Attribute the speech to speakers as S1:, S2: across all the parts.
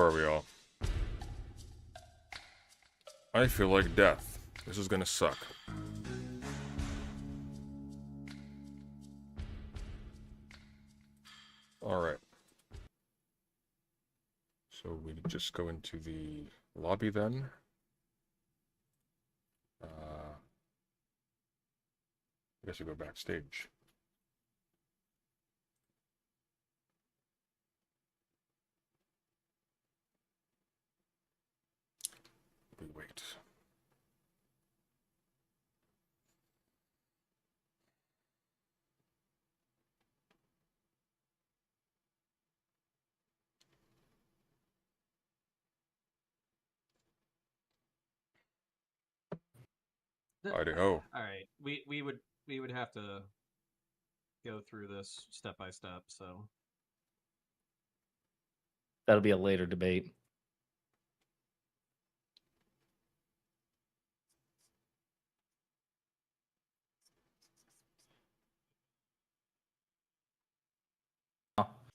S1: are we all? I feel like death. This is gonna suck. Alright. So we just go into the lobby then. I guess we go backstage. We wait. Oh.
S2: All right, we would have to go through this step by step. So
S3: that'll be a later debate.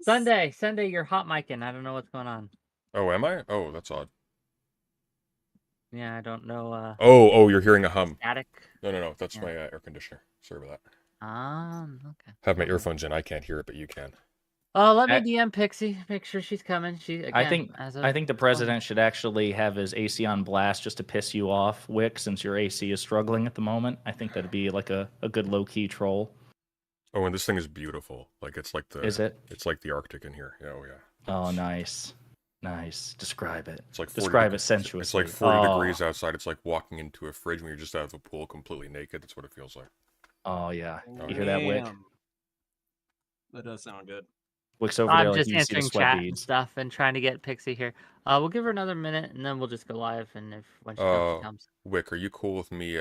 S4: Sunday, you're hot micing. I don't know what's going on.
S1: Oh, am I? Oh, that's odd.
S4: Yeah, I don't know.
S1: Oh, you're hearing a hum.
S4: Static.
S1: No, that's my air conditioner. Sorry about that.
S4: Okay.
S1: Have my earphones in. I can't hear it, but you can.
S4: Oh, let me DM Pixie. Make sure she's coming.
S3: I think the president should actually have his AC on blast just to piss you off, Wick, since your AC is struggling at the moment. I think that'd be like a good low-key troll.
S1: Oh, and this thing is beautiful. Like, it's like the...
S3: Is it?
S1: It's like the Arctic in here. Oh, yeah.
S3: Oh, nice. Nice. Describe it.
S1: It's like
S3: Describe it sensuously.
S1: It's like 40 degrees outside. It's like walking into a fridge when you're just out of a pool completely naked. That's what it feels like.
S3: Oh, yeah. You hear that, Wick?
S2: That does sound good.
S3: Wick's over
S4: I'm
S3: there
S4: just
S3: like you see the
S4: answering
S3: sweat
S4: chat and
S3: beads.
S4: stuff and trying to get Pixie here. We'll give her another minute and then we'll just go live. And when she comes, she comes.
S1: Wick, are you cool with me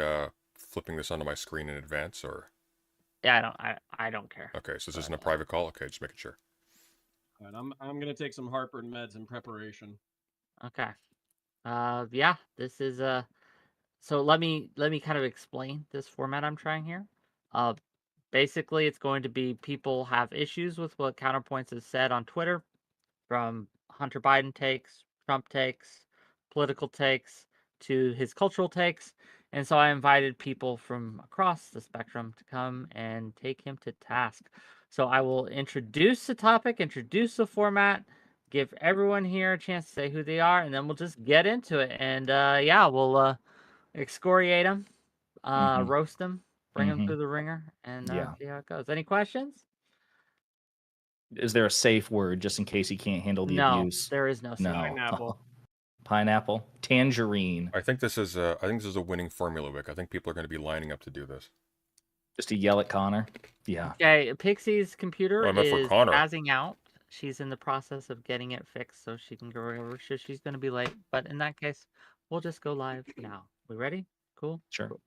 S1: flipping this onto my screen in advance, or?
S4: Yeah, I don't care.
S1: Okay, so this isn't a private call. Okay, just making sure.
S2: All right, I'm gonna take some heartburn meds in preparation.
S4: Okay. Yeah, this is so let me kind of explain this format I'm trying here. Basically it's going to be people have issues with what Counterpoints has said on Twitter, from Hunter Biden takes, Trump takes, political takes, to his cultural takes. And so I invited people from across the spectrum to come and take him to task. So I will introduce the topic, introduce the format, give everyone here a chance to say who they are, and then we'll just get into it. And yeah, we'll excoriate them, roast them, bring them through the ringer, and see how it goes. Any questions?
S3: Is there a safe word just in case he can't handle the abuse?
S4: There is no safe.
S2: Pineapple.
S3: Pineapple. Tangerine.
S1: I think this is a winning formula, Wick. I think people are going to be lining up to do this.
S3: Just to yell at Connor. Yeah.
S4: Okay, Pixie's computer is
S1: Connor.
S4: passing out. She's in the process of getting it fixed so she can go over. She's going to be late. But in that case, we'll just go live now. We ready? Cool?
S3: Sure.
S4: Cool.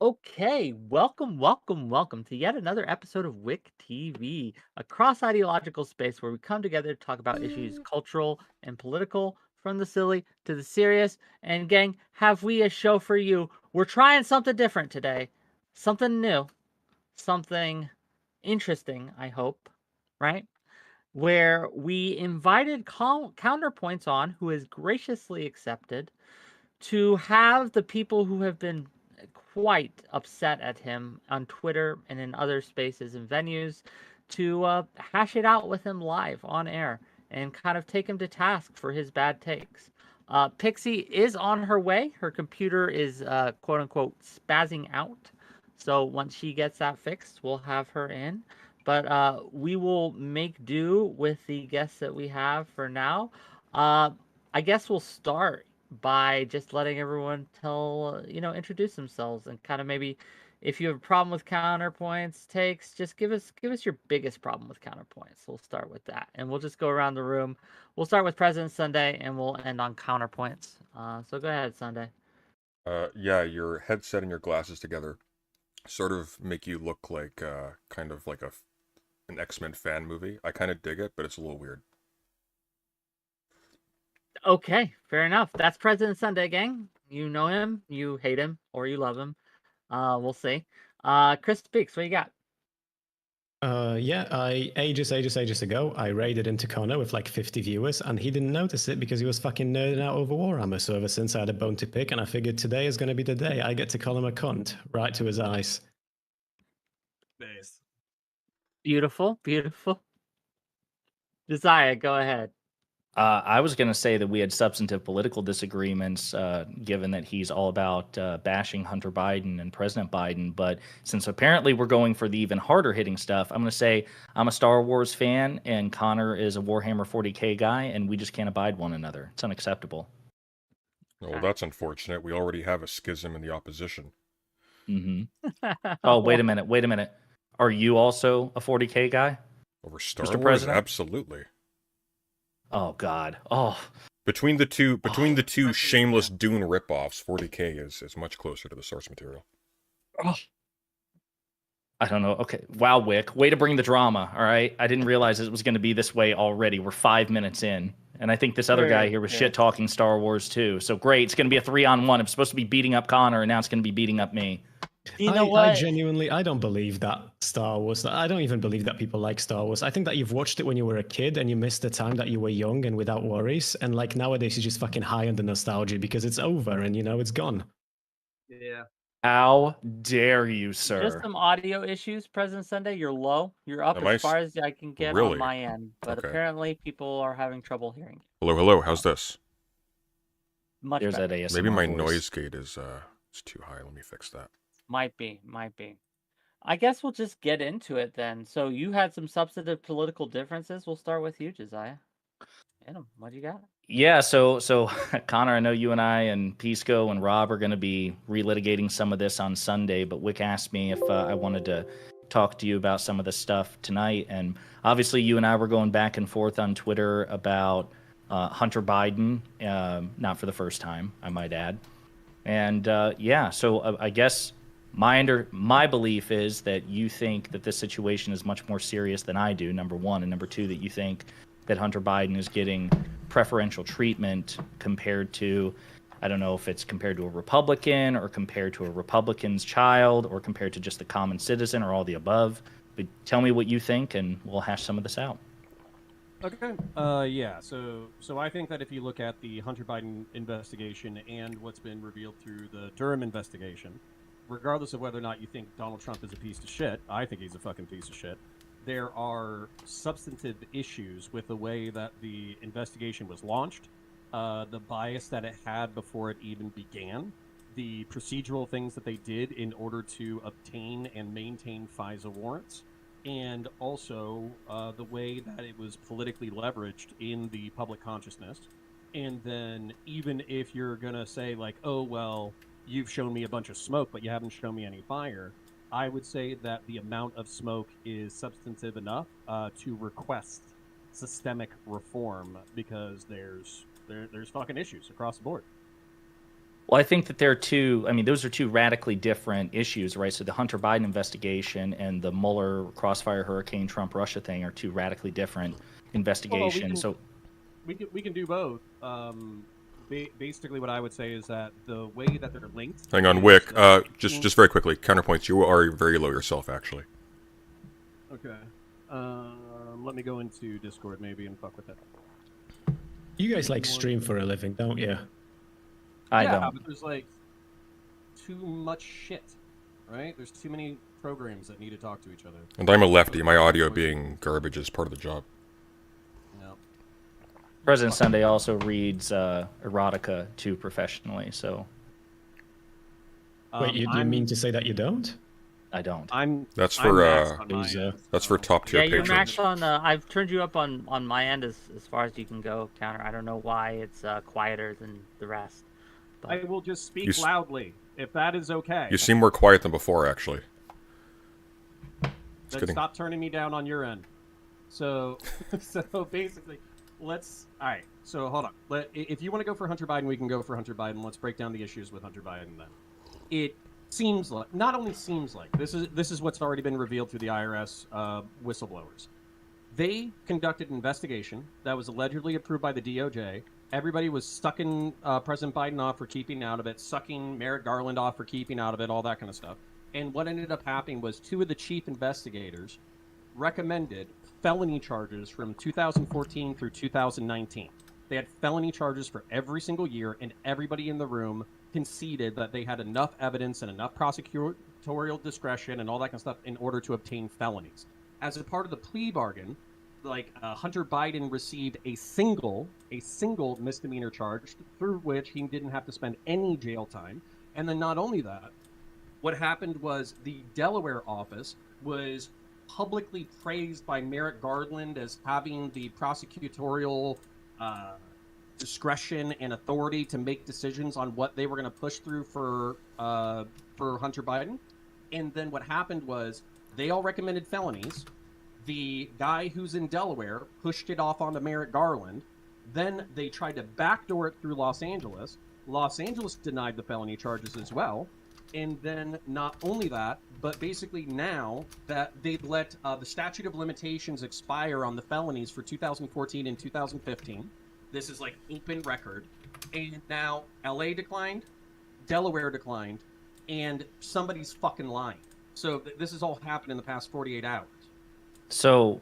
S4: Okay, welcome to yet another episode of Wick TV, a cross-ideological space where we come together to talk about issues cultural and political, from the silly to the serious. And gang, have we a show for you? We're trying something different today, something new, something interesting, I hope, right? Where we invited Counterpoints on, who has graciously accepted to have the people who have been quite upset at him on Twitter and in other spaces and venues to hash it out with him live on air and kind of take him to task for his bad takes. Pixie is on her way. Her computer is quote unquote spazzing out. So once she gets that fixed, we'll have her in. But we will make do with the guests that we have for now. I guess we'll start by just letting everyone introduce themselves, and kind of maybe if you have a problem with Counterpoints takes, just give us your biggest problem with Counterpoints. We'll start with that, and we'll just go around the room. We'll start with President Sunday, and we'll end on Counterpoints. So go ahead, Sunday.
S1: Yeah, your headset and your glasses together sort of make you look like kind of like an X-Men fan movie. I kind of dig it, but it's a little weird.
S4: Okay, fair enough. That's President Sunday, gang. You know him, you hate him, or you love him. We'll see. Chris Speaks, what you got?
S5: Yeah, ages ago, I raided into Connor with like 50 viewers, and he didn't notice it because he was fucking nerding out over Warhammer. So ever since I had a bone to pick, and I figured today is going to be the day I get to call him a cunt right to his eyes.
S2: Base.
S4: Beautiful, beautiful. Desire, go ahead.
S3: I was going to say that we had substantive political disagreements, given that he's all about bashing Hunter Biden and President Biden. But since apparently we're going for the even harder hitting stuff, I'm going to say I'm a Star Wars fan and Connor is a Warhammer 40K guy, and we just can't abide one another. It's unacceptable.
S1: Well, that's unfortunate. We already have a schism in the opposition.
S3: Hmm. Oh, wait a minute. Wait a minute. Are you also a 40K guy?
S1: Over Star
S3: Mr.
S1: Wars?
S3: President?
S1: Absolutely.
S3: Oh, God. Oh.
S1: Between the two shameless Dune ripoffs, 40K is much closer to the source material.
S3: Oh. I don't know. Okay. Wow, Wick. Way to bring the drama. All right. I didn't realize it was going to be this way already. We're 5 minutes in. And I think this other guy here was shit talking Star Wars too. So great. It's going to be a 3-on-1. I'm supposed to be beating up Connor, and now it's going to be beating up me.
S4: You know what?
S5: I genuinely, I don't believe that Star Wars. I don't even believe that people like Star Wars. I think that you've watched it when you were a kid and you missed the time that you were young and without worries. And like nowadays, you're just fucking high on the nostalgia because it's over and it's gone.
S2: Yeah.
S3: How dare you, sir?
S4: Just some audio issues, President Sunday. You're low. You're up as far as I can get on my end. But apparently people are having trouble hearing.
S1: Hello. How's this?
S4: Much
S3: There's
S4: better.
S3: that ASMR
S1: Maybe my
S3: voice.
S1: noise gate is it's too high. Let me fix that.
S4: Might be. I guess we'll just get into it then. So you had some substantive political differences. We'll start with you, Josiah. Hit 'em. What do you got?
S3: Yeah, so Connor, I know you and I and Pisco and Rob are going to be relitigating some of this on Sunday, but Wick asked me if I wanted to talk to you about some of this stuff tonight. And obviously you and I were going back and forth on Twitter about Hunter Biden, not for the first time, I might add. And so I guess my belief is that you think that this situation is much more serious than I do, number one, and number two, that you think that Hunter Biden is getting preferential treatment compared to, I don't know if it's compared to a Republican or compared to a Republican's child or compared to just the common citizen or all the above. But tell me what you think and we'll hash some of this out.
S2: Okay. Yeah. So I think that if you look at the Hunter Biden investigation and what's been revealed through the Durham investigation, regardless of whether or not you think Donald Trump is a piece of shit, I think he's a fucking piece of shit. There are substantive issues with the way that the investigation was launched, the bias that it had before it even began, the procedural things that they did in order to obtain and maintain FISA warrants, and also the way that it was politically leveraged in the public consciousness. And then even if you're going to say like, oh, well, you've shown me a bunch of smoke, but you haven't shown me any fire, I would say that the amount of smoke is substantive enough to request systemic reform because there's fucking issues across the board.
S3: Well, I think that those are two radically different issues, right? So the Hunter Biden investigation and the Mueller Crossfire Hurricane Trump Russia thing are two radically different investigations.
S2: We can do both. Basically, what I would say is that the way that they're linked.
S1: Hang on, Wick. Just very quickly. Counterpoints. You are very low yourself, actually.
S2: Okay. Let me go into Discord maybe and fuck with it.
S5: You guys like stream for a living, don't you?
S3: I don't.
S2: But there's like too much shit, right? There's too many programs that need to talk to each other.
S1: And I'm a lefty. My audio being garbage is part of the job.
S2: No.
S3: President Sunday also reads erotica too professionally, so.
S5: Wait, you mean to say that you don't?
S3: I don't.
S1: That's for top tier
S4: patrons. Yeah, you're maxed on. I've turned you up on my end as far as you can go, Counter. I don't know why it's quieter than the rest. But...
S2: I will just speak loudly if that is okay.
S1: You seem more quiet than before, actually.
S2: Then stop turning me down on your end. So basically, all right. So hold on. If you want to go for Hunter Biden, we can go for Hunter Biden. Let's break down the issues with Hunter Biden then. It seems like, not only seems like, this is what's already been revealed through the IRS whistleblowers. They conducted an investigation that was allegedly approved by the DOJ. Everybody was sucking President Biden off for keeping out of it, sucking Merrick Garland off for keeping out of it, all that kind of stuff. And what ended up happening was two of the chief investigators recommended felony charges from 2014 through 2019. They had felony charges for every single year, and everybody in the room conceded that they had enough evidence and enough prosecutorial discretion and all that kind of stuff in order to obtain felonies. As a part of the plea bargain, Hunter Biden received a single misdemeanor charge through which he didn't have to spend any jail time. And then not only that, what happened was the Delaware office was publicly praised by Merrick Garland as having the prosecutorial discretion and authority to make decisions on what they were going to push through for Hunter Biden. And then what happened was they all recommended felonies. The guy who's in Delaware pushed it off onto Merrick Garland. Then they tried to backdoor it through Los Angeles. Los Angeles denied the felony charges as well. And then not only that, but basically now that they've let the statute of limitations expire on the felonies for 2014 and 2015. This is like open record. And now LA declined, Delaware declined, and somebody's fucking lying. So this has all happened in the past 48 hours.
S3: So,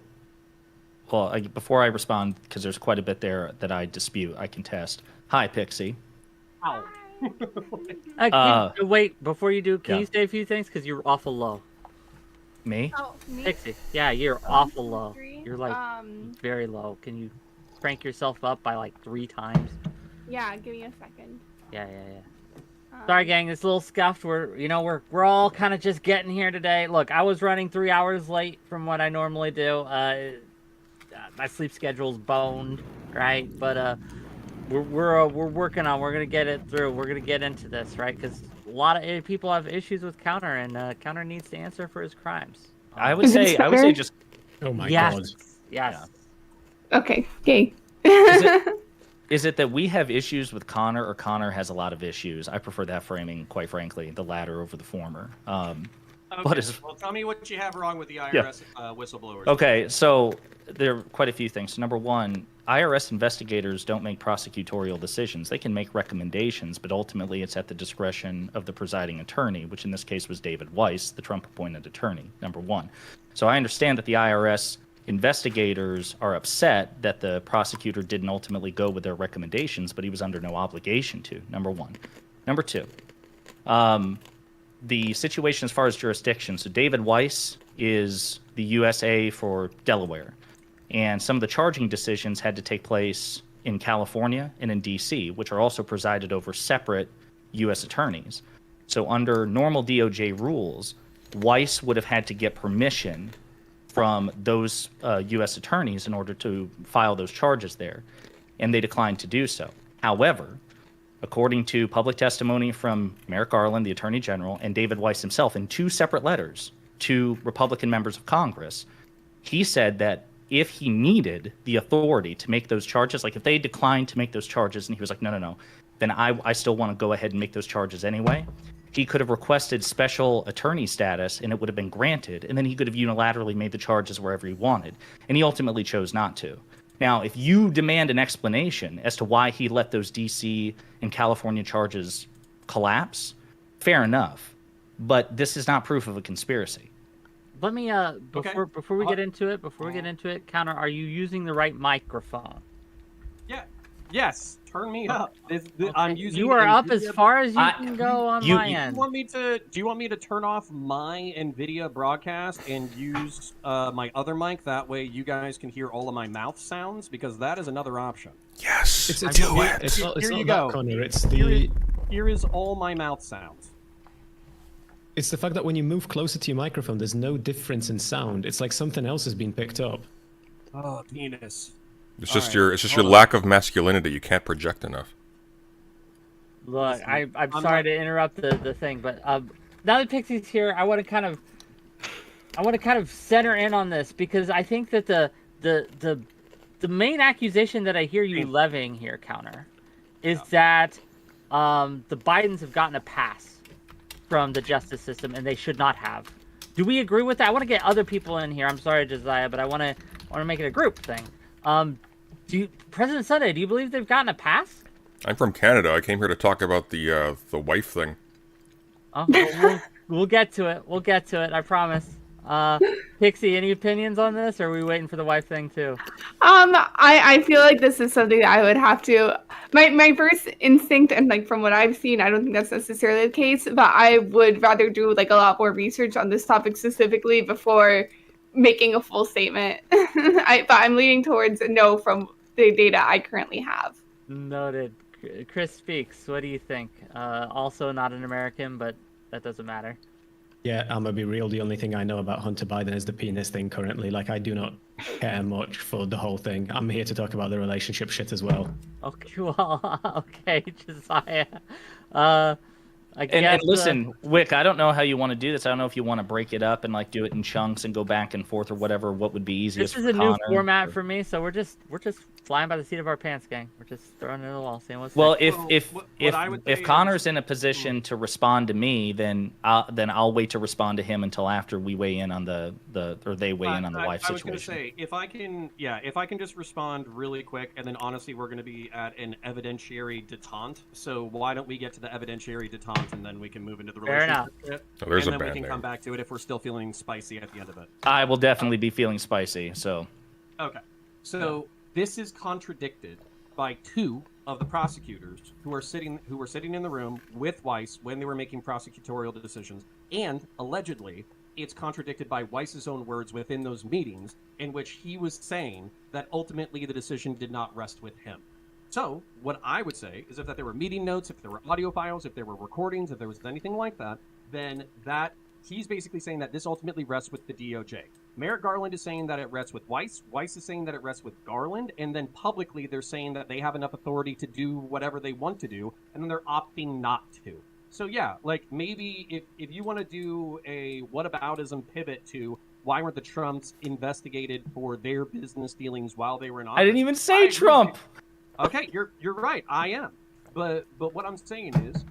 S3: well, before I respond, because there's quite a bit there that I dispute, I contest. Hi, Pixie.
S2: Ow.
S4: Wait, before you do, can
S3: Yeah.
S4: you say a few things? Because you're awful low.
S3: Me?
S6: Oh, me?
S4: Pixie, yeah, you're awful low.
S6: Three?
S4: You're like very low. Can you crank yourself up by like 3 times?
S6: Yeah, give me a second.
S4: Yeah. Sorry, gang. This little scuffed. We're all kind of just getting here today. Look, I was running 3 hours late from what I normally do. My sleep schedule's boned, right? But we're working on. We're gonna get it through. We're gonna get into this, right? Because a lot of people have issues with Counter, and Counter needs to answer for his crimes.
S3: I would say just
S5: Oh my
S4: yes.
S5: god.
S4: Yes.
S6: Okay, gay.
S3: is it that we have issues with Connor, or Connor has a lot of issues? I prefer that framing, quite frankly, the latter over the former.
S2: Okay, well, tell me what you have wrong with the IRS whistleblowers.
S3: Okay, so there are quite a few things. Number one, IRS investigators don't make prosecutorial decisions. They can make recommendations, but ultimately it's at the discretion of the presiding attorney, which in this case was David Weiss, the Trump-appointed attorney, number one. So I understand that the IRS investigators are upset that the prosecutor didn't ultimately go with their recommendations, but he was under no obligation to, number one. Number two, the situation as far as jurisdiction. So David Weiss is the USA for Delaware, and some of the charging decisions had to take place in California and in DC, which are also presided over separate U.S. attorneys. So under normal DOJ rules, Weiss would have had to get permission from those U.S. attorneys in order to file those charges there, and they declined to do so. However, according to public testimony from Merrick Garland, the Attorney General, and David Weiss himself in 2 separate letters to Republican members of Congress, he said that if he needed the authority to make those charges, like if they declined to make those charges and he was like, no, then I still want to go ahead and make those charges anyway, he could have requested special attorney status and it would have been granted, and then he could have unilaterally made the charges wherever he wanted. And he ultimately chose not to. Now, if you demand an explanation as to why he let those DC and California charges collapse, fair enough. But this is not proof of a conspiracy.
S4: Let me before we get into it, Counter, are you using the right microphone?
S2: Yeah. Yes. Turn me up. I'm using.
S4: You are up as
S2: NVIDIA
S4: far as you can go on my end.
S2: Do you want me to turn off my NVIDIA broadcast and use my other mic? That way, you guys can hear all of my mouth sounds, because that is another option.
S1: Yes,
S5: It's
S1: do
S5: not,
S1: it.
S5: It's not
S2: Here you
S5: that,
S2: go.
S5: Connor. It's the
S2: Here is all my mouth sounds.
S5: it's the fact that when you move closer to your microphone, there's no difference in sound. It's like something else has been picked up.
S2: Oh, penis.
S1: It's just
S2: All right,
S1: your
S2: hold on.
S1: lack of masculinity. You can't project enough.
S4: Look, I'm
S2: I'm
S4: sorry
S2: not-
S4: to interrupt the thing, but now that Pixie's here, I want to kind of center in on this, because I think that the main accusation that I hear you levying here, Counter, is that the Bidens have gotten a pass from the justice system and they should not have. Do we agree with that? I want to get other people in here. I'm sorry, Josiah, but I want to make it a group thing. President Sunday, do you believe they've gotten a pass?
S1: I'm from Canada. I came here to talk about the wife thing.
S4: Oh, we'll get to it. We'll get to it. I promise. Pixie, any opinions on this, or are we waiting for the wife thing too?
S6: I feel like this is something that I would have to. My first instinct, and like from what I've seen, I don't think that's necessarily the case. But I would rather do like a lot more research on this topic specifically before making a full statement. But I'm leaning towards no from the data I currently have.
S4: Noted. Chris speaks. What do you think? Also not an American, but that doesn't matter.
S5: Yeah, I'm gonna be real. The only thing I know about Hunter Biden is the penis thing currently. Like, I do not care much for the whole thing. I'm here to talk about the relationship shit as well.
S4: Okay, well, okay, Josiah. I
S3: And
S4: guess.
S3: listen, Wick, I don't know how you want to do this. I don't know if you want to break it up and like do it in chunks and go back and forth or whatever. What would be easiest?
S4: This is a new format for me, so we're just flying by the seat of our pants, gang. We're just throwing it at the wall, seeing what's
S3: Well,
S4: next.
S3: if Connor's in a position to respond to me, then I'll wait to respond to him until after we weigh in on or they weigh in on the wife
S2: I was
S3: situation.
S2: going to say, if I can just respond really quick, and then honestly, we're going to be at an evidentiary detente. So why don't we get to the evidentiary detente, and then we can move into the
S4: Fair enough.
S2: relationship.
S1: Oh, there's
S2: and
S1: a
S2: then we
S1: band
S2: can
S1: name.
S2: come back to it if we're still feeling spicy at the end of it.
S3: I will definitely be feeling spicy. So
S2: Okay. So this is contradicted by two of the prosecutors who were sitting in the room with Weiss when they were making prosecutorial decisions, and allegedly it's contradicted by Weiss's own words within those meetings in which he was saying that ultimately the decision did not rest with him. So what I would say is if that there were meeting notes, if there were audio files, if there were recordings, if there was anything like that, then that he's basically saying that this ultimately rests with the DOJ. Merrick Garland is saying that it rests with Weiss. Weiss is saying that it rests with Garland. And then publicly they're saying that they have enough authority to do whatever they want to do. And then they're opting not to. So yeah, like maybe if you want to do a whataboutism pivot to why weren't the Trumps investigated for their business dealings while they were in office?
S3: I didn't even say Trump.
S2: Okay, you're right. I am. But what I'm saying is,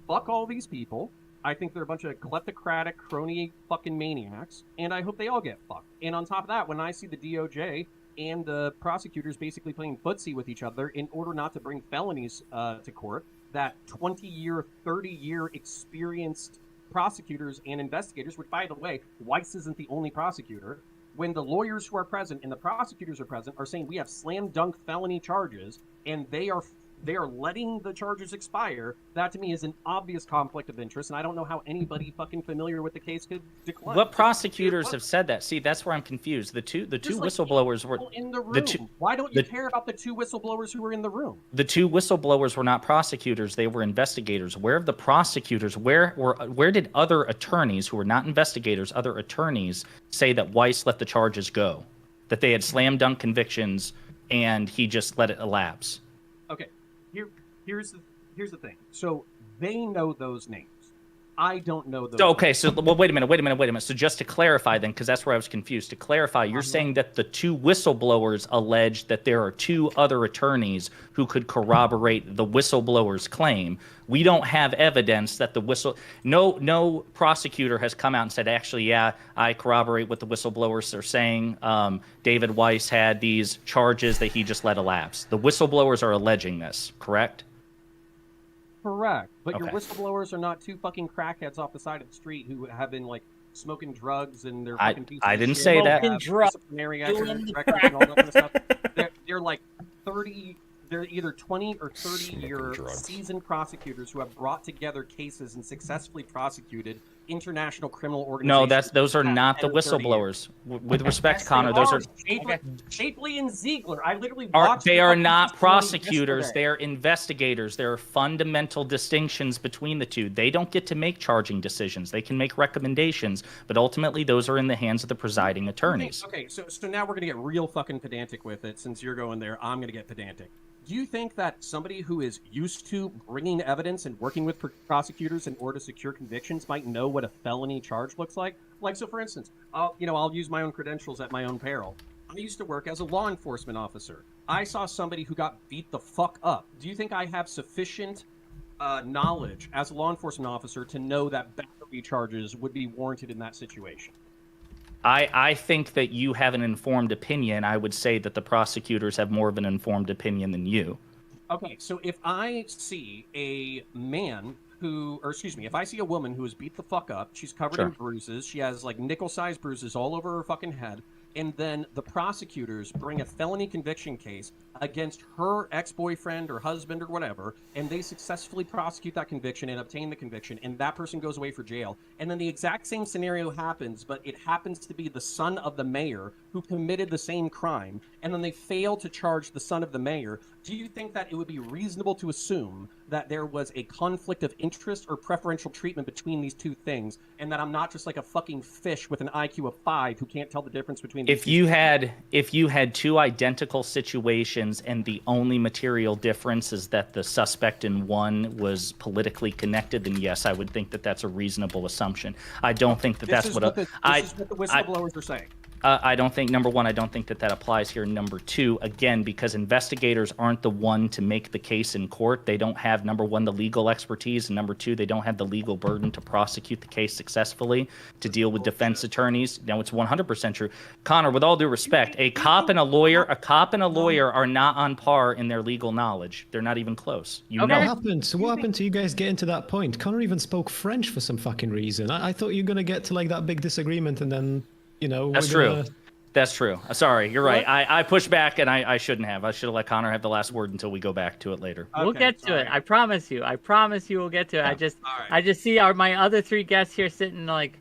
S2: fuck all these people. I think they're a bunch of kleptocratic, crony fucking maniacs, and I hope they all get fucked. And on top of that, when I see the DOJ and the prosecutors basically playing footsie with each other in order not to bring felonies to court, that 20-year, 30-year experienced prosecutors and investigators, which, by the way, Weiss isn't the only prosecutor, when the lawyers who are present and the prosecutors are present are saying we have slam dunk felony charges and they are letting the charges expire, that to me is an obvious conflict of interest, and I don't know how anybody fucking familiar with the case could decline.
S3: What prosecutors have said that? See, that's where I'm confused. The two whistleblowers were
S2: in the room. Why don't you care about the two whistleblowers who were in the room?
S3: The two whistleblowers were not prosecutors; they were investigators. Where are the prosecutors? Where did other attorneys who were not investigators, other attorneys, say that Weiss let the charges go, that they had slam dunk convictions, and he just let it elapse?
S2: Okay. Here's the thing. So they know those names. I don't know those.
S3: Okay, so well, wait a minute. So just to clarify then, because that's where I was confused. To clarify, you're saying that the two whistleblowers alleged that there are two other attorneys who could corroborate the whistleblower's claim. We don't have evidence that no prosecutor has come out and said, actually, yeah, I corroborate what the whistleblowers are saying. David Weiss had these charges that he just let elapse. The whistleblowers are alleging this, correct?
S2: Correct. But
S3: Okay.
S2: your whistleblowers are not two fucking crackheads off the side of the street who have been like smoking drugs and they're fucking pieces
S3: I
S2: of
S3: didn't
S2: shit.
S3: say that.
S2: Have
S4: Drugs,
S2: disciplinary
S4: doing the
S2: records and all that kind of stuff. They're like 30. They're either 20 or 30-year
S1: drugs.
S2: seasoned prosecutors who have brought together cases and successfully prosecuted international criminal organizations.
S3: No, those are
S2: for the
S3: not
S2: past
S3: the
S2: 10 or 30 years.
S3: whistleblowers. With respect,
S2: Yes,
S3: Connor,
S2: they
S3: those are
S2: Shapley and Ziegler. I literally
S3: are
S2: watched.
S3: they
S2: the
S3: are
S2: fucking
S3: not
S2: testimony
S3: prosecutors.
S2: yesterday.
S3: They are investigators. There are fundamental distinctions between the two. They don't get to make charging decisions. They can make recommendations, but ultimately those are in the hands of the presiding attorneys.
S2: Okay, so now we're gonna get real fucking pedantic with it. Since you're going there, I'm gonna get pedantic. Do you think that somebody who is used to bringing evidence and working with prosecutors in order to secure convictions might know what a felony charge looks like? Like, so for instance, I'll use my own credentials at my own peril. I used to work as a law enforcement officer. I saw somebody who got beat the fuck up. Do you think I have sufficient knowledge as a law enforcement officer to know that battery charges would be warranted in that situation?
S3: I think that you have an informed opinion. I would say that the prosecutors have more of an informed opinion than you.
S2: Okay, so if I see a man if I see a woman who is beat the fuck up, she's covered in bruises, she has like nickel-sized bruises all over her fucking head, and then the prosecutors bring a felony conviction case against her ex-boyfriend or husband or whatever, and they successfully prosecute that conviction and obtain the conviction, and that person goes away for jail, and then the exact same scenario happens, but it happens to be the son of the mayor who committed the same crime, and then they fail to charge the son of the mayor. Do you think that it would be reasonable to assume that there was a conflict of interest or preferential treatment between these two things, and that I'm not just like a fucking fish with an IQ of 5 who can't tell the difference between these
S3: if you had two identical situations and the only material difference is that the suspect in one was politically connected, then yes, I would think that that's a reasonable assumption. I don't think that
S2: this is what the whistleblowers are saying.
S3: I don't think, number one, I don't think that that applies here. Number two, again, because investigators aren't the one to make the case in court. They don't have, number one, the legal expertise, and number two, they don't have the legal burden to prosecute the case successfully, to deal with defense attorneys. Now, it's 100% true. Connor, with all due respect, a cop and a lawyer are not on par in their legal knowledge. They're not even close. You know.
S5: What happened? So what happened to you guys getting to that point? Connor even spoke French for some fucking reason. I thought you were gonna get to like that big disagreement and then. That's
S3: true. That's true. Sorry, you're right. I pushed back, and I shouldn't have. I should have let Connor have the last word until we go back to it later.
S4: Okay, we'll get to it. I promise you. I promise you we'll get to it. Yeah. I just see my other three guests here sitting like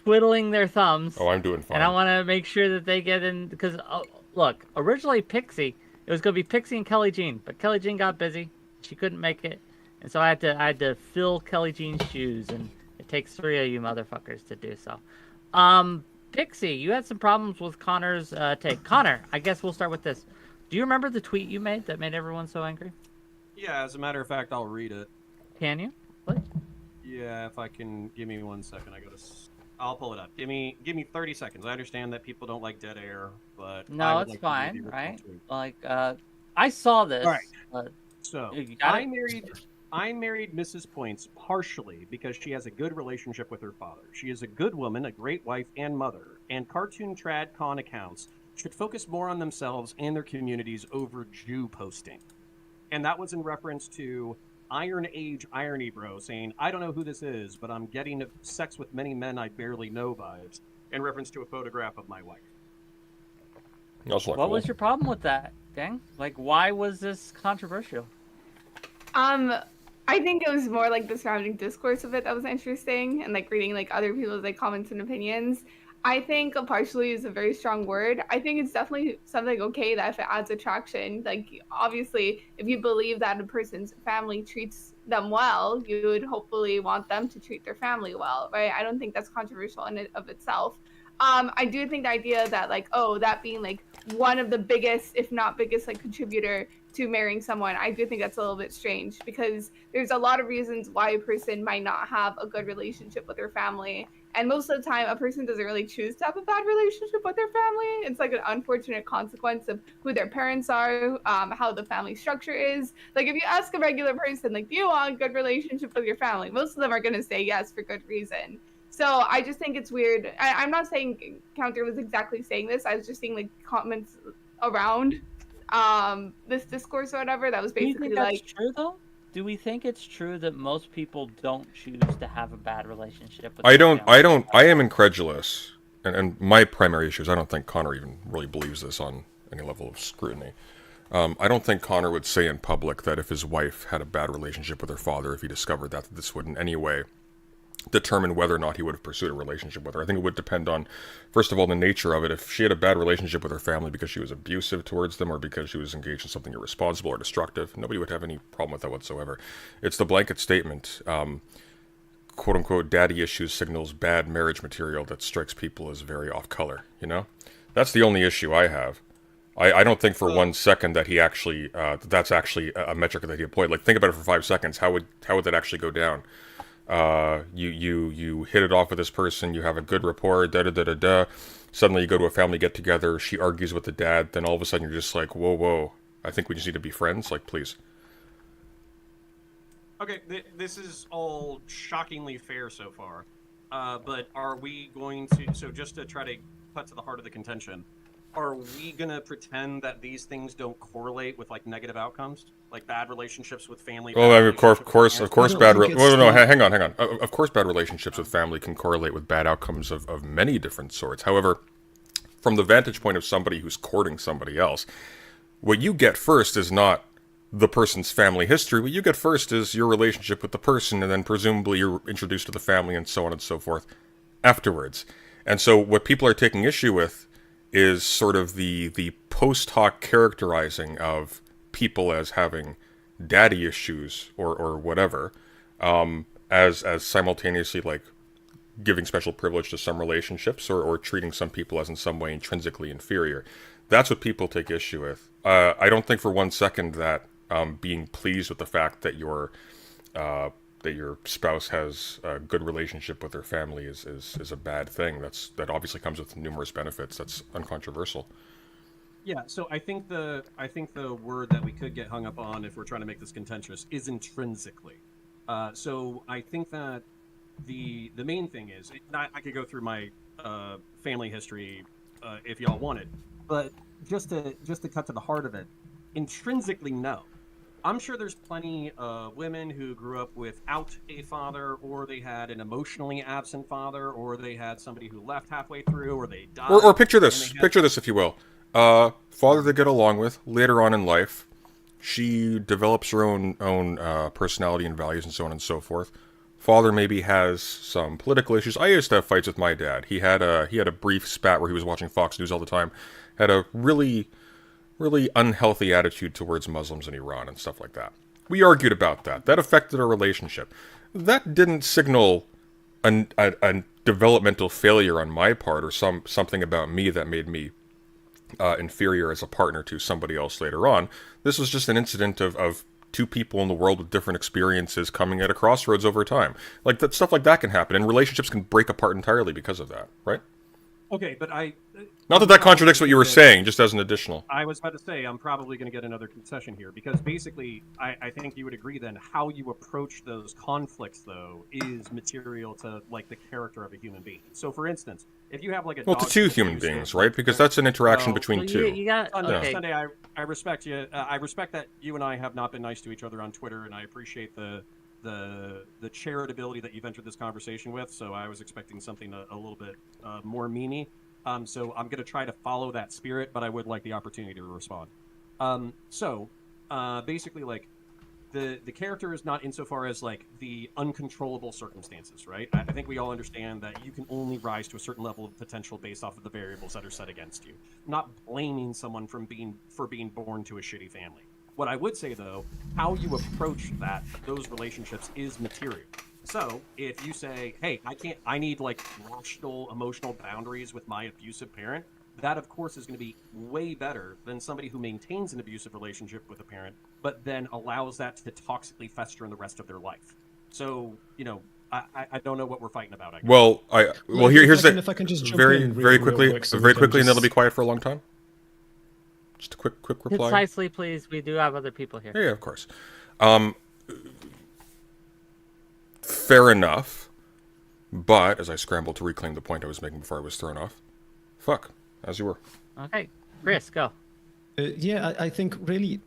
S4: twiddling their thumbs.
S1: Oh, I'm doing fine.
S4: And I want to make sure that they get in because look, originally Pixie, it was going to be Pixie and Kelly Jean, but Kelly Jean got busy. She couldn't make it, and so I had to fill Kelly Jean's shoes, and it takes 3 of you motherfuckers to do so. Pixie, you had some problems with Connor's take. Connor, I guess we'll start with this. Do you remember the tweet you made that made everyone so angry?
S2: Yeah, as a matter of fact, I'll read it.
S4: Can you? Please?
S2: Yeah, if I can. Give me 1 second. I'll pull it up. Give me 30 seconds. I understand that people don't like dead air, but
S4: no, it's fine, right? Like, I saw this.
S2: All right. So I married Mrs. Points partially because she has a good relationship with her father. She is a good woman, a great wife and mother, and cartoon trad con accounts should focus more on themselves and their communities over Jew posting. And that was in reference to Iron Age Irony Bro saying, I don't know who this is, but I'm getting sex with many men I barely know vibes, in reference to a photograph of my wife.
S4: What was your problem with that, gang? Like, why was this controversial?
S6: I think it was more like the surrounding discourse of it that was interesting, and like reading like other people's like comments and opinions. I think partially is a very strong word. I think it's definitely something okay that if it adds attraction, like obviously if you believe that a person's family treats them well, you would hopefully want them to treat their family well, right? I don't think that's controversial in and of itself. I do think the idea that like, oh, that being like one of the biggest, if not biggest, like contributor to marrying someone, I do think that's a little bit strange because there's a lot of reasons why a person might not have a good relationship with their family. And most of the time, a person doesn't really choose to have a bad relationship with their family. It's like an unfortunate consequence of who their parents are, how the family structure is. Like if you ask a regular person, like, do you want a good relationship with your family? Most of them are going to say yes for good reason. So I just think it's weird. I'm not saying Counter was exactly saying this. I was just seeing like comments around this discourse or whatever that was basically
S4: Do you think
S6: like.
S4: That's true though? Do we think it's true that most people don't choose to have a bad relationship with
S1: I am incredulous. And my primary issue is I don't think Connor even really believes this on any level of scrutiny. I don't think Connor would say in public that if his wife had a bad relationship with her father, if he discovered that this would in any way determine whether or not he would have pursued a relationship with her. I think it would depend on, first of all, the nature of it. If she had a bad relationship with her family because she was abusive towards them or because she was engaged in something irresponsible or destructive, nobody would have any problem with that whatsoever. It's the blanket statement, quote-unquote, daddy issues signals bad marriage material that strikes people as very off-color, you know? That's the only issue I have. I don't think for 1 second that he actually, that's actually a metric that he employed. Like, think about it for 5 seconds. How would that actually go down? You hit it off with this person, you have a good rapport, suddenly you go to a family get together, she argues with the dad, then all of a sudden you're just like, whoa, I think we just need to be friends, like, please.
S2: Okay, this is all shockingly fair so far, but are we going to, so just to try to cut to the heart of the contention, are we gonna pretend that these things don't correlate with like negative outcomes, like bad relationships with family?
S1: Well,
S2: bad
S1: I mean, of course,
S2: relationships with parents?
S1: bad.
S5: think it's
S1: Well, no,
S5: the-
S1: hang on. Of course, bad relationships with family can correlate with bad outcomes of many different sorts. However, from the vantage point of somebody who's courting somebody else, what you get first is not the person's family history. What you get first is your relationship with the person, and then presumably you're introduced to the family and so on and so forth afterwards. And so, what people are taking issue with is sort of the post hoc characterizing of people as having daddy issues or whatever, as simultaneously like giving special privilege to some relationships or treating some people as in some way intrinsically inferior. That's what people take issue with. I don't think for one second that being pleased with the fact that your spouse has a good relationship with their family is a bad thing. That obviously comes with numerous benefits. That's uncontroversial.
S2: Yeah, so I think the word that we could get hung up on if we're trying to make this contentious is intrinsically. So I think that the main thing is, I could go through my family history if y'all wanted, but just to cut to the heart of it, intrinsically no. I'm sure there's plenty of women who grew up without a father, or they had an emotionally absent father, or they had somebody who left halfway through, or they died.
S1: Or picture
S2: and
S1: this.
S2: they had-
S1: Picture this, if you will. Father they get along with. Later on in life, she develops her own personality and values and so on and so forth. Father maybe has some political issues. I used to have fights with my dad. He had a brief spat where he was watching Fox News all the time. Had a really unhealthy attitude towards Muslims in Iran and stuff like that. We argued about that. That affected our relationship. That didn't signal a developmental failure on my part or something about me that made me inferior as a partner to somebody else later on. This was just an incident of two people in the world with different experiences coming at a crossroads over time. Like that stuff like that can happen, and relationships can break apart entirely because of that, right?
S2: Okay, but
S1: Not that contradicts what you were saying, just as an additional.
S2: I was about to say I'm probably going to get another concession here because basically I think you would agree then how you approach those conflicts though is material to like the character of a human being. So for instance, if you have like a
S1: Well, to
S2: dog
S1: two
S2: that
S1: human
S2: you
S1: beings,
S2: still-
S1: right? Because that's an interaction
S2: Well,
S1: between
S4: Well,
S1: two.
S4: you got
S2: Sunday,
S4: okay.
S2: Sunday, I respect you. I respect that you and I have not been nice to each other on Twitter, and I appreciate the charitability that you've entered this conversation with. So I was expecting something a little bit more meany. So I'm going to try to follow that spirit, but I would like the opportunity to respond. Basically, like the character is not insofar as like the uncontrollable circumstances, right? I think we all understand that you can only rise to a certain level of potential based off of the variables that are set against you. I'm not blaming someone for being born to a shitty family. What I would say though, how you approach those relationships is material. So if you say, hey, I need like rational emotional boundaries with my abusive parent, that of course is going to be way better than somebody who maintains an abusive relationship with a parent, but then allows that to toxically fester in the rest of their life. So, I don't know what we're fighting about. I guess.
S1: Well, here's
S5: if I can just jump
S1: very
S5: in
S1: very
S5: real
S1: quickly,
S5: quick so we
S1: very
S5: can
S1: quickly, and then it'll
S5: just-
S1: be quiet for a long time. Just a quick reply.
S4: Concisely, please. We do have other people here.
S1: Yeah, of course. Fair enough, but as I scrambled to reclaim the point I was making before I was thrown off, fuck, as you were.
S4: Okay, Chris, go.
S5: I think really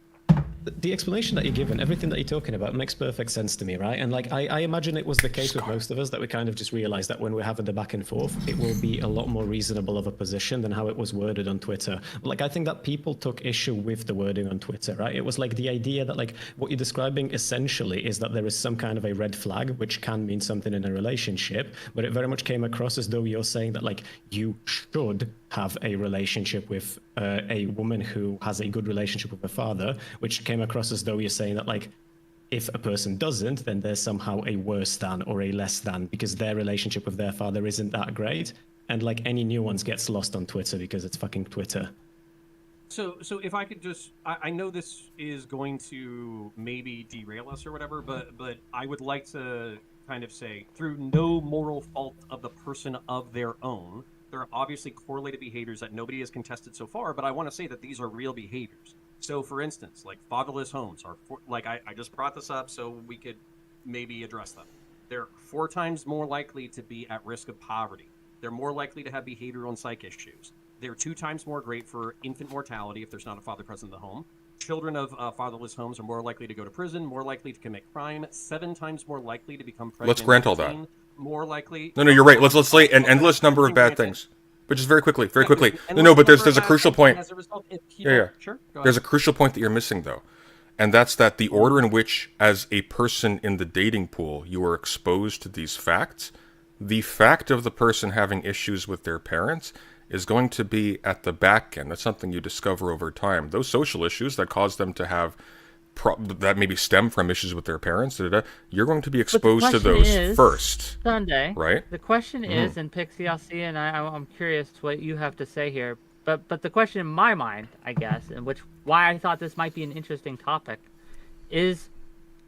S5: the explanation that you're given, everything that you're talking about makes perfect sense to me, right? And like I imagine it was the case with most of us that we kind of just realized that when we're having the back and forth, it will be a lot more reasonable of a position than how it was worded on Twitter. Like I think that people took issue with the wording on Twitter, right? It was like the idea that like what you're describing essentially is that there is some kind of a red flag, which can mean something in a relationship, but it very much came across as though you're saying that like you should have a relationship with a woman who has a good relationship with her father, which came across as though you're saying that like if a person doesn't, then there's somehow a worse than or a less than because their relationship with their father isn't that great, and like any nuance gets lost on Twitter because it's fucking Twitter.
S2: So if I could just, I know this is going to maybe derail us or whatever, but I would like to kind of say, through no moral fault of the person of their own, there are obviously correlated behaviors that nobody has contested so far, but I want to say that these are real behaviors. So, for instance, like fatherless homes are, I just brought this up so we could maybe address them. They're 4 times more likely to be at risk of poverty. They're more likely to have behavioral and psych issues. They're 2 times more great for infant mortality if there's not a father present in the home. Children of fatherless homes are more likely to go to prison, more likely to commit crime, 7 times more likely to become pregnant.
S1: Let's grant all that.
S2: More likely.
S1: No, you're right. Let's lay an endless number of bad things. But just very quickly. No, but there's a crucial point. Yeah.
S2: Sure.
S1: There's a crucial point that you're missing, though. And that's that the order in which, as a person in the dating pool, you are exposed to these facts, the fact of the person having issues with their parents is going to be at the back end. That's something you discover over time. Those social issues that cause them to have, that maybe stem from issues with their parents, you're going to be exposed to those first.
S4: Sunday,
S1: right?
S4: The question is, and Pixie, I'll see, and I'm curious what you have to say here. But the question in my mind, I guess, and why I thought this might be an interesting topic, is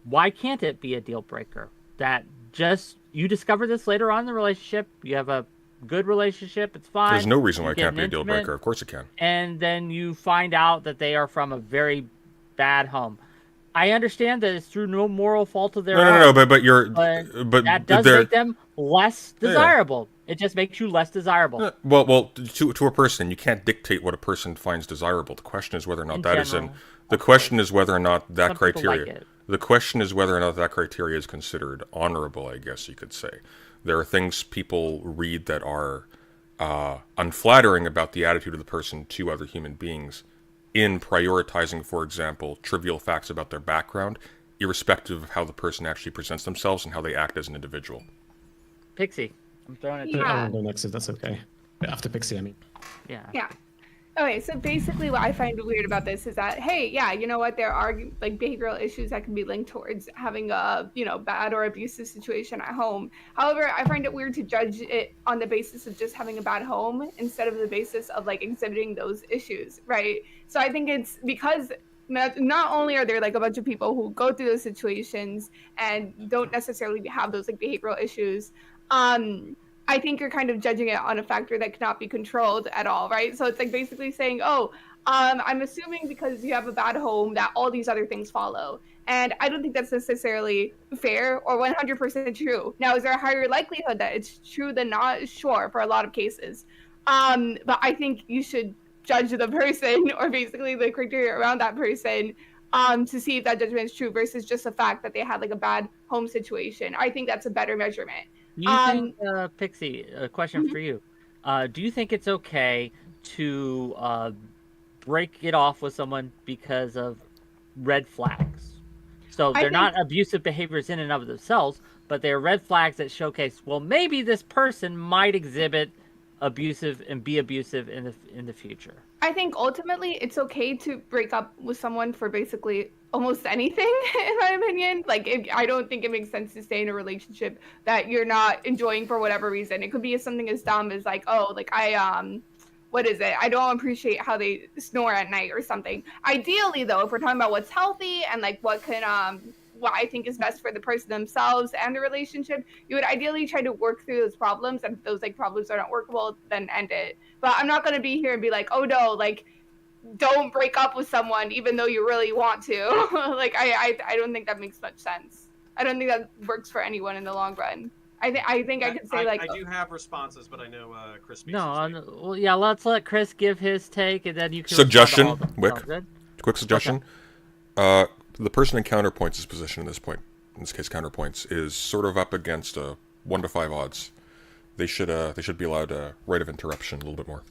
S4: why can't it be a deal breaker? That just you discover this later on in the relationship, you have a good relationship, it's fine.
S1: There's no reason why it can't be a deal breaker. Of course it can.
S4: And then you find out that they are from a very bad home. I understand that it's through no moral fault of their own.
S1: No, but
S4: that does make them less desirable. Yeah. It just makes you less desirable.
S1: Well, to a person, you can't dictate what a person finds desirable. The question is whether or not the question is whether or not that criteria. The question is whether or not that criteria is considered honorable, I guess you could say. There are things people read that are unflattering about the attitude of the person to other human beings in prioritizing, for example, trivial facts about their background, irrespective of how the person actually presents themselves and how they act as an individual.
S4: Pixie, I'm throwing it to you.
S5: I want to go next if that's okay. After Pixie, I mean.
S4: Yeah.
S6: Okay, so basically what I find weird about this is that, hey, yeah, you know what, there are like behavioral issues that can be linked towards having a, bad or abusive situation at home. However, I find it weird to judge it on the basis of just having a bad home instead of the basis of like exhibiting those issues, right? So I think it's because not only are there like a bunch of people who go through those situations and don't necessarily have those like behavioral issues, I think you're kind of judging it on a factor that cannot be controlled at all, right? So it's like basically saying, I'm assuming because you have a bad home that all these other things follow. And I don't think that's necessarily fair or 100% true. Now, is there a higher likelihood that it's true than not? Sure, for a lot of cases. But I think you should judge the person or basically the criteria around that person to see if that judgment is true versus just the fact that they had like a bad home situation. I think that's a better measurement.
S4: You think, Pixie, a question for you. Do you think it's okay to break it off with someone because of red flags? So they're not abusive behaviors in and of themselves, but they're red flags that showcase, well, maybe this person might exhibit abusive and be abusive in the future.
S6: I think ultimately it's okay to break up with someone for basically almost anything, in my opinion. Like, I don't think it makes sense to stay in a relationship that you're not enjoying for whatever reason. It could be something as dumb as like, what is it? I don't appreciate how they snore at night or something. Ideally, though, if we're talking about what's healthy and like what I think is best for the person themselves and the relationship, you would ideally try to work through those problems. And if those like problems are not workable, then end it. But I'm not going to be here and be like, oh no, like, don't break up with someone even though you really want to. Like, I don't think that makes much sense. I don't think that works for anyone in the long run. I think I could say like...
S2: I do have responses, but I know Chris...
S4: Well, yeah, let's let Chris give his take, and then you can...
S1: Suggestion, quick suggestion. Okay. The person in Counterpoints' position in this case Counterpoints, is sort of up against 1 to 5 odds. They should be allowed a right of interruption a little bit more.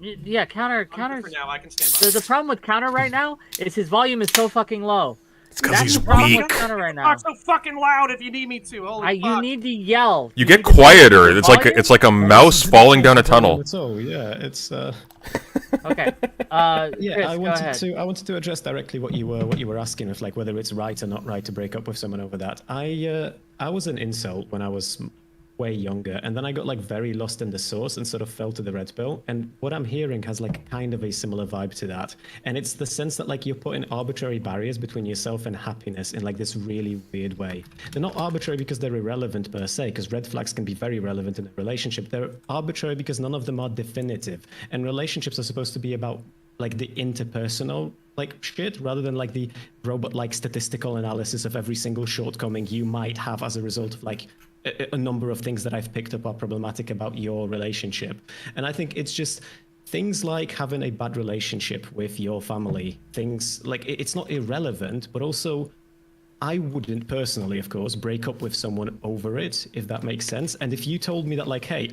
S4: Yeah, Counter.
S2: For now, I can stand by.
S4: The problem with Counter right now is his volume is so fucking low.
S1: It's because he's weak.
S4: With Counter right now.
S2: Talk so fucking loud if you need me to. Holy fuck.
S4: You need to yell.
S1: You get quieter. It's like a mouse falling down a tunnel.
S5: So yeah, it's.
S4: Okay.
S5: Yeah,
S4: Chris,
S5: I wanted to address directly what you were asking of like whether it's right or not right to break up with someone over that. I was an incel when I was way younger, and then I got like very lost in the sauce and sort of fell to the red pill. And what I'm hearing has like kind of a similar vibe to that, and it's the sense that like you're putting arbitrary barriers between yourself and happiness in like this really weird way. They're not arbitrary because they're irrelevant per se, because red flags can be very relevant in a relationship. They're arbitrary because none of them are definitive, and relationships are supposed to be about like the interpersonal like shit rather than like the robot like statistical analysis of every single shortcoming you might have as a result of like a number of things that I've picked up are problematic about your relationship. And I think it's just things like having a bad relationship with your family, things like it's not irrelevant, but also I wouldn't personally, of course, break up with someone over it, if that makes sense. And if you told me that, like, hey,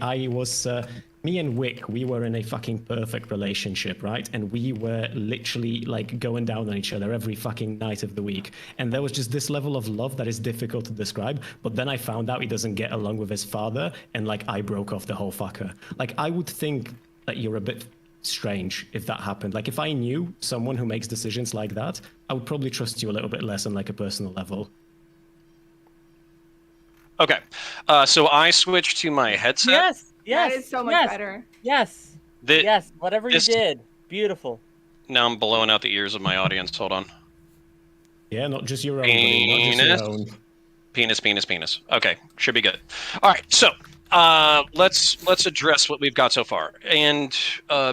S5: me and Wick, we were in a fucking perfect relationship, right? And we were literally, like, going down on each other every fucking night of the week. And there was just this level of love that is difficult to describe. But then I found out he doesn't get along with his father, and, like, I broke off the whole fucker. Like, I would think that you're a bit strange if that happened. Like, if I knew someone who makes decisions like that, I would probably trust you a little bit less on like a personal level.
S7: Okay, so I switched to my headset.
S4: Yes,
S6: That is so much better.
S4: Yes, yes. Whatever you did, beautiful.
S7: Now I'm blowing out the ears of my audience. Hold on.
S5: Yeah, not just your own, buddy, not just your own.
S7: Penis. Okay, should be good. All right, so let's address what we've got so far, and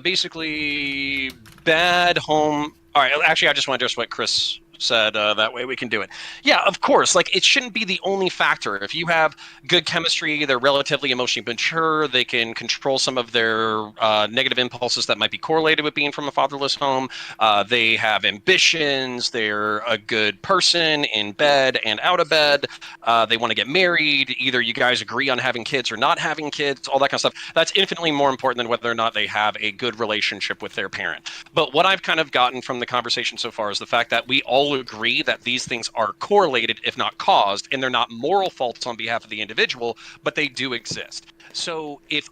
S7: basically bad home. All right, actually, I just want to address what Chris said. That way we can do it. Yeah, of course. Like, it shouldn't be the only factor. If you have good chemistry, they're relatively emotionally mature, they can control some of their negative impulses that might be correlated with being from a fatherless home. They have ambitions. They're a good person in bed and out of bed. They want to get married. Either you guys agree on having kids or not having kids, all that kind of stuff. That's infinitely more important than whether or not they have a good relationship with their parent. But what I've kind of gotten from the conversation so far is the fact that we all agree that these things are correlated, if not caused, and they're not moral faults on behalf of the individual, but they do exist. So if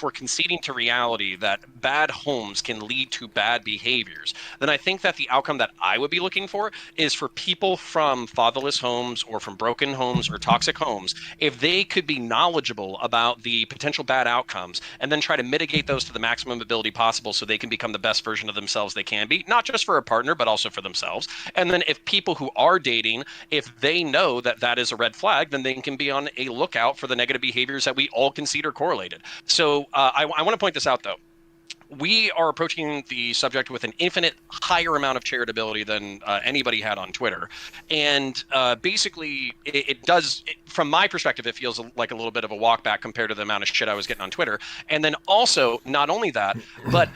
S7: we're conceding to reality that bad homes can lead to bad behaviors, then I think that the outcome that I would be looking for is for people from fatherless homes or from broken homes or toxic homes, if they could be knowledgeable about the potential bad outcomes and then try to mitigate those to the maximum ability possible so they can become the best version of themselves they can be, not just for a partner, but also for themselves. And then if people who are dating, if they know that that is a red flag, then they can be on a lookout for the negative behaviors that we all consider correlated. So I want to point this out, though. We are approaching the subject with an infinite higher amount of charitability than anybody had on Twitter. And basically, it does, from my perspective, it feels like a little bit of a walk back compared to the amount of shit I was getting on Twitter. And then also, not only that, but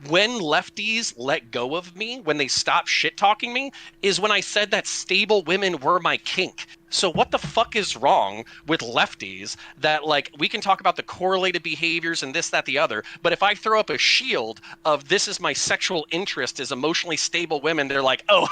S7: when lefties let go of me, when they stop shit talking me, is when I said that stable women were my kink. So what the fuck is wrong with lefties that, like, we can talk about the correlated behaviors and this, that, the other, but if I throw up a shield of this is my sexual interest is emotionally stable women, they're like, oh,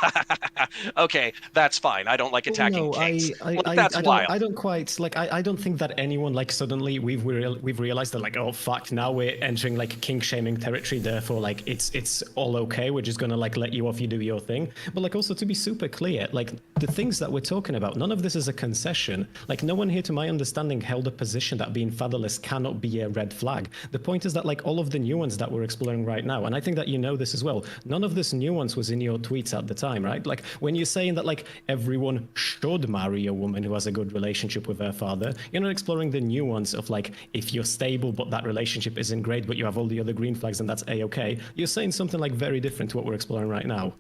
S7: okay, that's fine. I don't like attacking kinks. That's wild.
S5: I don't quite, like, I don't think that anyone, like, suddenly we've realized that, like, oh, fuck, now we're entering, like, kink-shaming territory, therefore, like, it's all okay, we're just gonna, like, let you off, you do your thing. But, like, also, to be super clear, like, the things that we're talking about, none of this is a concession. Like, no one here, to my understanding, held a position that being fatherless cannot be a red flag. The point is that, like, all of the nuance that we're exploring right now, and I think that you know this as well, none of this nuance was in your tweets at the time, right? Like, when you're saying that, like, everyone should marry a woman who has a good relationship with her father, you're not exploring the nuance of, like, if you're stable but that relationship isn't great but you have all the other green flags and that's a-okay. You're saying something, like, very different to what we're exploring right now.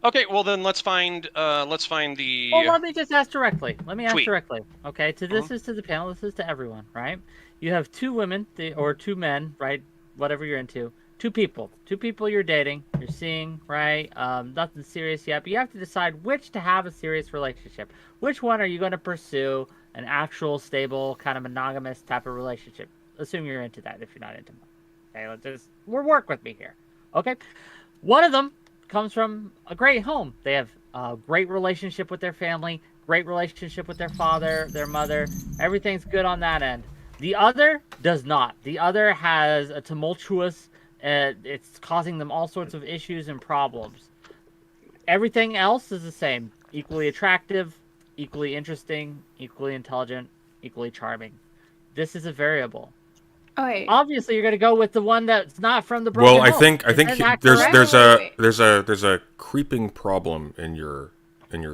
S7: Okay, well then let's find the.
S4: Well, let me just ask directly. Ask
S7: tweet.
S4: directly. Okay, this is to the panel. This is to everyone, right? You have two women or two men, right? Whatever you're into. Two people you're dating, you're seeing, right? Nothing serious yet, but you have to decide which to have a serious relationship. Which one are you going to pursue an actual, stable, kind of monogamous type of relationship? Assume you're into that. If you're not into that, okay, work with me here. Okay, one of them comes from a great home. They have a great relationship with their family, great relationship with their father, their mother. Everything's good on that end. The other does not. The other has a tumultuous, it's causing them all sorts of issues and problems. Everything else is the same. Equally attractive, equally interesting, equally intelligent, equally charming. This is a variable.
S6: Okay.
S4: Obviously, you're going to go with the one that's not from the broken
S1: Well, I
S4: home.
S1: think there's a creeping problem in your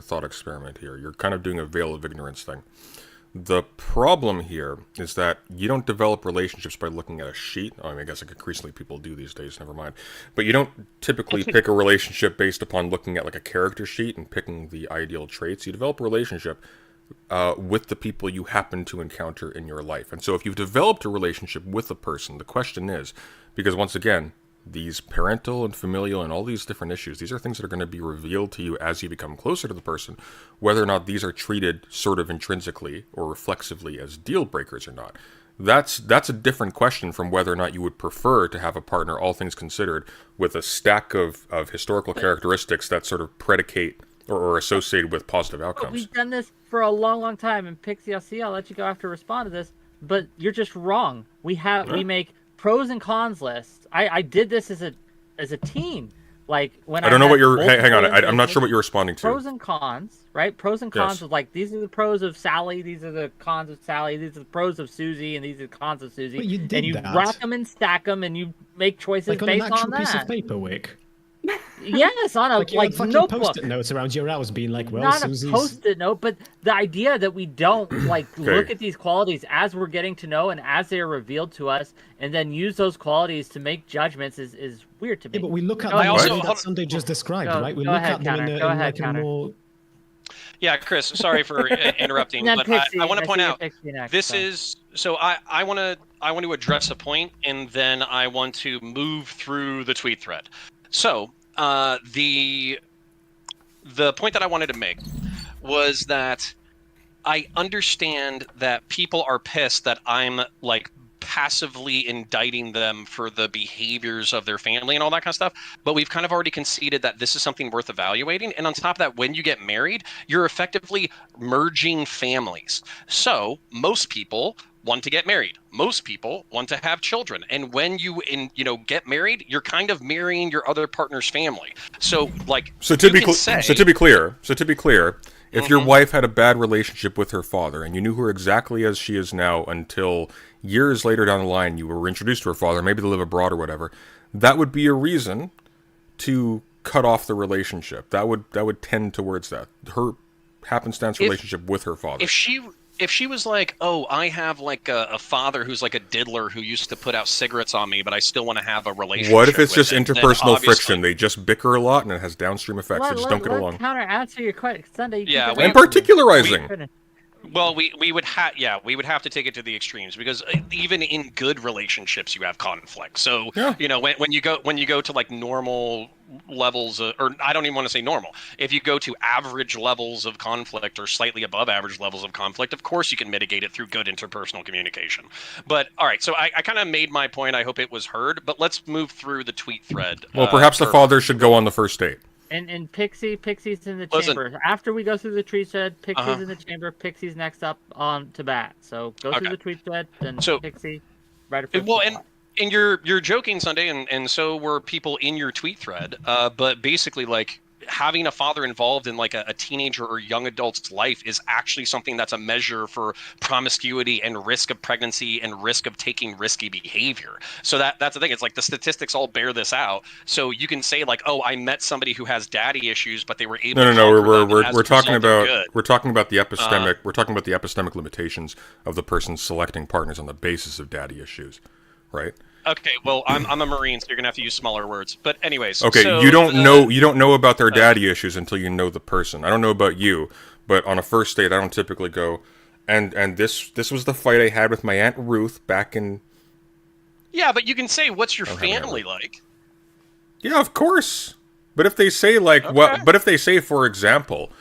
S1: thought experiment here. You're kind of doing a veil of ignorance thing. The problem here is that you don't develop relationships by looking at a sheet. I mean, I guess like increasingly people do these days, never mind. But you don't typically pick a relationship based upon looking at like a character sheet and picking the ideal traits. You develop a relationship with the people you happen to encounter in your life. And so if you've developed a relationship with a person, the question is, because once again, these parental and familial and all these different issues, these are things that are going to be revealed to you as you become closer to the person, whether or not these are treated sort of intrinsically or reflexively as deal breakers or not. That's a different question from whether or not you would prefer to have a partner, all things considered, with a stack of historical characteristics that sort of predicate or associated with positive outcomes.
S4: We've done this for a long, long time, and Pixie, I'll let you go after respond to this, but you're just wrong. We make pros and cons lists. I did this as a teen. Like when
S1: I don't know what you're. Hang on, I'm not sure what you're responding to.
S4: Pros and cons, right? Pros and cons
S1: Yes.
S4: of like these are the pros of Sally, these are the cons of Sally, these are the pros of Susie, and these are the cons of Susie.
S5: But you did
S4: and you
S5: that.
S4: rack them and stack them, and you make choices
S5: Like on
S4: based
S5: an actual
S4: on
S5: piece
S4: that.
S5: of paper, Wick.
S4: Yes, on a
S5: Like you had fucking
S4: notebook.
S5: post-it notes around your house being like, well,
S4: Not
S5: Susie's...
S4: a post-it note, but the idea that we don't look at these qualities as we're getting to know and as they are revealed to us, and then use those qualities to make judgments is weird to me.
S5: Yeah, but we look at
S4: Go
S5: them
S4: ahead.
S5: the
S7: Also-
S5: way that Sunday just described,
S4: Go-
S5: right? We
S4: go
S5: look
S4: ahead,
S5: at them
S4: Counter.
S5: in
S4: Go
S5: a
S4: ahead,
S5: like a
S4: Counter.
S5: more...
S7: Yeah, Chris, sorry for interrupting,
S4: And then
S7: but
S4: Pixie,
S7: I want to point
S4: see
S7: out
S4: Pixie next,
S7: this
S4: so.
S7: is so I want to address a point, and then I want to move through the tweet thread. So the point that I wanted to make was that I understand that people are pissed that I'm like passively indicting them for the behaviors of their family and all that kind of stuff, but we've kind of already conceded that this is something worth evaluating. And on top of that, when you get married, you're effectively merging families. So most people want to get married. Most people want to have children. And when you get married, you're kind of marrying your other partner's family. So like
S1: So to be clear, if your
S7: Mhm.
S1: wife had a bad relationship with her father and you knew her exactly as she is now until years later down the line you were introduced to her father, maybe they live abroad or whatever, that would be a reason to cut off the relationship. That would tend towards that. Her happenstance relationship with her father.
S7: If she was like, oh, I have like a father who's like a diddler who used to put out cigarettes on me, but I still want to have a relationship.
S1: What if it's
S7: with
S1: just
S7: him, then
S1: interpersonal
S7: obviously-
S1: friction? They just bicker a lot and it has downstream effects. They just don't get along.
S4: Counter answer your question, Sunday.
S7: Yeah,
S1: And particularizing.
S7: Well, we would have to take it to the extremes, because even in good relationships you have conflict. So
S1: Yeah.
S7: when you go to like normal levels or I don't even want to say normal. If you go to average levels of conflict or slightly above average levels of conflict, of course you can mitigate it through good interpersonal communication. But all right, so I kind of made my point. I hope it was heard. But let's move through the tweet thread.
S1: Well, perhaps the father should go on the first date.
S4: And Pixie's in the
S7: Listen.
S4: chamber. After we go through the tweet thread, Pixie's
S7: Uh-huh.
S4: in the chamber. Pixie's next up on to bat. So go
S7: Okay.
S4: through the tweet thread, then
S7: So-
S4: Pixie, right after.
S7: Well, and you're joking, Sunday, and so were people in your tweet thread. But basically, like having a father involved in like a teenager or young adult's life is actually something that's a measure for promiscuity and risk of pregnancy and risk of taking risky behavior. So that's the thing. It's like the statistics all bear this out. So you can say like, oh, I met somebody who has daddy issues, but they were able.
S1: No.
S7: to conquer them, and
S1: We're
S7: as a
S1: talking
S7: result, they're
S1: about
S7: good.
S1: we're talking about the epistemic. We're talking about the epistemic limitations of the person selecting partners on the basis of daddy issues, right?
S7: Okay, well, I'm a Marine, so you're gonna have to use smaller words. But anyways,
S1: Okay,
S7: so
S1: you don't know about their daddy issues until you know the person. I don't know about you, but on a first date, I don't typically go, and this was the fight I had with my Aunt Ruth back in.
S7: Yeah, but you can say, what's your
S1: Don't have an
S7: family like?
S1: Yeah, of course. But if they say like,
S7: Okay.
S1: but if they say, for example,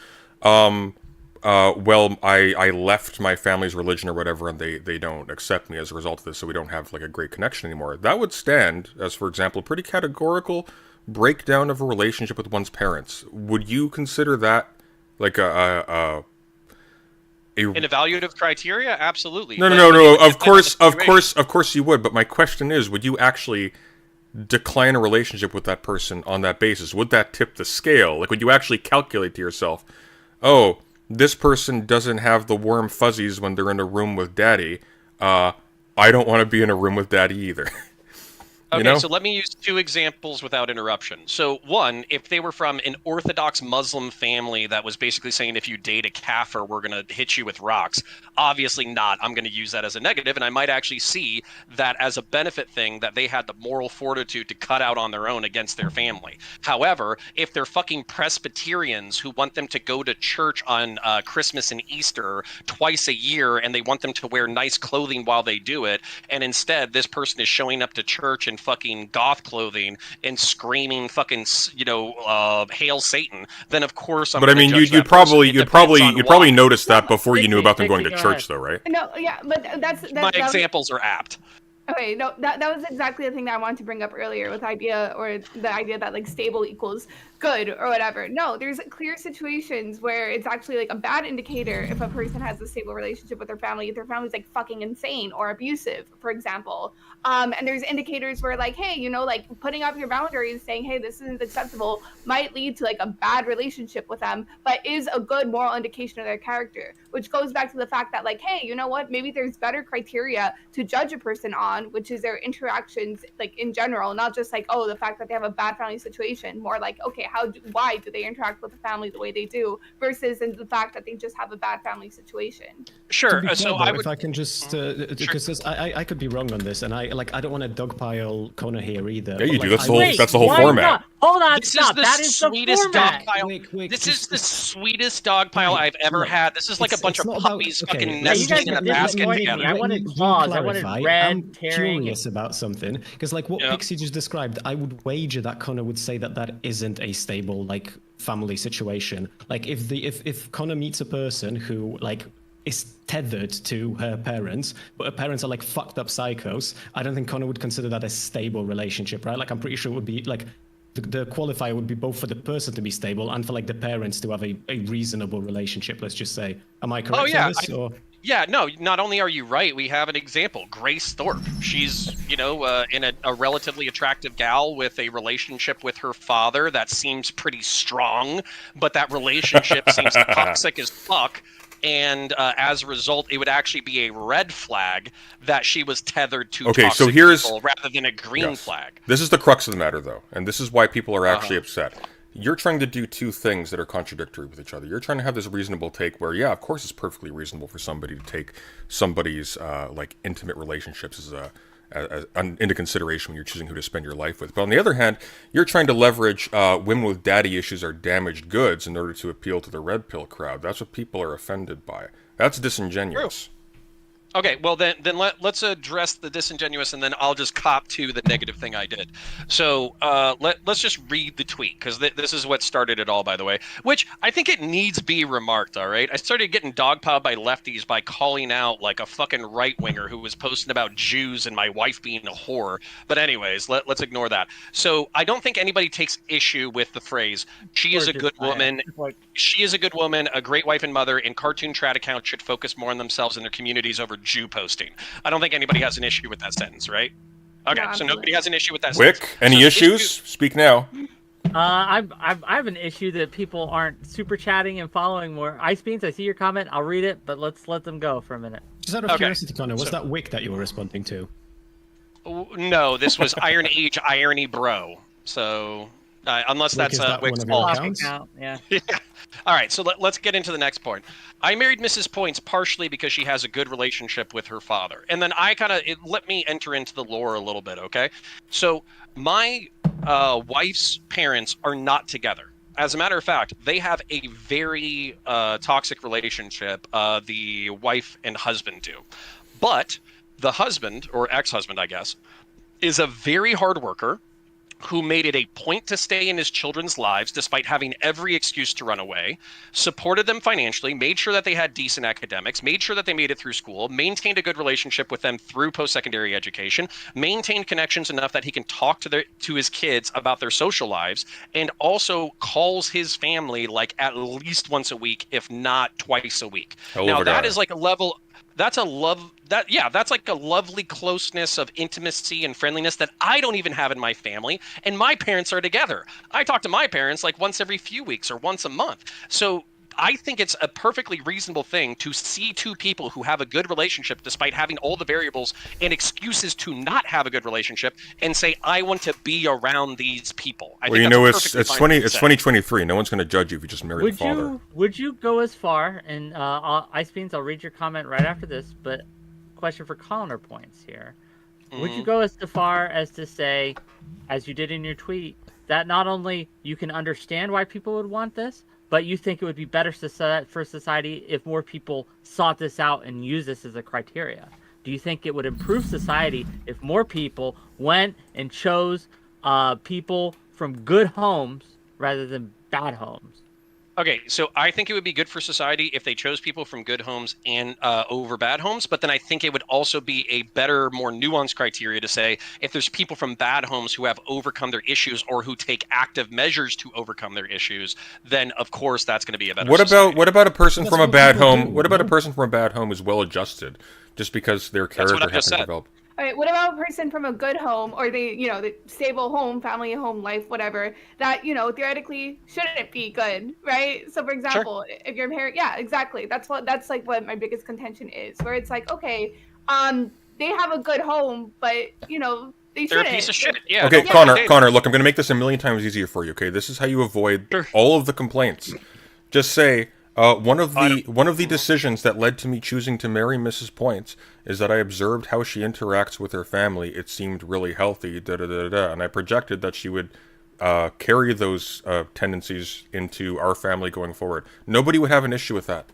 S1: well, I left my family's religion or whatever, and they don't accept me as a result of this, so we don't have like a great connection anymore. That would stand as, for example, a pretty categorical breakdown of a relationship with one's parents. Would you consider that like
S7: An evaluative criteria? Absolutely.
S1: No.
S7: But when you look
S1: Of
S7: at that situation-
S1: of course you would. But my question is, would you actually decline a relationship with that person on that basis? Would that tip the scale? Like, would you actually calculate to yourself, oh, this person doesn't have the warm fuzzies when they're in a room with daddy. I don't want to be in a room with daddy either. You
S7: Okay,
S1: know?
S7: so let me use 2 examples without interruption. So, one, if they were from an Orthodox Muslim family that was basically saying if you date a kafir, we're going to hit you with rocks, obviously not. I'm going to use that as a negative, and I might actually see that as a benefit thing that they had the moral fortitude to cut out on their own against their family. However, if they're fucking Presbyterians who want them to go to church on Christmas and Easter twice a year and they want them to wear nice clothing while they do it, and instead this person is showing up to church in fucking goth clothing and screaming fucking hail Satan, then of course I'm
S1: But I
S7: gonna
S1: mean,
S7: judge
S1: you'd
S7: that person.
S1: probably
S7: It
S1: you'd
S7: depends
S1: probably
S7: on
S1: you'd probably
S7: why.
S1: notice that before you knew
S4: Dixie,
S1: about them going to
S4: Dixie, go
S1: church,
S4: ahead.
S1: though, right?
S6: No, yeah, but
S7: My examples are apt.
S6: Okay, no, that was exactly the thing that I wanted to bring up earlier with the idea that like stable equals good or whatever. No, there's clear situations where it's actually like a bad indicator if a person has a stable relationship with their family, if their family's like fucking insane or abusive, for example. And there's indicators where like, hey, you know, like putting up your boundaries, saying, hey, this isn't acceptable, might lead to like a bad relationship with them, but is a good moral indication of their character, which goes back to the fact that like, hey, you know what, maybe there's better criteria to judge a person on, which is their interactions like in general, not just like, oh, the fact that they have a bad family situation, more like, okay, why do they interact with the family the way they do, versus in the fact that they just have a bad family situation.
S7: Sure.
S5: To be
S7: So
S5: fair,
S7: I
S5: though,
S7: would.
S5: if I can just, because I could be wrong on this, and I don't want to dogpile Connor here either.
S1: Yeah, you
S5: but,
S1: do.
S5: like,
S1: That's the whole.
S4: Wait,
S1: That's the whole
S4: why
S1: format.
S4: not? Hold on,
S7: This
S4: stop.
S7: is the
S4: That is the
S7: sweetest
S4: format.
S7: dogpile.
S5: Wait,
S7: This
S5: just-
S7: is the sweetest dogpile
S5: Wait,
S7: I've ever
S5: look,
S7: had. This is like a bunch
S5: it's
S7: of
S5: not about-
S7: puppies
S5: okay,
S7: fucking
S5: yeah,
S4: you
S7: nesting
S4: guys
S7: in
S4: are
S7: a basket
S4: disappointing
S7: together.
S4: me. I wanted
S5: You
S4: claws. I wanted
S5: clarify.
S4: red,
S5: I'm
S4: tearing.
S5: curious about something because, like, what
S7: Yeah.
S5: Pixie just described, I would wager that Connor would say that that isn't a stable like family situation. Like, if Connor meets a person who like is tethered to her parents, but her parents are like fucked up psychos, I don't think Connor would consider that a stable relationship, right? Like, I'm pretty sure it would be like the qualifier would be both for the person to be stable and for like the parents to have a reasonable relationship. Let's just say, am I correct
S7: yeah,
S5: on this? Or
S7: Yeah, no, not only are you right, we have an example. Grace Thorpe. She's, in a relatively attractive gal with a relationship with her father that seems pretty strong, but that relationship seems toxic as fuck. And as a result, it would actually be a red flag that she was tethered to
S1: Okay,
S7: toxic
S1: so here's-
S7: people rather than a green
S1: Yes.
S7: flag.
S1: This is the crux of the matter, though, and this is why people are actually upset. You're trying to do two things that are contradictory with each other. You're trying to have this reasonable take where, yeah, of course it's perfectly reasonable for somebody to take somebody's like intimate relationships into consideration when you're choosing who to spend your life with. But on the other hand, you're trying to leverage women with daddy issues are damaged goods in order to appeal to the red pill crowd. That's what people are offended by. That's disingenuous.
S7: Okay, well then let's address the disingenuous, and then I'll just cop to the negative thing I did. So let's just read the tweet, because this is what started it all, by the way, which I think it needs be remarked, all right? I started getting dogpiled by lefties by calling out like a fucking right-winger who was posting about Jews and my wife being a whore. But anyways, let's ignore that. So I don't think anybody takes issue with the phrase, she is a good woman. She is a good woman, a great wife and mother, and cartoon trad accounts should focus more on themselves and their communities over Jew posting. I don't think anybody has an issue with that sentence, right? Okay,
S6: No,
S7: so nobody has an issue with that
S1: Wick,
S7: sentence.
S1: any
S7: So the
S1: issues?
S7: issue-
S1: Speak now.
S4: I have an issue that people aren't super chatting and following more. Ice Beans, I see your comment. I'll read it, but let's let them go for a minute.
S5: just out of
S7: Okay.
S5: curiosity, Connor, was
S7: So-
S5: that Wick that you were responding to?
S7: No, this was Iron Age Irony Bro. So unless
S5: Wick,
S7: that's
S5: is that
S7: Wick's
S5: one of your
S7: fault.
S5: accounts?
S4: Account, yeah.
S7: All right, so let's get into the next point. I married Mrs. Points partially because she has a good relationship with her father. And then let me enter into the lore a little bit, okay? So my wife's parents are not together. As a matter of fact, they have a very toxic relationship, the wife and husband do. But the husband, or ex-husband, I guess, is a very hard worker who made it a point to stay in his children's lives despite having every excuse to run away, supported them financially, made sure that they had decent academics, made sure that they made it through school, maintained a good relationship with them through post-secondary education, maintained connections enough that he can talk to his kids about their social lives, and also calls his family like at least once a week, if not twice a week.
S1: Hell of
S7: Now
S1: a
S7: that
S1: guy.
S7: is like a level... That's like a lovely closeness of intimacy and friendliness that I don't even have in my family. And my parents are together. I talk to my parents like once every few weeks or once a month. So I think it's a perfectly reasonable thing to see two people who have a good relationship despite having all the variables and excuses to not have a good relationship and say, I want to be around these people. I
S1: Well,
S7: think
S1: you know,
S7: that's
S1: it's
S7: perfectly fine
S1: 20,
S7: to
S1: it's
S7: say.
S1: 2023. No one's going to judge you if you just marry the father.
S4: Would you go as far, and Ice Beans, I'll read your comment right after this, but question for counterpoints here. Would you go as far as to say, as you did in your tweet, that not only you can understand why people would want this, but you think it would be better for society if more people sought this out and used this as a criteria? Do you think it would improve society if more people went and chose people from good homes rather than bad homes?
S7: Okay, so I think it would be good for society if they chose people from good homes and over bad homes, but then I think it would also be a better, more nuanced criteria to say if there's people from bad homes who have overcome their issues or who take active measures to overcome their issues, then of course that's going to be a better society.
S1: What about a person
S5: That's
S1: from a
S5: what
S1: bad
S5: people
S1: home?
S5: do,
S1: What about a
S5: yeah.
S1: person from a bad home who's well adjusted, just because their
S7: what
S1: character
S7: I just
S1: hasn't
S7: said.
S1: developed?
S6: All right, what about a person from a good home or the stable home, family home life, whatever, that, theoretically shouldn't be good, right? So for example, if your parent, yeah, exactly. That's like what my biggest contention is, where it's like, okay, they have a good home, but they
S7: They're
S6: shouldn't.
S7: a piece of shit. Yeah.
S1: Okay,
S7: don't fucking date them.
S1: Connor, look, I'm going to make this a million times easier for you. Okay, this is how you avoid all of the complaints. Just say one of the decisions that led to me choosing to marry Mrs. Points is that I observed how she interacts with her family. It seemed really healthy, and I projected that she would carry those tendencies into our family going forward. Nobody would have an issue with that.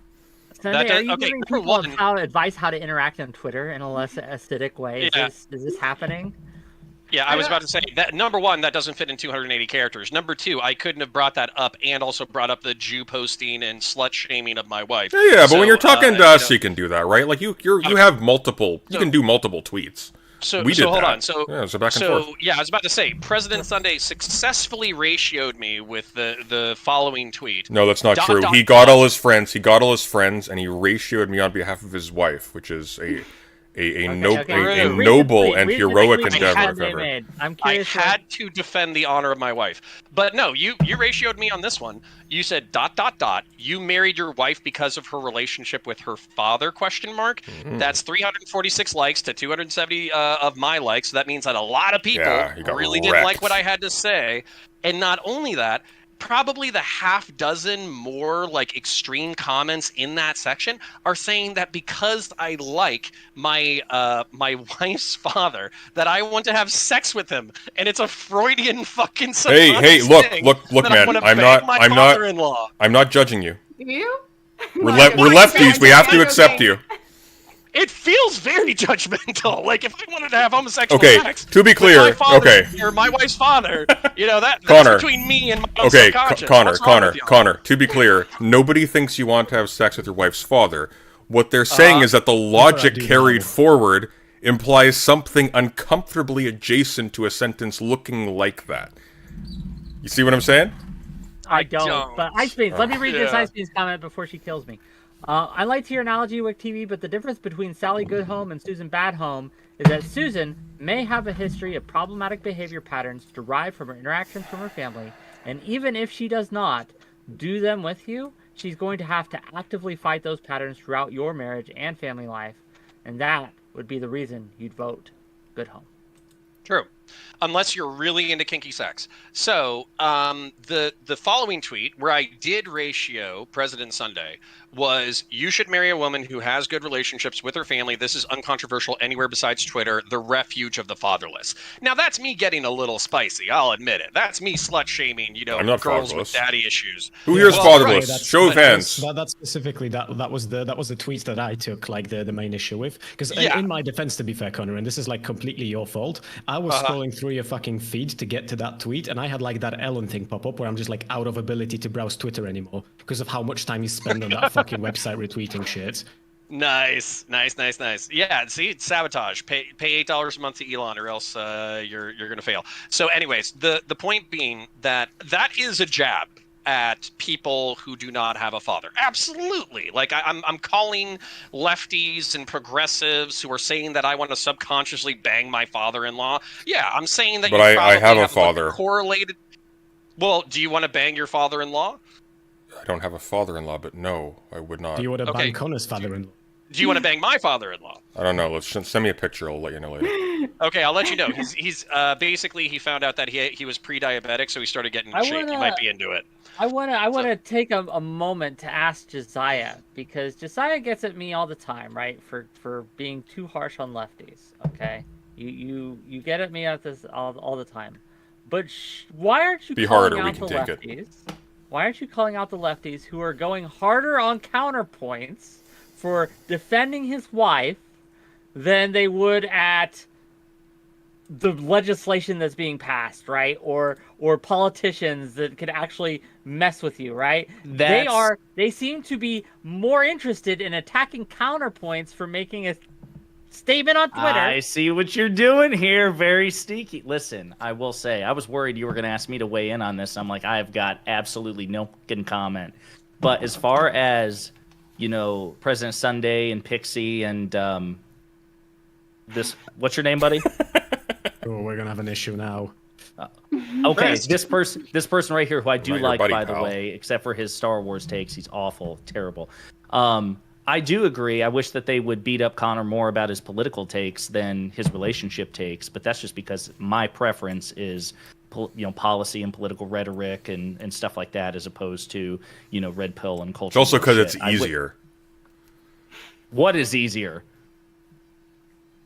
S4: Sunday, are you
S7: okay,
S4: giving
S7: number
S4: people
S7: one-
S4: advice how to interact on Twitter in a less acidic way?
S7: Yeah.
S4: Is this happening?
S7: Yeah, I was about to say that number one, that doesn't fit in 280 characters. Number two, I couldn't have brought that up and also brought up the Jew posting and slut shaming of my wife.
S1: Yeah, but when you're talking to us,
S7: you
S1: you can do that, right? Like you have multiple. You can do multiple tweets.
S7: So,
S1: We did
S7: hold
S1: that.
S7: on. So
S1: back and forth.
S7: yeah, I was about to say, President Sunday successfully ratioed me with the following tweet.
S1: No, that's not
S7: Dot,
S1: true.
S7: dot,
S1: He got
S7: dot.
S1: all his friends. He got all his friends, and he ratioed me on behalf of his wife, which is a noble and heroic endeavor. If ever.
S4: I'm
S7: I
S4: curious.
S7: had to defend the honor of my wife. But no, you ratioed me on this one. You said ... You married your wife because of her relationship with her father, ? That's 346 likes to 270 of my likes. So that means that a lot of people
S1: Yeah, you got
S7: really didn't
S1: wrecked.
S7: like what I had to say. And not only that, probably the half dozen more like extreme comments in that section are saying that because I like my wife's father, that I want to have sex with him, and it's a Freudian fucking
S1: Hey,
S7: subconscious
S1: look,
S7: thing that I
S1: man.
S7: wanna
S1: I'm
S7: bang my
S1: not
S7: father-in-law.
S1: I'm not judging you.
S6: Do you?
S1: We're lefties. We have to accept you.
S7: It feels very judgmental. Like if I wanted to have homosexual
S1: Okay,
S7: sex,
S1: to be
S7: with
S1: clear,
S7: my father
S1: okay.
S7: or my wife's father, that's
S1: Connor.
S7: between me and my own
S1: Okay,
S7: subconscious. What's wrong with y'all?
S1: Connor. To be clear, nobody thinks you want to have sex with your wife's father. What they're saying is that the logic
S5: do
S1: carried
S5: now.
S1: forward implies something uncomfortably adjacent to a sentence looking like that. You see what I'm saying?
S4: I don't.
S7: don't.
S4: But Ice Beans, let me read this
S7: Yeah.
S4: Ice Beans comment before she kills me. I liked your analogy with TV, but the difference between Sally Goodhome and Susan Badhome is that Susan may have a history of problematic behavior patterns derived from her interactions from her family, and even if she does not do them with you, she's going to have to actively fight those patterns throughout your marriage and family life, and that would be the reason you'd vote Goodhome.
S7: True. Unless you're really into kinky sex. So the following tweet, where I did ratio President Sunday, was you should marry a woman who has good relationships with her family. This is uncontroversial anywhere besides Twitter, the refuge of the fatherless. Now that's me getting a little spicy, I'll admit it. That's me slut shaming,
S1: I'm not
S7: girls
S1: fatherless.
S7: with daddy issues.
S1: Who here's
S7: Well,
S1: fatherless?
S7: right.
S1: Show of hands.
S5: That specifically that was the tweets that I took like the main issue with, because
S7: Yeah.
S5: in my defense, to be fair, Connor, and this is like completely your fault, I was scrolling through your fucking feed to get to that tweet, and I had like that Ellen thing pop up where I'm just like out of ability to browse Twitter anymore because of how much time you spend on that fucking website retweeting shit.
S7: Nice. Yeah, see, it's sabotage. Pay $8 a month to Elon, or else you're gonna fail. So, anyways, the point being that is a jab at people who do not have a father. Absolutely. Like I'm calling lefties and progressives who are saying that I want to subconsciously bang my father-in-law. Yeah, I'm saying that.
S1: But
S7: you
S1: I
S7: probably
S1: have a
S7: like,
S1: father.
S7: correlated. Well, do you want to bang your father-in-law?
S1: I don't have a father-in-law, but no, I would not.
S5: Do you want to
S7: Okay.
S5: ban Connor's father-in-law?
S7: Do you want to bang my father-in-law?
S1: I don't know. Send me a picture. I'll let you know later.
S7: Okay, I'll let you know. He's basically he found out that he was pre-diabetic, so he started getting in shape. He might be into it.
S4: I wanna take a moment to ask Josiah, because Josiah gets at me all the time, right, for being too harsh on lefties. Okay, you get at me at this all the time, but why aren't you
S1: Be
S4: calling
S1: harder, we
S4: out
S1: can
S4: the
S1: take it.
S4: lefties? Why aren't you calling out the lefties who are going harder on counterpoints for defending his wife than they would at the legislation that's being passed, right? Or politicians that could actually mess with you, right? They seem to be more interested in attacking counterpoints for making a statement on Twitter.
S3: I see what you're doing here. Very sneaky. Listen, I will say, I was worried you were going to ask me to weigh in on this. I'm like, I've got absolutely no fucking comment. But as far as, President Sunday and Pixie and this, what's your name, buddy?
S5: Oh, we're gonna have an issue now.
S3: Okay, this person right here, who I do
S1: Not your
S3: like,
S1: buddy,
S3: by the
S1: pal.
S3: way, except for his Star Wars takes, he's awful, terrible. I do agree. I wish that they would beat up Connor more about his political takes than his relationship takes, but that's just because my preference is, policy and political rhetoric and stuff like that, as opposed to, red pill and culture.
S1: It's also because
S3: bullshit.
S1: it's easier.
S3: What is easier?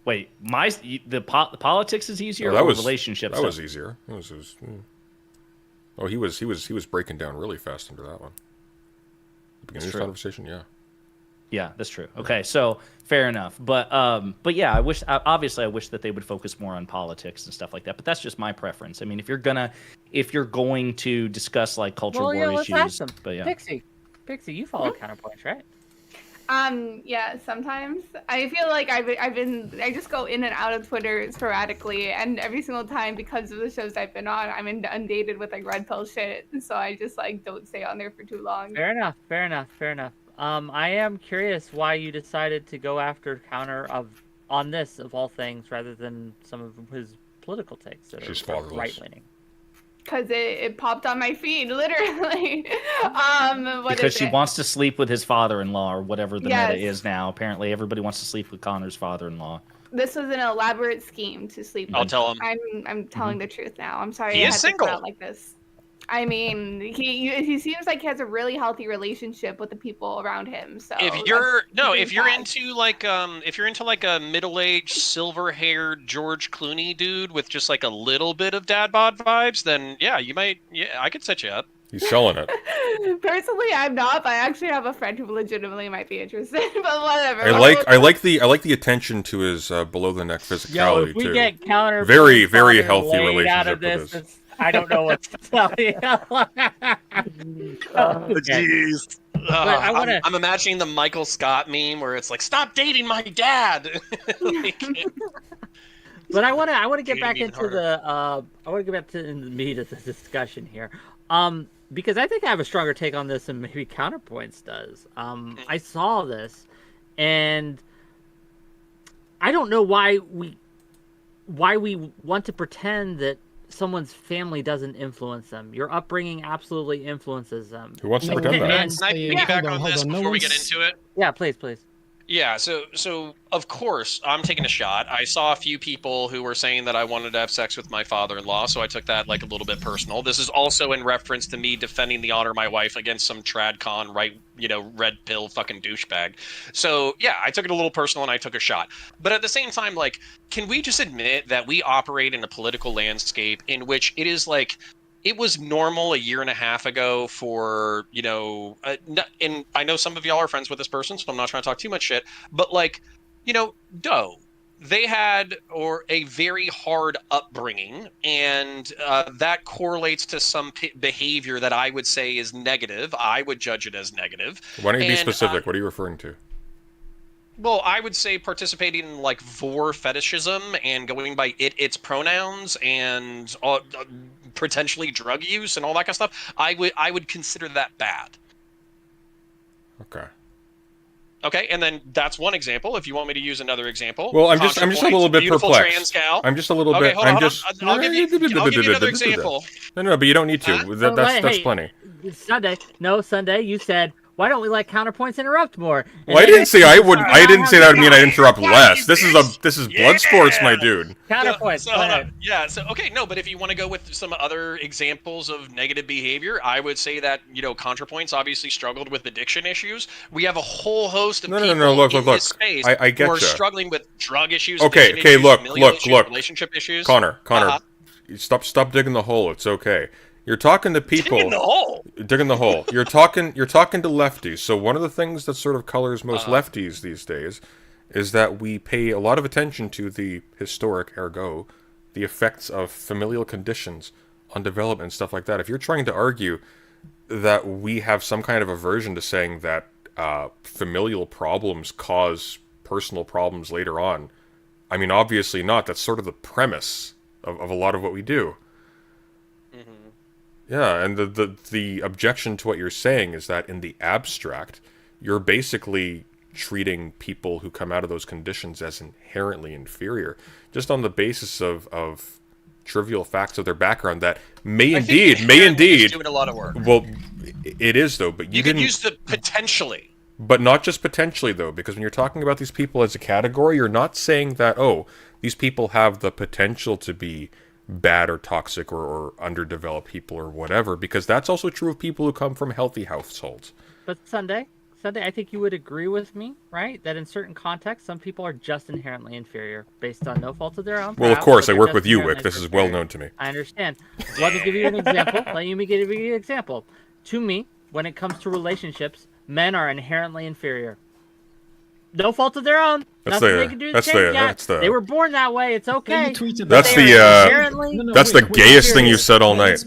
S3: Wait, the politics is easier,
S1: Oh,
S3: or relationships?
S1: That was easier. Oh, he was breaking down really fast into that one. The beginning of this conversation, yeah.
S3: Yeah, that's true. Okay, so fair enough. But yeah, I wish that they would focus more on politics and stuff like that. But that's just my preference. I mean, if you're going to discuss like cultural war
S4: let's
S3: issues,
S4: ask them.
S3: but yeah.
S4: Pixie, you follow Counterpoints, right?
S6: Yeah, sometimes I feel like I just go in and out of Twitter sporadically, and every single time, because of the shows I've been on, I'm inundated with like red pill shit, so I just like don't stay on there for too long.
S4: Fair enough. I am curious why you decided to go after Counter on this of all things, rather than some of his political takes that
S1: She's
S4: are
S1: fatherless.
S4: right leaning.
S6: Because it popped on my feed, literally.
S3: Because she wants to sleep with his father-in-law, or whatever the meta
S6: Yes.
S3: is now. Apparently, everybody wants to sleep with Connor's father-in-law.
S6: This was an elaborate scheme to sleep.
S7: I'll
S6: with.
S7: tell him.
S6: I'm telling the truth now. I'm sorry.
S7: He
S6: I
S7: is
S6: had to come
S7: single.
S6: out like this. I mean, he seems like he has a really healthy relationship with the people around him. So
S7: If you're
S6: bad.
S7: into like a middle-aged silver-haired George Clooney dude with just like a little bit of dad bod vibes, then yeah, I could set you up.
S1: He's selling it.
S6: Personally, I'm not, but I actually have a friend who legitimately might be interested. But whatever.
S1: I like the attention to his below the neck physicality
S4: Yo, if we
S1: too.
S4: get Counter
S1: Very, very
S4: Father
S1: healthy
S4: laid out of
S1: relationship with
S4: this, I don't know what to tell you.
S7: Jeez.
S4: I wanna-
S7: I'm imagining the Michael Scott meme where it's like, "Stop dating my dad." Like,
S4: But I want to get
S7: Shooting
S4: back
S7: even
S4: into the meat of the discussion here, because I think I have a stronger take on this than maybe Counterpoints does. I saw this, and I don't know why we want to pretend that someone's family doesn't influence them. Your upbringing absolutely influences them.
S1: Who wants to pretend that?
S7: Can I piggyback on this before we get into it?
S4: Yeah, please.
S7: Yeah, so of course I'm taking a shot. I saw a few people who were saying that I wanted to have sex with my father-in-law, so I took that like a little bit personal. This is also in reference to me defending the honor of my wife against some tradcon red pill fucking douchebag. So yeah, I took it a little personal and I took a shot. But at the same time, like, can we just admit that we operate in a political landscape in which it is like, it was normal a year and a half ago for, and I know some of y'all are friends with this person, so I'm not trying to talk too much shit, but like, Doe, they had a very hard upbringing, and that correlates to some behavior that I would say is negative. I would judge it as negative.
S1: Why don't you be specific? What are you referring to?
S7: Well, I would say participating in like vor fetishism and going by its pronouns and potentially drug use and all that kind of stuff. I would consider that bad.
S1: Okay.
S7: Okay, and then that's one example. If you want me to use another example,
S1: Well, I'm just a little bit
S7: beautiful
S1: perplexed.
S7: Trans gal.
S1: I'm just a little
S7: Okay,
S1: bit.
S7: hold on,
S1: I'm just.
S7: I'll give you another example.
S1: No, but you don't need to. That's
S4: Hey,
S1: plenty.
S4: Sunday, you said, why don't we let Counterpoints interrupt more? And
S1: Well, I
S4: then
S1: didn't say I would. I didn't say that would mean I'd interrupt
S7: Yeah,
S1: less.
S7: you
S1: This is
S7: bitch.
S1: blood sports, my
S7: Yeah.
S1: dude.
S4: Counterpoints.
S7: So
S4: go
S7: hold
S4: ahead.
S7: on. Yeah. So okay, no, but if you want to go with some other examples of negative behavior, I would say that Counterpoints obviously struggled with addiction issues. We have a whole host of people
S1: Look.
S7: in this space
S1: I get
S7: who are
S1: ya.
S7: struggling with drug issues.
S1: Okay,
S7: addiction issues,
S1: look,
S7: familial issues,
S1: look.
S7: relationship issues.
S1: Connor,
S7: Uh-huh.
S1: stop digging the hole. It's okay. You're talking to people.
S7: Digging the hole.
S1: Digging the hole. You're talking to lefties. So one of the things that sort of colors most lefties these days is that we pay a lot of attention to the historic, ergo, the effects of familial conditions on development and stuff like that. If you're trying to argue that we have some kind of aversion to saying that familial problems cause personal problems later on, I mean, obviously not. That's sort of the premise of a lot of what we do. Yeah, and the objection to what you're saying is that in the abstract, you're basically treating people who come out of those conditions as inherently inferior, just on the basis of trivial facts of their background that may indeed
S7: doing a lot of work.
S1: Well, it is though, but
S7: You could use the potentially.
S1: But not just potentially though, because when you're talking about these people as a category, you're not saying that these people have the potential to be bad or toxic or underdeveloped people or whatever, because that's also true of people who come from healthy households.
S4: But Sunday, I think you would agree with me, right? That in certain contexts, some people are just inherently inferior based on no fault of their own.
S1: Well, of
S4: perhaps,
S1: course,
S4: but
S1: I
S4: they're
S1: work
S4: just
S1: with you,
S4: inherently
S1: Wick. This is
S4: inferior.
S1: well known to me.
S4: I understand. Let me give you an example. To me, when it comes to relationships, men are inherently inferior. No fault of their own. Nothing they can do to change that. They were born that way. It's okay.
S1: That's the gayest thing you said all night.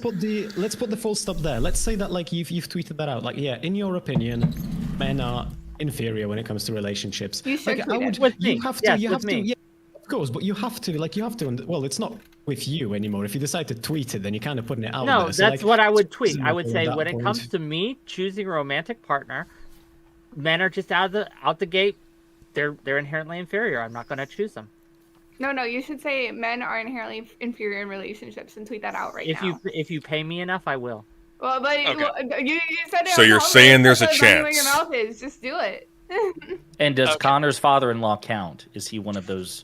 S5: Let's put the full stop there. Let's say that like you've tweeted that out. Like, yeah, in your opinion, men are inferior when it comes to relationships.
S6: You should
S5: like,
S6: tweet it.
S4: With me.
S5: You have to.
S4: Yes,
S5: You
S4: with
S5: have
S4: me.
S5: to. Yeah, of course, but you have to. Well, it's not with you anymore. If you decide to tweet it, then you're kind of putting it out
S4: No,
S5: there. So,
S4: that's
S5: like,
S4: what I would tweet.
S5: it's
S4: I would say
S5: at that
S4: when it
S5: point.
S4: comes to me choosing a romantic partner, men are just out the gate. They're inherently inferior. I'm not going to choose them.
S6: No, you should say men are inherently inferior in relationships and tweet that out now.
S4: If you pay me enough, I will.
S6: Well, but you said it.
S1: So
S6: on
S1: you're
S6: public,
S1: saying there's a
S6: that's where your
S1: chance.
S6: mouth is. Just do it.
S3: And does
S7: Okay.
S3: Connor's father-in-law count? Is he one of those?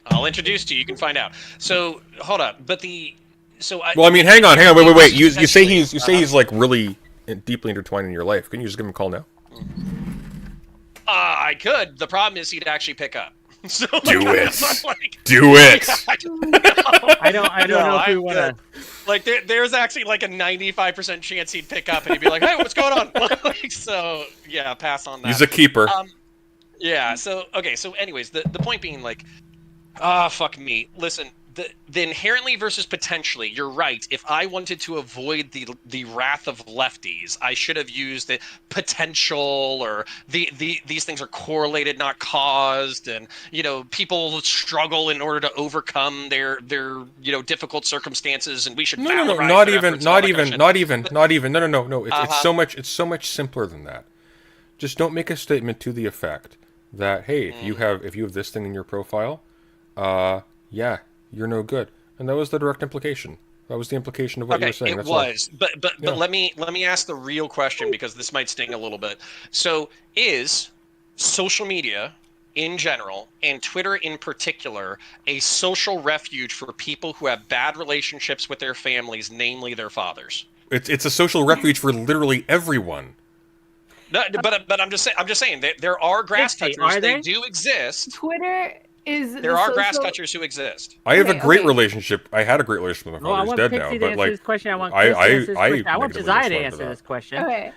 S7: I'll introduce to you. You can find out. So hold up, but
S1: Well, I mean, hang on, wait. You say he's like really deeply intertwined in your life. Couldn't you just give him a call now?
S7: I could. The problem is he'd actually pick up. So,
S1: Do
S7: like,
S1: it.
S7: I'm like,
S1: Do it.
S7: I don't know.
S4: I don't know if we
S7: I'm
S4: want to.
S7: good. Like there's actually like a 95% chance he'd pick up and he'd be like, "Hey, what's going on?" Like, so yeah, pass on that.
S1: He's a keeper.
S7: Yeah. So okay. So anyways, the point being like, fuck me. Listen, the inherently versus potentially. You're right. If I wanted to avoid the wrath of lefties, I should have used the potential or these things are correlated, not caused, and people struggle in order to overcome their difficult circumstances, and we should
S1: No,
S7: valorize
S1: not
S7: their
S1: even.
S7: efforts and all that kind of shit.
S1: No. It's so much simpler than that. Just don't make a statement to the effect that, hey, if you have this thing in your profile, yeah, you're no good. And that was the direct implication. That was the implication of what you were saying.
S7: It
S1: That's
S7: was,
S1: all.
S7: but
S1: Yeah.
S7: let me ask the real question, because this might sting a little bit. So, is social media in general and Twitter in particular a social refuge for people who have bad relationships with their families, namely their fathers?
S1: It's a social refuge for literally everyone.
S7: No, but I'm just saying there are grass
S4: Dixie,
S7: touchers.
S4: are
S7: They
S4: they?
S7: do exist.
S6: Twitter is.
S7: There are grass touchers who exist.
S1: I have a
S6: Okay,
S1: great
S6: okay.
S1: relationship. I had a great relationship with my
S4: Well, I
S1: father. He's
S4: want
S1: dead
S4: Pixie
S1: now,
S4: to
S1: but
S4: answer
S1: like
S4: this question. I want
S1: I-
S4: Chris to
S1: I-
S4: answer this
S1: I
S4: question. I want
S1: negatively
S4: Josiah to
S1: respond to
S4: answer
S1: that.
S4: this question.
S6: Okay.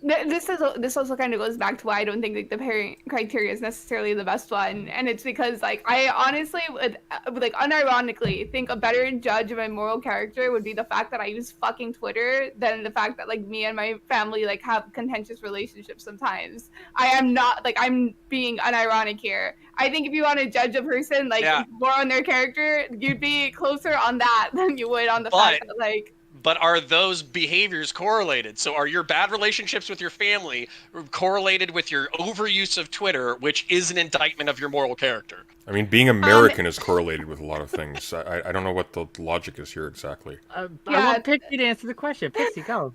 S6: This also kind of goes back to why I don't think like the parent criteria is necessarily the best one, and it's because like I honestly would like unironically think a better judge of my moral character would be the fact that I use fucking Twitter than the fact that like me and my family like have contentious relationships sometimes. I am not like I'm being unironic here. I think if you want to judge a person like
S7: Yeah.
S6: more on their character, you'd be closer on that than you would on the fact that like.
S7: but are those behaviors correlated? So are your bad relationships with your family correlated with your overuse of Twitter, which is an indictment of your moral character?
S1: I mean, being American is correlated with a lot of things. I don't know what the logic is here exactly.
S4: I want Pixie to answer the question. Pixie, go.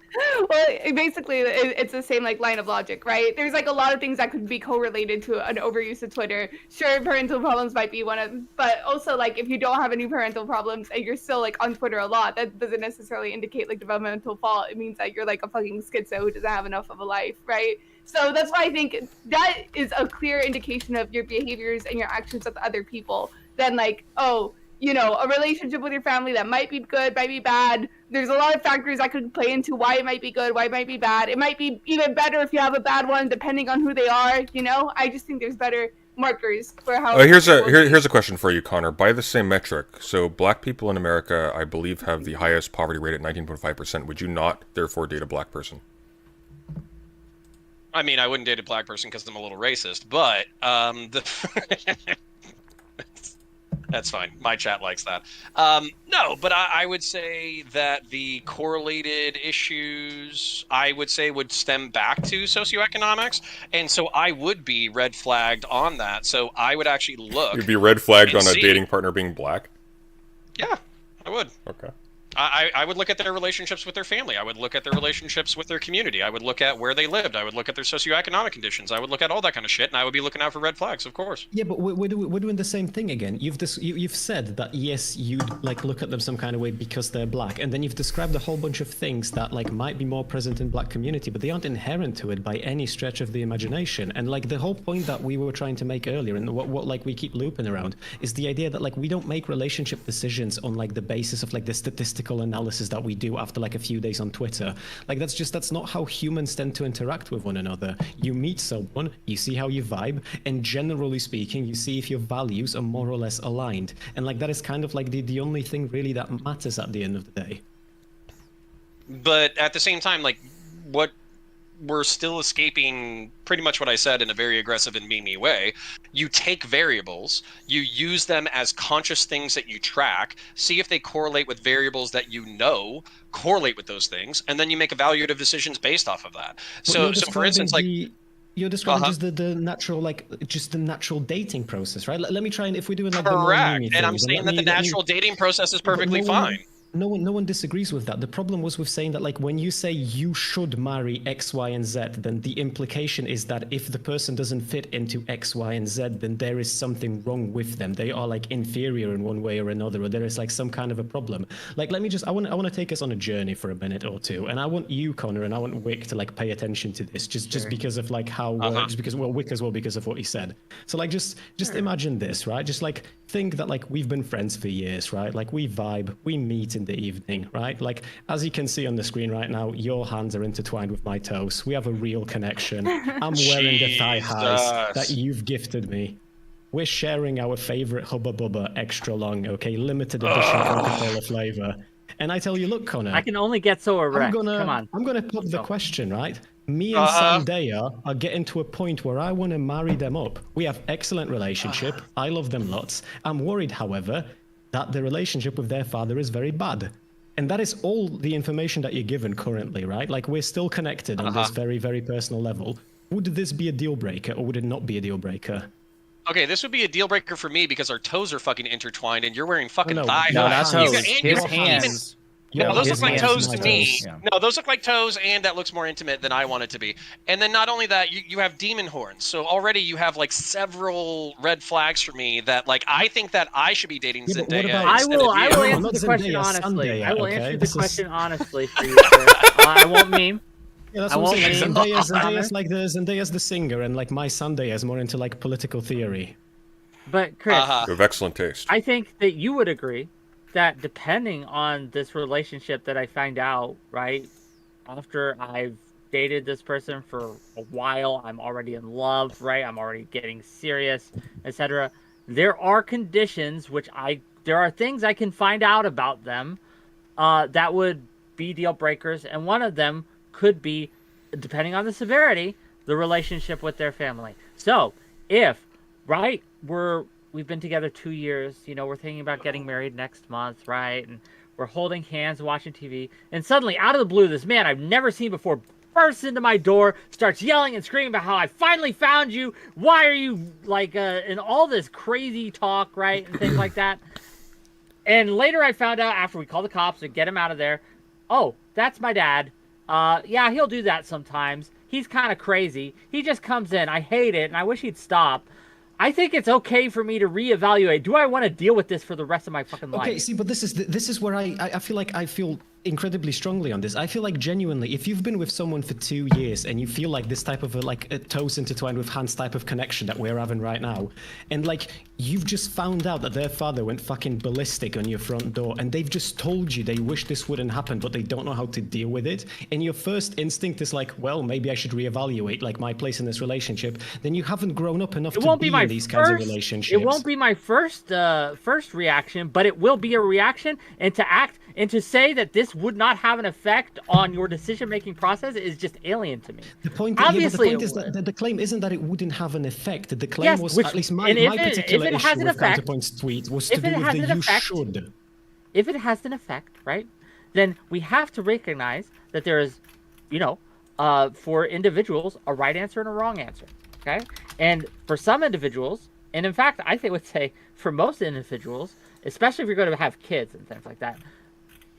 S6: Well, basically, it's the same like line of logic, right? There's like a lot of things that could be correlated to an overuse of Twitter. Sure, parental problems might be one of them, but also like if you don't have any parental problems and you're still like on Twitter a lot, that doesn't necessarily indicate like developmental fault. It means that you're like a fucking schizo who doesn't have enough of a life, right? So that's why I think that is a clear indication of your behaviors and your actions with other people than like, oh, you know, a relationship with your family that might be good, might be bad. There's a lot of factors that could play into why it might be good, why it might be bad. It might be even better if you have a bad one, depending on who they are, you know? I just think there's better markers for how...
S1: Here's a question for you, Connor. By the same metric, so black people in America, I believe, have the highest poverty rate at 19.5%. Would you not, therefore, date a black person?
S7: I mean, I wouldn't date a black person because I'm a little racist, but that's fine. My chat likes that. No, but I would say that the correlated issues, I would say, would stem back to socioeconomics, and so I would be red flagged on that. So I would actually look.
S1: You'd be red flagged on a dating partner being black?
S7: Yeah, I would.
S1: Okay.
S7: I would look at their relationships with their family. I would look at their relationships with their community. I would look at where they lived. I would look at their socioeconomic conditions. I would look at all that kind of shit, and I would be looking out for red flags, of course.
S5: Yeah, but we're doing the same thing again. You've said that yes, you'd like look at them some kind of way because they're black, and then you've described a whole bunch of things that like might be more present in black community, but they aren't inherent to it by any stretch of the imagination. And like the whole point that we were trying to make earlier, and what like we keep looping around, is the idea that like we don't make relationship decisions on like the basis of like the statistical analysis that we do after like a few days on Twitter. Like that's not how humans tend to interact with one another. You meet someone, you see how you vibe, and generally speaking, you see if your values are more or less aligned. And like that is kind of like the only thing really that matters at the end of the day.
S7: But at the same time, like what we're still escaping pretty much what I said in a very aggressive and memey way. You take variables, you use them as conscious things that you track, see if they correlate with variables that you know correlate with those things, and then you make evaluative decisions based off of that. So for instance, like
S5: you're describing just the natural, like just the natural dating process, right? Let me try and if we're doing like
S7: correct,
S5: the
S7: and I'm saying that the natural dating process is perfectly fine.
S5: No one disagrees with that. The problem was with saying that, like, when you say you should marry X, Y, and Z, then the implication is that if the person doesn't fit into X, Y, and Z, then there is something wrong with them. They are like inferior in one way or another, or there is like some kind of a problem. Like, let me just, I want to take us on a journey for a minute or two, and I want you, Connor, and I want Wick to like pay attention to this, just because of like how, just because, well, Wick as well because of what he said. So like, just imagine this, right? Just like think that like we've been friends for years, right? Like we vibe, we meet in the evening, right? Like as you can see on the screen right now, your hands are intertwined with my toes. We have a real connection. I'm wearing the thigh highs that you've gifted me. We're sharing our favorite Hubba Bubba extra long, okay, limited edition Coca-Cola flavor. And I tell you, look, Connor,
S4: I can only get so erect. Come on.
S5: I'm gonna put the question, right? Me and Sandaya are getting to a point where I want to marry them up. We have excellent relationship. I love them lots. I'm worried, however, that the relationship with their father is very bad. And that is all the information that you're given currently, right? Like we're still connected on this very, very personal level. Would this be a deal breaker or would it not be a deal breaker?
S7: Okay, this would be a deal breaker for me because our toes are fucking intertwined and you're wearing fucking thigh
S3: No,
S7: highs.
S3: not toes. His hands.
S7: No, those look like toes to me.
S3: Yeah.
S7: No, those look like toes, and that looks more intimate than I want it to be. And then not only that, you have demon horns. So already you have like several red flags for me that like I think that I should be dating Zendaya.
S4: I will answer the question honestly. I will answer the question honestly for you, sir. I won't meme.
S5: Yeah, that's what I'm saying. Zendaya's the singer, and like my Sunday is more into like political theory.
S4: But Chris,
S1: You have excellent taste.
S4: I think that you would agree that depending on this relationship that I find out, right, after I've dated this person for a while, I'm already in love, right, I'm already getting serious, etc. There are conditions there are things I can find out about them that would be deal breakers, and one of them could be, depending on the severity, the relationship with their family. So if, right, we've been together 2 years, we're thinking about getting married next month, right? And We're holding hands, watching TV, and suddenly, out of the blue, this man I've never seen before bursts into my door, starts yelling and screaming about how I finally found you. Why are you and all this crazy talk, right, and things like that. And later, I found out after we called the cops to get him out of there. Oh, that's my dad. Yeah, he'll do that sometimes. He's kind of crazy. He just comes in. I hate it, and I wish he'd stop. I think it's okay for me to reevaluate. Do I want to deal with this for the rest of my fucking life?
S5: Okay, see, but this is where I feel like I feel incredibly strongly on this. I feel like genuinely, if you've been with someone for 2 years and you feel like this type of a toes intertwined with hands type of connection that we're having right now, and like you've just found out that their father went fucking ballistic on your front door, and they've just told you they wish this wouldn't happen, but they don't know how to deal with it, and your first instinct is like, well, maybe I should reevaluate like my place in this relationship, then you haven't grown up enough to be in these kinds of relationships.
S4: It won't be my first reaction, but it will be a reaction, and to act and to say that this would not have an effect on your decision-making process is just alien to me.
S5: The point,
S4: Obviously,
S5: is that the claim isn't that it wouldn't have an effect. The claim
S4: Yes,
S5: was,
S4: which-
S5: at least my
S4: and if it-
S5: particular
S4: if it
S5: issue
S4: has an
S5: with
S4: effect-
S5: Counterpoints tweet was to
S4: if
S5: do
S4: it
S5: with
S4: has
S5: the
S4: an
S5: you
S4: effect-
S5: should.
S4: If it has an effect, right, then we have to recognize that there is, for individuals, a right answer and a wrong answer, okay? And for some individuals, and in fact, I would say for most individuals, especially if you're going to have kids and things like that,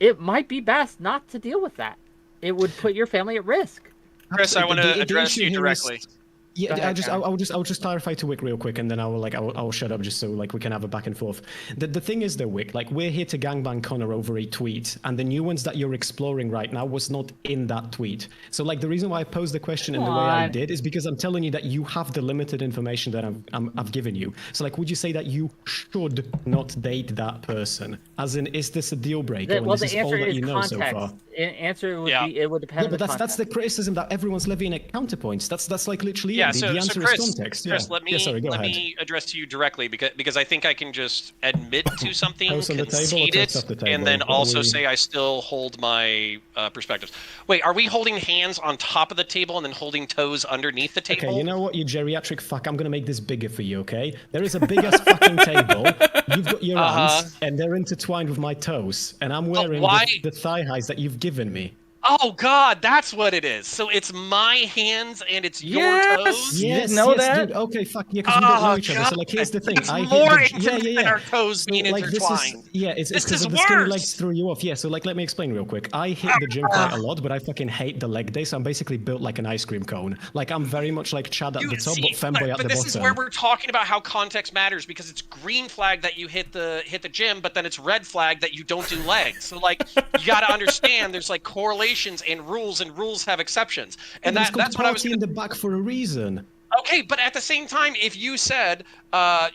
S4: it might be best not to deal with that. It would put your family at risk.
S7: Chris, I want to address
S5: issue
S7: you
S5: here is-
S7: directly.
S5: Yeah,
S4: Go ahead,
S5: I'll just clarify to Wick real quick, and then I'll shut up just so like we can have a back and forth. The thing is though, Wick, like we're here to gangbang Connor over a tweet, and the nuance that you're exploring right now was not in that tweet. So like the reason why I posed the question in the way I did is because I'm telling you that you have the limited information that I've given you. So like, would you say that you should not date that person? As in, is this a deal breaker?
S4: Well,
S5: this
S4: the
S5: is all
S4: answer
S5: that
S4: is
S5: you know so
S4: context.
S5: far.
S4: Answer would be it would depend
S5: Yeah,
S4: on
S5: but
S4: the
S5: that's
S4: context.
S5: the criticism that everyone's levying at Counterpoints. That's like literally
S7: Yeah,
S5: it. The answer
S7: Chris,
S5: is context.
S7: Chris,
S5: Yeah.
S7: let me
S5: Yeah, sorry, go
S7: let
S5: ahead.
S7: me address to you directly because I think I can just admit to something,
S5: Toast on the table or
S7: concede it,
S5: toast off the table?
S7: and then
S5: What are
S7: also
S5: we-
S7: say I still hold my perspectives. Wait, are we holding hands on top of the table and then holding toes underneath the table?
S5: Okay, you know what, you geriatric fuck, I'm gonna make this bigger for you, okay? There is a big ass fucking table. You've got your hands, and they're intertwined with my toes, and I'm wearing
S7: why-
S5: the thigh highs that you've given me.
S7: Oh God, that's what it is. So it's my hands and it's your toes.
S3: You didn't know that?
S5: Dude. Okay, fuck yeah, because we don't know each other. So like, here's the thing.
S7: It's
S5: I hate
S7: more
S5: the,
S7: intimate than our toes being
S5: So, like,
S7: intertwined.
S5: it's
S7: This
S5: because
S7: is
S5: of the skinny
S7: worse.
S5: legs threw you off. Yeah, so like, let me explain real quick. I hit the gym quite a lot, but I fucking hate the leg day. So I'm basically built like an ice cream cone. Like I'm very much like Chad at the top,
S7: See,
S5: but femboy at
S7: but
S5: the
S7: this
S5: bottom.
S7: is where we're talking about how context matters because it's green flag that you hit the gym, but then it's red flag that you don't do legs. So like you got to understand there's like correlations and rules have exceptions, and
S5: It's called
S7: that's what I was
S5: party in the back for a reason.
S7: Okay, but at the same time, if you said, I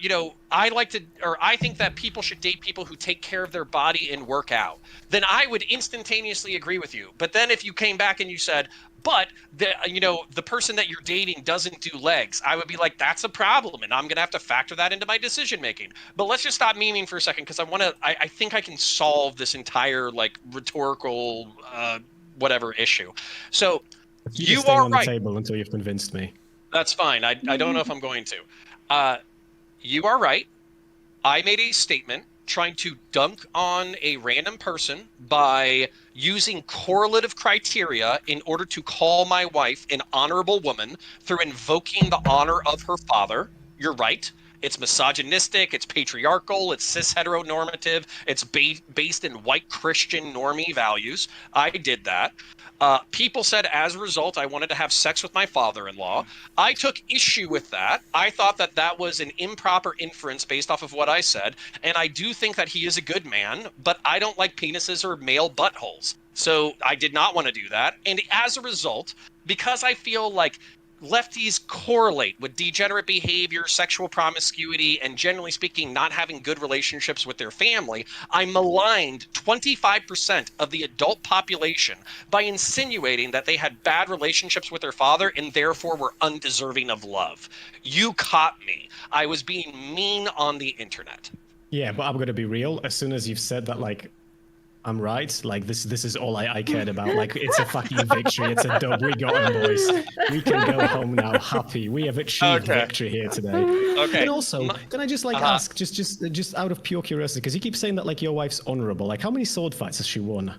S7: think that people should date people who take care of their body and work out, then I would instantaneously agree with you. But then if you came back and you said, but the person that you're dating doesn't do legs, I would be like, that's a problem, and I'm gonna have to factor that into my decision making. But let's just stop memeing for a second because I think I can solve this entire like rhetorical whatever issue. So you
S5: staying
S7: are
S5: on
S7: right.
S5: the table until you've convinced me.
S7: That's fine. I don't know if I'm going to. You are right. I made a statement trying to dunk on a random person by using correlative criteria in order to call my wife an honorable woman through invoking the honor of her father. You're right. It's misogynistic, it's patriarchal, it's cis heteronormative, it's based in white Christian normie values. I did that. People said as a result, I wanted to have sex with my father-in-law. I took issue with that. I thought that that was an improper inference based off of what I said. And I do think that he is a good man, but I don't like penises or male buttholes. So I did not want to do that. And as a result, because I feel like lefties correlate with degenerate behavior, sexual promiscuity, and generally speaking, not having good relationships with their family, I maligned 25% of the adult population by insinuating that they had bad relationships with their father and therefore were undeserving of love. You caught me. I was being mean on the internet.
S5: Yeah, but I'm gonna be real. As soon as you've said that, like, I'm right. Like this is all I cared about. Like it's a fucking victory. It's a dub. We got him, boys. We can go home now, happy. We have achieved victory here today.
S7: Okay.
S5: And also, can I just ask, just out of pure curiosity, because you keep saying that like your wife's honorable. Like, how many sword fights has she won?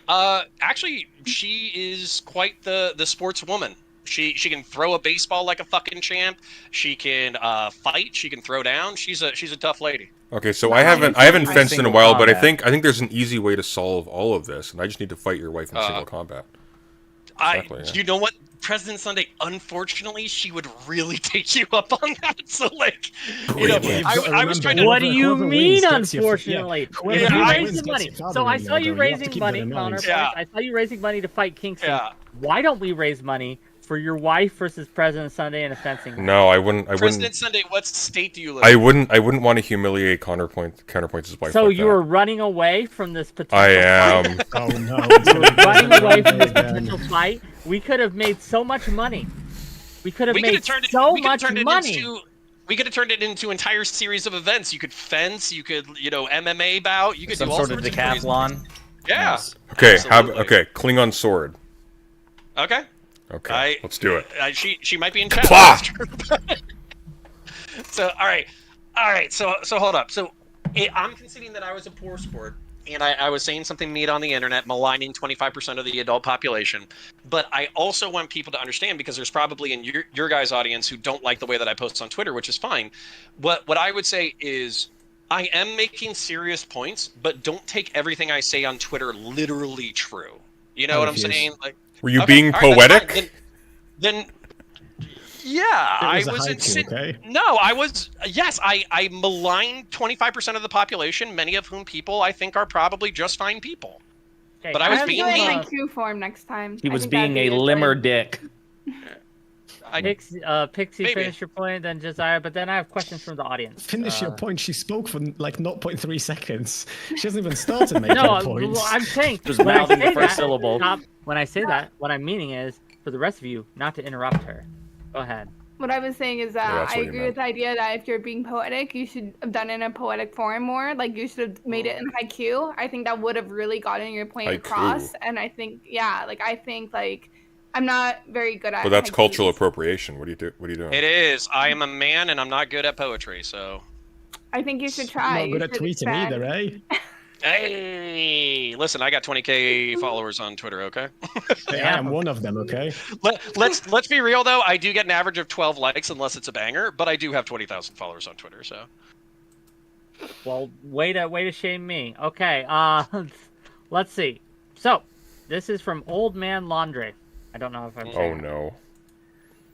S7: Actually, she is quite the sportswoman. She can throw a baseball like a fucking champ. She can fight. She can throw down. She's a tough lady.
S1: Okay, so I haven't fenced in a while, but I think there's an easy way to solve all of this, and I just need to fight your wife in single combat. Exactly,
S7: You know what, President Sunday? Unfortunately, she would really take you up on that. So, like, you know, I was trying to.
S4: What do you mean, unfortunately?
S5: Yeah,
S4: You raised the money. So I saw you raising money, Counterpoints. I saw you raising money to fight Kingston.
S7: Yeah.
S4: Why don't we raise money for your wife versus President Sunday in a fencing match?
S1: No, I wouldn't.
S7: President Sunday, what state do you live
S1: in? I wouldn't want to humiliate Counterpoints' wife.
S4: So
S1: like
S4: you
S1: that.
S4: were running away from this potential
S1: I am.
S4: fight?
S5: Oh no!
S4: You were running away from this potential fight. We could have made so much money. We could have made so much money.
S7: We could have turned it into an entire series of events. You could fence. You could, MMA bout. You could
S3: Some
S7: do all
S3: sort of
S7: sorts
S3: decathlon.
S7: Yeah.
S3: Nice.
S1: Okay.
S7: Absolutely.
S1: Klingon sword.
S7: Okay.
S1: Okay. Let's do it.
S7: She might be in chat. So all right. So hold up. So I'm conceding that I was a poor sport, and I was saying something mean on the internet, maligning 25% of the adult population. But I also want people to understand, because there's probably in your guys' audience who don't like the way that I post on Twitter, which is fine. What I would say is, I am making serious points, but don't take everything I say on Twitter literally true. You know what I'm saying? Like,
S1: were you being poetic?
S7: Then yeah, I was
S5: okay?
S7: No, I was. Yes, I maligned 25% of the population, many of whom people I think are probably just fine people.
S4: Okay,
S7: But I was
S6: I'm
S7: being
S6: doing
S7: mean.
S6: IQ form next time.
S3: He
S6: I
S3: was
S6: think that'd
S3: being
S6: be
S3: a
S6: good.
S3: limmer dick.
S4: Pixie,
S7: Maybe.
S4: finish your point, then Josiah. But then I have questions from the audience.
S5: Finish your point. She spoke for like 0.3 seconds. She hasn't even started making
S4: No,
S5: points.
S4: I'm saying
S3: Just
S4: when I
S3: mouthing the
S4: say
S3: first
S4: that,
S3: syllable.
S4: when I say that, what I'm meaning is for the rest of you not to interrupt her. Go ahead.
S6: What I was saying is
S1: Yeah,
S6: that
S1: that's
S6: I
S1: what you
S6: agree
S1: meant.
S6: with the idea that if you're being poetic, you should have done it in a poetic form more. Like, you should have made it in haiku. I think that would have really gotten your point
S1: Haiku.
S6: across. And I think, I'm not very good at
S1: But that's
S6: haikus.
S1: cultural appropriation. What are you doing?
S7: It is. I am a man, and I'm not good at poetry. So,
S6: I think you should try.
S5: Not
S6: You
S5: good at
S6: should
S5: tweeting
S6: expand.
S5: either, eh?
S7: hey, listen, I got 20K followers on Twitter. Okay.
S5: Hey, I am one of them, okay?
S7: Let's be real though. I do get an average of 12 likes unless it's a banger, but I do have 20,000 followers on Twitter. So.
S4: Well, way to shame me. Okay, let's see. So, this is from Old Man Laundry. I don't know if I'm saying
S1: Oh no.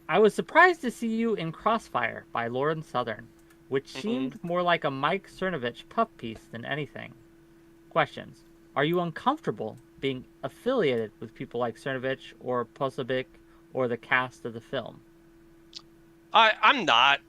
S4: I was surprised to see you in Crossfire by Lauren Southern, which seemed more like a Mike Cernovich puff piece than anything. Questions. Are you uncomfortable being affiliated with people like Cernovich or Posobiec or the cast of the film?
S7: I'm not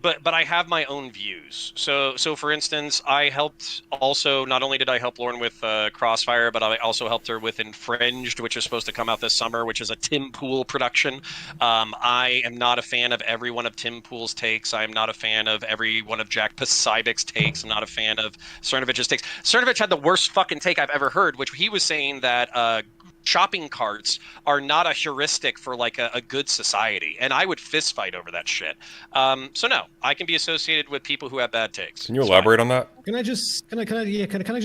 S7: but I have my own views. So for instance, I helped also, not only did I help Lauren with Crossfire, but I also helped her with Infringed, which is supposed to come out this summer, which is a Tim Pool production. I am not a fan of every one of Tim Pool's takes. I am not a fan of every one of Jack Posobiec's takes. I'm not a fan of Cernovich's takes. Cernovich had the worst fucking take I've ever heard, which he was saying that shopping carts are not a heuristic for like a good society, and I would fist fight over that shit. So no, I can be associated with people who have bad takes.
S1: Can you elaborate on that?
S5: Can I just jump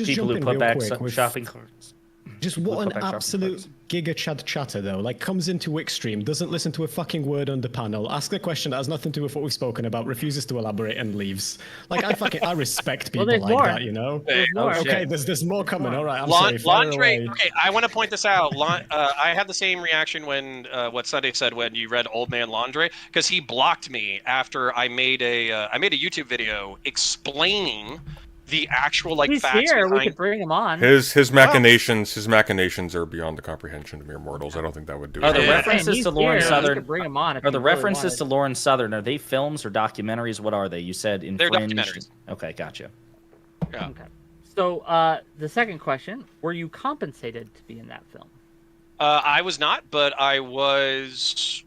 S3: People who
S5: in
S3: put
S5: real
S3: back
S5: quick with
S3: shopping carts.
S5: just
S3: We'll
S5: what
S3: put
S5: an
S3: back shopping
S5: absolute
S3: carts.
S5: giga chad chatter though. Like comes into Wickstream, doesn't listen to a fucking word on the panel, asks a question that has nothing to do with what we've spoken about, refuses to elaborate and leaves. Like I respect people
S4: there's
S5: like
S4: more.
S5: that, you know.
S4: There's more.
S5: Okay, there's more coming. All right, I'm sorry. Fire
S7: Laundry.
S5: away.
S7: Okay, I want to point this out. I had the same reaction when what Sunday said when you read Old Man Laundry, because he blocked me after I made a YouTube video explaining the actual
S4: He's
S7: facts
S4: here. We
S7: behind.
S4: could bring him on.
S1: His machinations are beyond the comprehension of mere mortals. I don't think that would do
S3: Are
S1: it.
S3: the
S4: I'm
S3: references
S4: saying he's
S3: to Lauren
S4: here. We
S3: Southern-
S4: could bring him on if
S3: Are the
S4: you really
S3: references
S4: wanted.
S3: to Lauren Southern, are they films or documentaries? What are they? You said Infringed.
S7: documentaries.
S3: Okay, gotcha.
S7: Yeah.
S4: Okay. So, the second question: were you compensated to be in that film?
S7: I was not, but I was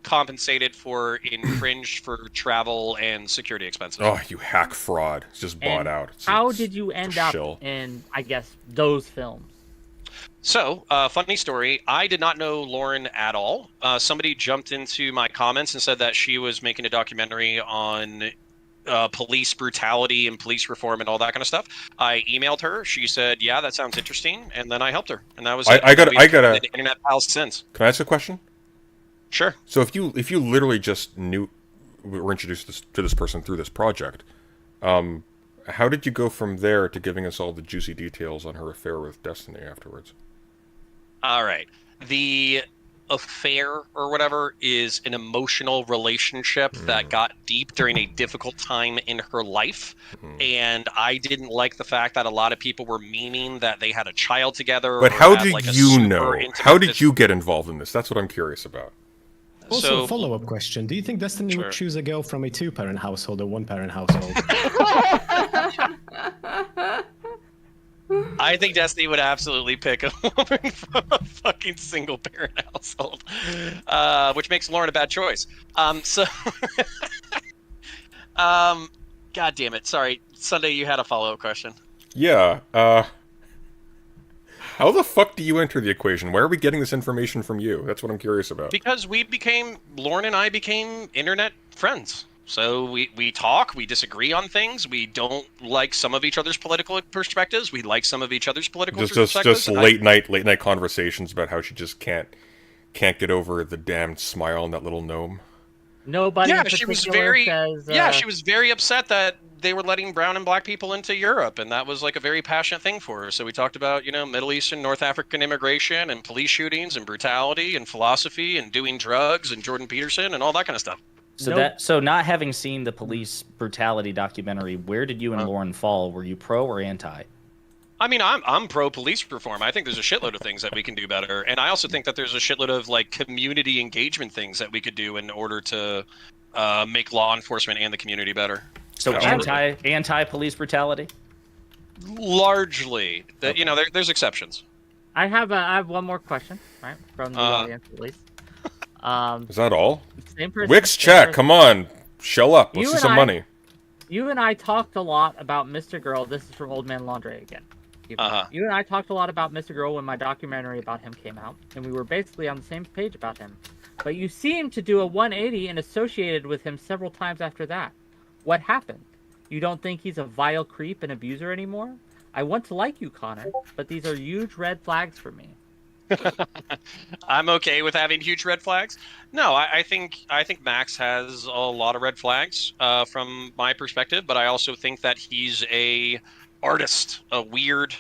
S7: compensated for in fringe for travel and security expenses.
S1: Oh, you hack fraud. It's just bought
S4: And
S1: out.
S4: how
S1: It's
S4: did you
S1: a
S4: end up
S1: shill.
S4: in, I guess, those films?
S7: So, funny story. I did not know Lauren at all. Somebody jumped into my comments and said that she was making a documentary on police brutality and police reform and all that kind of stuff. I emailed her. She said, "Yeah, that sounds interesting," and then I helped her, and that was it.
S1: I got
S7: We've
S1: a.
S7: been internet pals since.
S1: Can I ask a question?
S7: Sure.
S1: So if you literally just were introduced to this person through this project, how did you go from there to giving us all the juicy details on her affair with Destiny afterwards?
S7: All right. The affair or whatever is an emotional relationship that got deep during a difficult time in her life. And I didn't like the fact that a lot of people were meaning that they had a child together.
S1: But
S7: or
S1: how
S7: had,
S1: did
S7: like, a
S1: you
S7: super
S1: know?
S7: intimate
S1: How did you get involved in this? That's what I'm curious about.
S5: Also,
S7: So-
S5: a follow-up question. Do you think Destiny
S7: Sure.
S5: would choose a girl from a 2-parent household or 1-parent household?
S7: I think Destiny would absolutely pick a woman from a fucking single parent household, which makes Lauren a bad choice. God damn it. Sorry. Sunday, you had a follow-up question.
S1: Yeah. How the fuck do you enter the equation? Where are we getting this information from you? That's what I'm curious about.
S7: Because Lauren and I became internet friends. So we talk, we disagree on things, we don't like some of each other's political perspectives, we like some of each other's political perspectives.
S1: Just late night conversations about how she just can't get over the damned smile on that little gnome.
S4: Nobody
S7: Yeah,
S4: in
S7: she was
S4: particular
S7: very
S4: says,
S7: she was very upset that they were letting brown and black people into Europe, and that was like a very passionate thing for her. So we talked about, Middle Eastern, North African immigration and police shootings and brutality and philosophy and doing drugs and Jordan Peterson and all that kind of stuff.
S3: So not having seen the police brutality documentary, where did you and Lauren fall? Were you pro or anti?
S7: I mean, I'm pro police reform. I think there's a shitload of things that we can do better, and I also think that there's a shitload of like community engagement things that we could do in order to make law enforcement and the community better.
S3: So anti police brutality?
S7: Largely, there's exceptions.
S4: I have one more question, right, from the audience at least.
S1: Is that all?
S4: Same person.
S1: Wix
S4: same
S1: chat,
S4: person.
S1: come on. Shell up. Let's
S4: You
S1: see
S4: and
S1: some
S4: I-
S1: money.
S4: You and I talked a lot about Mr. Girl. This is from Old Man Laundry again. You and I talked a lot about Mr. Girl when my documentary about him came out, and we were basically on the same page about him. But you seemed to do a 180 and associated with him several times after that. What happened? You don't think he's a vile creep and abuser anymore? I want to like you, Connor, but these are huge red flags for me.
S7: I'm okay with having huge red flags. No, I think Max has a lot of red flags from my perspective, but I also think that he's a artist, a weird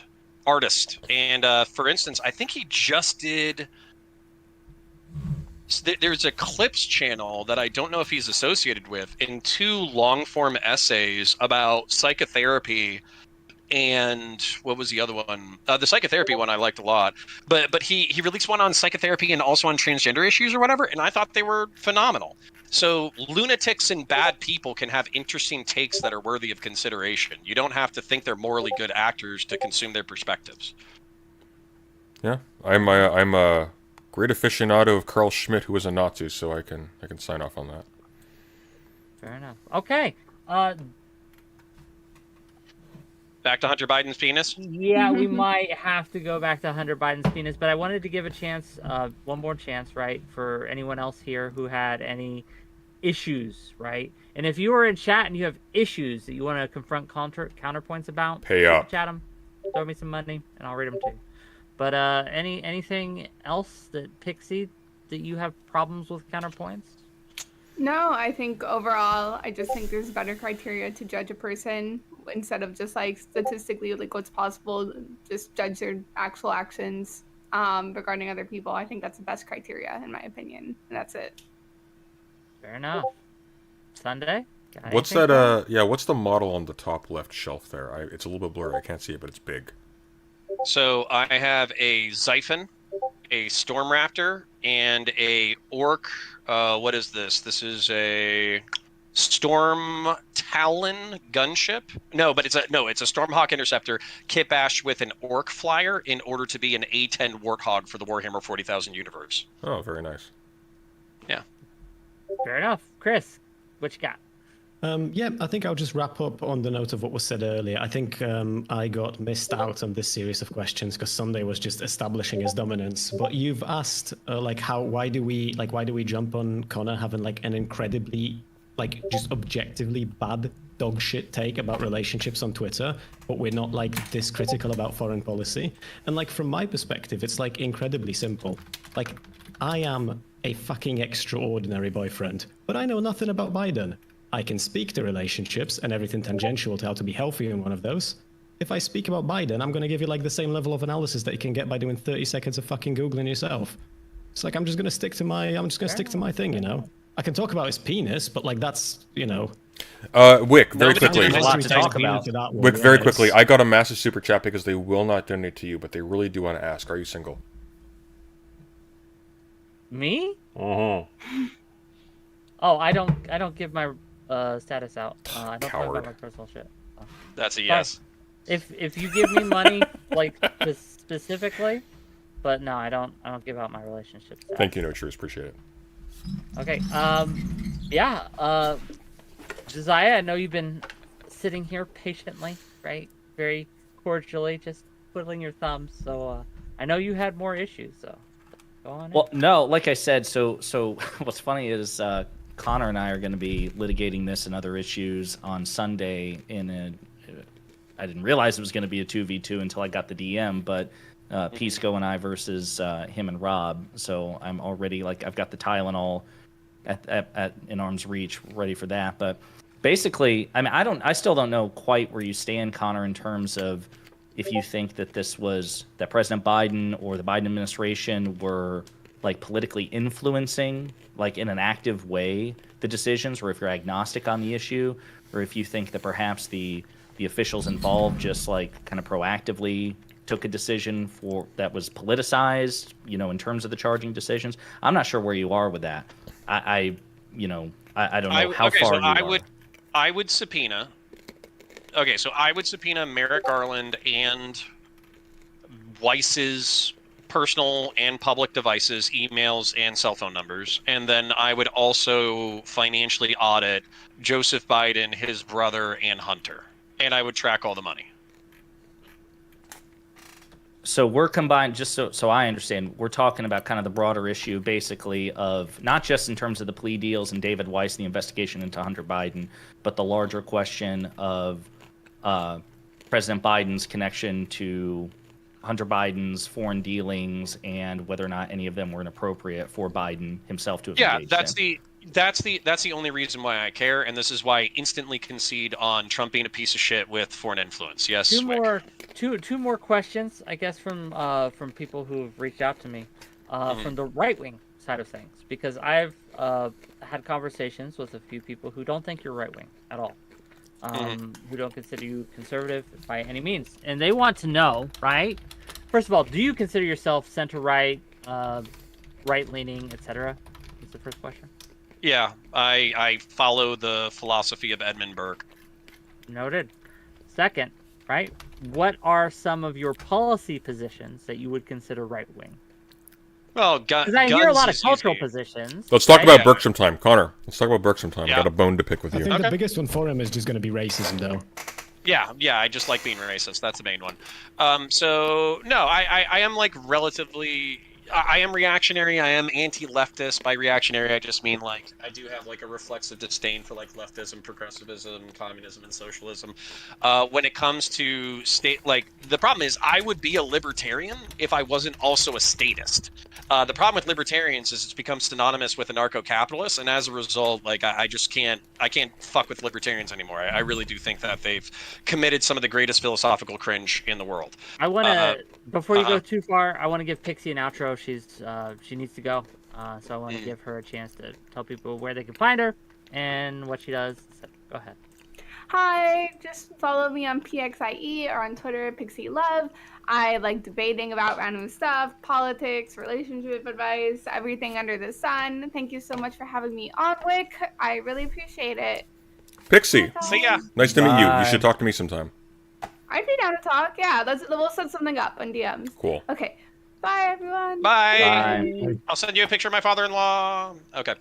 S7: artist. And for instance, I think he just did. There's a Clips channel that I don't know if he's associated with, in 2 long-form essays about psychotherapy. And what was the other one? The psychotherapy one I liked a lot. But he released one on psychotherapy and also on transgender issues or whatever, and I thought they were phenomenal. So lunatics and bad people can have interesting takes that are worthy of consideration. You don't have to think they're morally good actors to consume their perspectives.
S1: Yeah, I'm a great aficionado of Carl Schmitt, who was a Nazi, so I can sign off on that.
S4: Fair enough. Okay.
S7: Back to Hunter Biden's penis.
S4: Yeah, we might have to go back to Hunter Biden's penis, but I wanted to give a chance, one more chance, right, for anyone else here who had any issues, right? And if you are in chat and you have issues that you want to confront counterpoints about,
S1: Pay up.
S4: Chat them, throw me some money, and I'll read them too. But anything else that Pixie that you have problems with counterpoints?
S6: No, I think overall, I just think there's better criteria to judge a person instead of just like statistically like what's possible. Just judge their actual actions regarding other people. I think that's the best criteria in my opinion, and that's it.
S4: Fair enough. Sunday? Got
S1: What's
S4: anything
S1: that?
S4: for me?
S1: What's the model on the top left shelf there? It's a little bit blurry. I can't see it, but it's big.
S7: So I have a Xiphon, a Storm Raptor, and a Orc. What is this? This is a Storm Talon gunship. No, but it's a Stormhawk Interceptor kit bashed with an Orc flyer in order to be an A10 Warthog for the Warhammer 40,000 universe.
S1: Oh, very nice.
S7: Yeah.
S4: Fair enough. Chris, what you got?
S5: Yeah, I think I'll just wrap up on the note of what was said earlier. I think I got missed out on this series of questions because Sunday was just establishing his dominance. But you've asked why do we jump on Connor having like an incredibly just objectively bad dog shit take about relationships on Twitter, but we're not like this critical about foreign policy. And like from my perspective, it's like incredibly simple. Like I am a fucking extraordinary boyfriend, but I know nothing about Biden. I can speak to relationships and everything tangential to how to be healthy in one of those. If I speak about Biden, I'm going to give you like the same level of analysis that you can get by doing 30 seconds of fucking Googling yourself. It's like I'm just going to stick to my thing, you know. I can talk about his penis, but like that's, you know.
S1: Wick, very quickly.
S3: There's a lot to talk about.
S1: Wick, very quickly. I got a massive super chat because they will not donate to you, but they really do want to ask: are you single?
S4: Me?
S1: Uh-huh.
S4: Oh, I don't give my status out. I don't talk
S1: Coward.
S4: about my personal shit.
S7: That's a yes.
S4: If you give me money like specifically, but no, I don't give out my relationship status.
S1: Thank you, No Truth. Appreciate it.
S4: Okay. Yeah. Josiah, I know you've been sitting here patiently, right? Very cordially, just twiddling your thumbs. So I know you had more issues. So go on.
S3: Well, no, like I said, so what's funny is Connor and I are going to be litigating this and other issues on Sunday I didn't realize it was going to be a 2v2 until I got the DM, but Pisco and I versus him and Rob. So I'm already I've got the Tylenol at in arm's reach, ready for that. But basically, I mean, I still don't know quite where you stand, Connor, in terms of if you think that that President Biden or the Biden administration were politically influencing, in an active way, the decisions, or if you're agnostic on the issue, or if you think that perhaps the officials involved just kind of proactively took a decision that was politicized, in terms of the charging decisions. I'm not sure where you are with that. I don't know how far you are.
S7: I would subpoena. Okay, so I would subpoena Merrick Garland and Weiss's personal and public devices, emails, and cell phone numbers. And then I would also financially audit Joseph Biden, his brother, and Hunter. And I would track all the money.
S3: So we're combined, just so I understand, we're talking about kind of the broader issue, basically, of not just in terms of the plea deals and David Weiss and the investigation into Hunter Biden, but the larger question of President Biden's connection to Hunter Biden's foreign dealings and whether or not any of them were inappropriate for Biden himself to have engaged in.
S7: That's the only reason why I care, and this is why I instantly concede on Trump being a piece of shit with foreign influence. Yes.
S4: Two more questions, I guess, from people who've reached out to me, from the right wing side of things, because I've had conversations with a few people who don't think you're right wing at all, who don't consider you conservative by any means, and they want to know, right? First of all, do you consider yourself center right, right leaning, etc.? That's the first question.
S7: Yeah, I follow the philosophy of Edmund Burke.
S4: Noted. Second, right? What are some of your policy positions that you would consider right wing?
S7: Well,
S4: because I hear a lot of cultural positions.
S1: Let's talk about Burke sometime, Connor. Let's talk about Burke sometime.
S7: Yeah.
S1: I got a bone to pick with you.
S5: I think the biggest one for him is just going to be racism, though.
S7: Yeah, I just like being racist. That's the main one. So no, I am relatively. I am reactionary. I am anti-leftist. By reactionary, I just mean I do have a reflexive disdain for leftism, progressivism, communism, and socialism. When it comes to state, the problem is I would be a libertarian if I wasn't also a statist. The problem with libertarians is it's become synonymous with anarcho-capitalist, and as a result, I just can't fuck with libertarians anymore. I really do think that they've committed some of the greatest philosophical cringe in the world.
S4: I want to, before you go too far, I want to give Pixie an outro. She needs to go, so I want to give her a chance to tell people where they can find her and what she does. So, go ahead.
S6: Hi, just follow me on PXIE or on Twitter, Pixie Love. I like debating about random stuff, politics, relationship advice, everything under the sun. Thank you so much for having me on, Wick. I really appreciate it.
S1: Pixie,
S7: see ya.
S1: Nice to meet you. You should talk to me sometime.
S6: I'd be down to talk. Yeah, we'll set something up on DMs.
S1: Cool.
S6: Okay. Bye, everyone.
S7: Bye.
S3: Bye.
S7: I'll send you a picture of my father-in-law. Okay.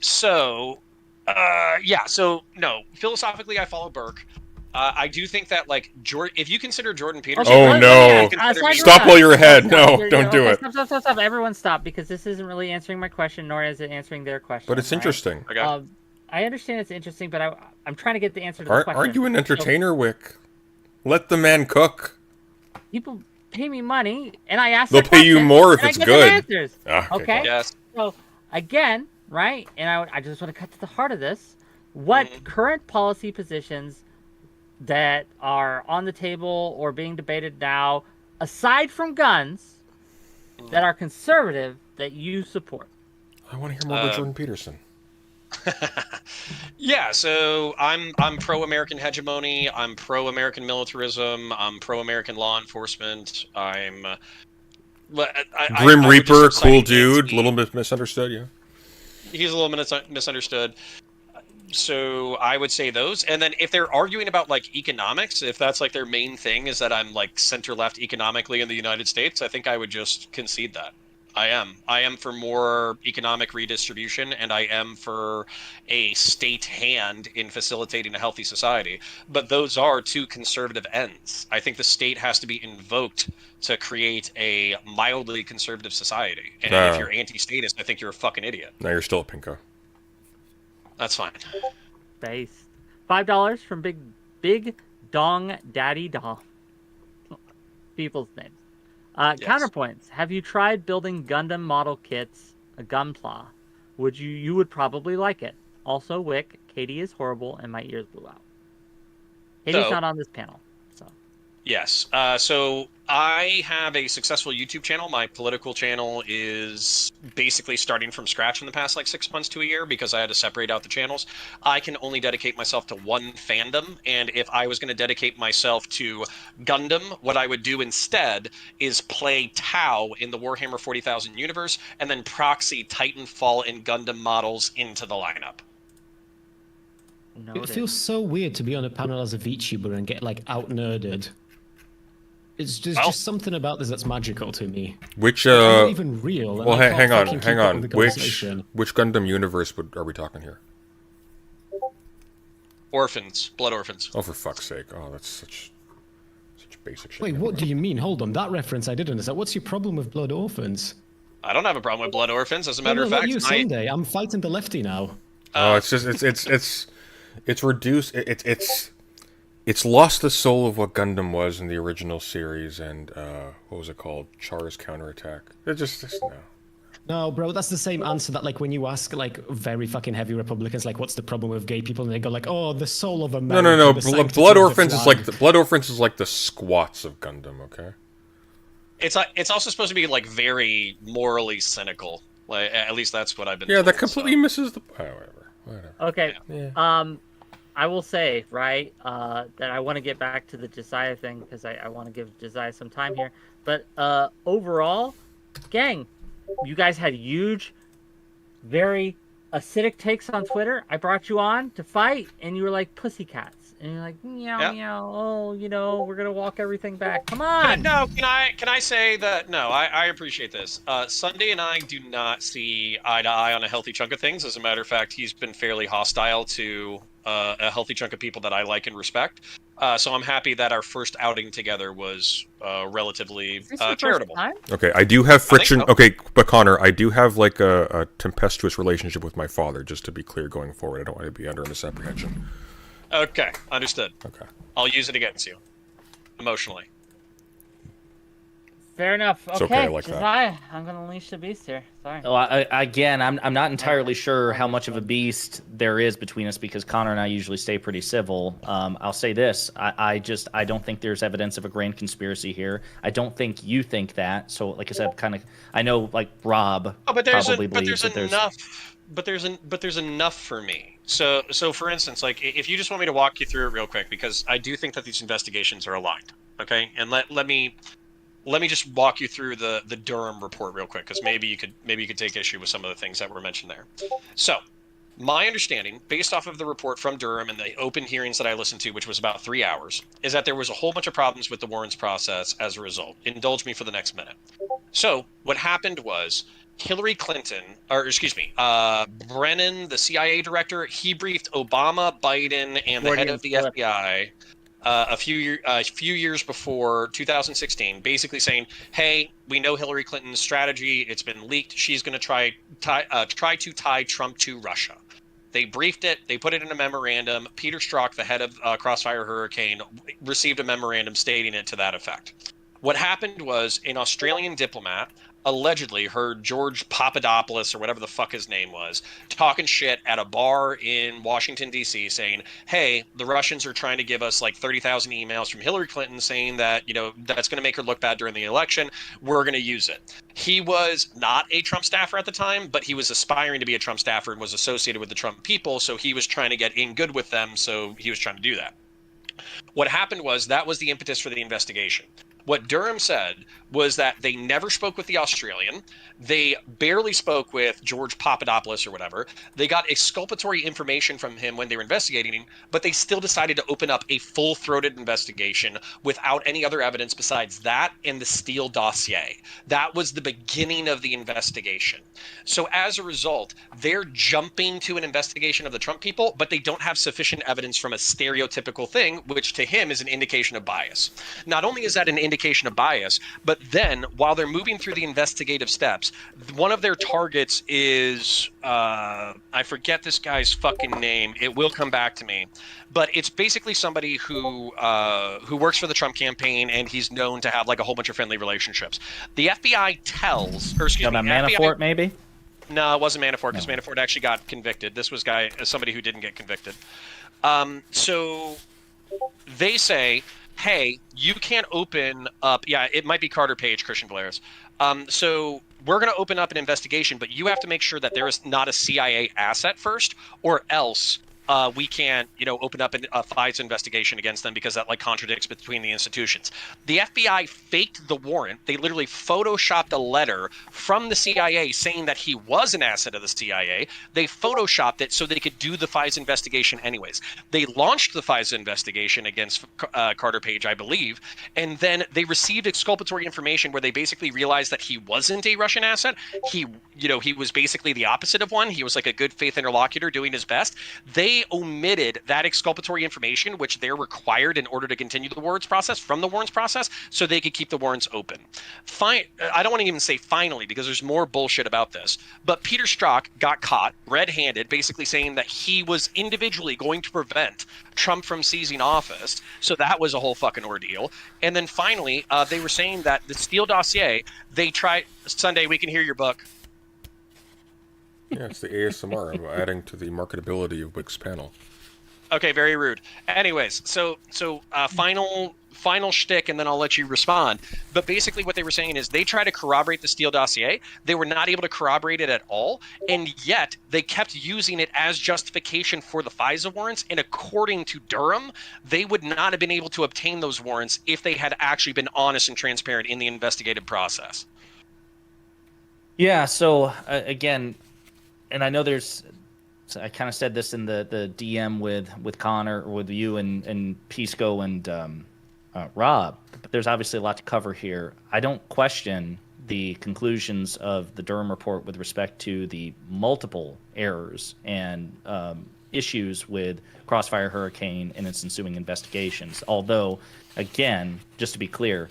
S7: So no. Philosophically, I follow Burke. I do think that like if you consider Jordan Peterson,
S1: Oh, no. Stop while you're ahead. No, don't do it.
S4: Stop. Everyone stop, because this isn't really answering my question, nor is it answering their question.
S1: But it's interesting.
S7: Okay.
S4: I understand it's interesting, but I'm trying to get the answer to the question.
S1: Aren't you an entertainer, Wick? Let the man cook.
S4: People pay me money, and I ask.
S1: They'll pay you more if it's good.
S4: Answers. Okay.
S7: Yes.
S4: So again, right? And I just want to cut to the heart of this. What current policy positions that are on the table or being debated now, aside from guns, that are conservative, that you support?
S1: I want to hear more about Jordan Peterson.
S7: Yeah, so I'm pro-American hegemony. I'm pro-American militarism. I'm pro-American law enforcement. I'm
S1: Grim Reaper, cool dude, little bit misunderstood. Yeah,
S7: he's a little misunderstood. So I would say those. And then if they're arguing about like economics, if that's like their main thing is that I'm like center-left economically in the United States, I think I would just concede that. I am for more economic redistribution, and I am for a state hand in facilitating a healthy society. But those are two conservative ends. I think the state has to be invoked to create a mildly conservative society. And if you're anti-statist, I think you're a fucking idiot.
S1: No, you're still a pinko.
S7: That's fine.
S4: Based. $5 from Big Dong Daddy Doll. People's names.
S7: Yes.
S4: Counterpoints. Have you tried building Gundam model kits? A Gunpla. You would probably like it. Also, Wick, Katie is horrible and my ears blew out. Katie's not on this panel. So.
S7: Yes. So I have a successful YouTube channel. My political channel is basically starting from scratch in the past like 6 months to a year because I had to separate out the channels. I can only dedicate myself to one fandom, and if I was going to dedicate myself to Gundam, what I would do instead is play Tau in the Warhammer 40,000 universe and then proxy Titanfall and Gundam models into the lineup.
S5: It feels so weird to be on a panel as a VTuber and get like out-nerded. It's just something about this that's magical to me.
S1: Which
S5: not even real.
S1: Well, hang on. Which Gundam universe are we talking here?
S7: Orphans, Blood Orphans.
S1: Oh, for fuck's sake! Oh, that's such basic shit.
S5: Wait, what do you mean? Hold on, that reference I didn't understand. What's your problem with Blood Orphans?
S7: I don't have a problem with Blood Orphans. As a matter of fact,
S5: you Sunday. I'm fighting the lefty now.
S1: Oh, it's just it's reduced. It's lost the soul of what Gundam was in the original series, and what was it called? Char's Counterattack. It just no.
S5: No, bro, that's the same answer that like when you ask like very fucking heavy Republicans like what's the problem with gay people, and they go like, oh, the soul of America.
S1: No. Blood Orphans is like Blood Orphans is like the squats of Gundam. Okay.
S7: It's also supposed to be like very morally cynical. Like at least that's what I've been.
S1: Yeah,
S7: told,
S1: that completely misses the. Whatever.
S4: Okay.
S1: Yeah.
S4: I will say, right, that I want to get back to the Josiah thing because I want to give Josiah some time here. But overall, gang, you guys had huge, very acidic takes on Twitter. I brought you on to fight, and you were like pussycats. And you're like, meow, oh, we're going to walk everything back. Come on!
S7: No, can I say that, no, I appreciate this. Sunday and I do not see eye to eye on a healthy chunk of things. As a matter of fact, he's been fairly hostile to a healthy chunk of people that I like and respect. So I'm happy that our first outing together was relatively charitable.
S1: Okay, I do have friction.
S7: So.
S1: Okay, but Connor, I do have like a tempestuous relationship with my father, just to be clear going forward. I don't want to be under misapprehension.
S7: Okay, understood.
S1: Okay.
S7: I'll use it against you. Emotionally.
S4: Fair enough. Okay,
S1: okay, I like
S4: Josiah, I'm going to unleash the beast here. Sorry.
S3: Well, I'm not entirely sure how much of a beast there is between us because Connor and I usually stay pretty civil. I'll say this. I don't think there's evidence of a grand conspiracy here. I don't think you think that. So, like I said, I know, like, Rob probably believes that there's
S7: enough. But there's enough for me. So for instance, like if you just want me to walk you through it real quick, because I do think that these investigations are aligned. Okay, and let me just walk you through the Durham report real quick, because maybe you could take issue with some of the things that were mentioned there. So my understanding, based off of the report from Durham and the open hearings that I listened to, which was about 3 hours, is that there was a whole bunch of problems with the Warrens process as a result. Indulge me for the next minute. So what happened was Hillary Clinton, or excuse me, Brennan, the CIA director, he briefed Obama, Biden, and the head of the FBI a few years before 2016, basically saying, "Hey, we know Hillary Clinton's strategy. It's been leaked. She's going to try to tie Trump to Russia." They briefed it. They put it in a memorandum. Peter Strzok, the head of Crossfire Hurricane, received a memorandum stating it to that effect. What happened was an Australian diplomat allegedly heard George Papadopoulos, or whatever the fuck his name was, talking shit at a bar in Washington, D.C., saying, hey, the Russians are trying to give us like 30,000 emails from Hillary Clinton saying that, that's going to make her look bad during the election. We're going to use it. He was not a Trump staffer at the time, but he was aspiring to be a Trump staffer and was associated with the Trump people, so he was trying to get in good with them, so he was trying to do that. What happened was that was the impetus for the investigation. What Durham said was that they never spoke with the Australian. They barely spoke with George Papadopoulos or whatever. They got exculpatory information from him when they were investigating him, but they still decided to open up a full-throated investigation without any other evidence besides that and the Steele dossier. That was the beginning of the investigation. So as a result, they're jumping to an investigation of the Trump people, but they don't have sufficient evidence from a stereotypical thing, which to him is an indication of bias. Not only is that an indication of bias, but then while they're moving through the investigative steps, one of their targets is I forget this guy's fucking name. It will come back to me, but it's basically somebody who works for the Trump campaign, and he's known to have like a whole bunch of friendly relationships. The FBI tells, or excuse me,
S3: Manafort
S7: FBI,
S3: maybe.
S7: No, it wasn't Manafort, because Manafort actually got convicted. This was somebody who didn't get convicted. So they say, hey, you can't open up. Yeah, it might be Carter Page, Christian Blair's. So we're going to open up an investigation, but you have to make sure that there is not a CIA asset first, or else we can't, open up a FISA investigation against them, because that like contradicts between the institutions. The FBI faked the warrant. They literally photoshopped a letter from the CIA saying that he was an asset of the CIA. They photoshopped it so they could do the FISA investigation anyways. They launched the FISA investigation against Carter Page, I believe, and then they received exculpatory information where they basically realized that he wasn't a Russian asset. He was basically the opposite of one. He was like a good faith interlocutor doing his best. They omitted that exculpatory information, which they're required in order to continue the warrants process, from the warrants process, so they could keep the warrants open. I don't want to even say finally, because there's more bullshit about this, but Peter Strzok got caught red-handed, basically saying that he was individually going to prevent Trump from seizing office. So that was a whole fucking ordeal. And then finally, they were saying that the Steele dossier, they tried. Sunday, we can hear your book.
S1: Yeah, it's the ASMR of adding to the marketability of Wick's panel.
S7: Okay, very rude. Anyways, so final shtick, and then I'll let you respond. But basically what they were saying is they tried to corroborate the Steele dossier. They were not able to corroborate it at all, and yet they kept using it as justification for the FISA warrants. And according to Durham, they would not have been able to obtain those warrants if they had actually been honest and transparent in the investigative process.
S3: Yeah, so again, and I know I kind of said this in the DM with Connor, or with you and Pisco and Rob, but there's obviously a lot to cover here. I don't question the conclusions of the Durham report with respect to the multiple errors and issues with Crossfire Hurricane and its ensuing investigations. Although, again, just to be clear,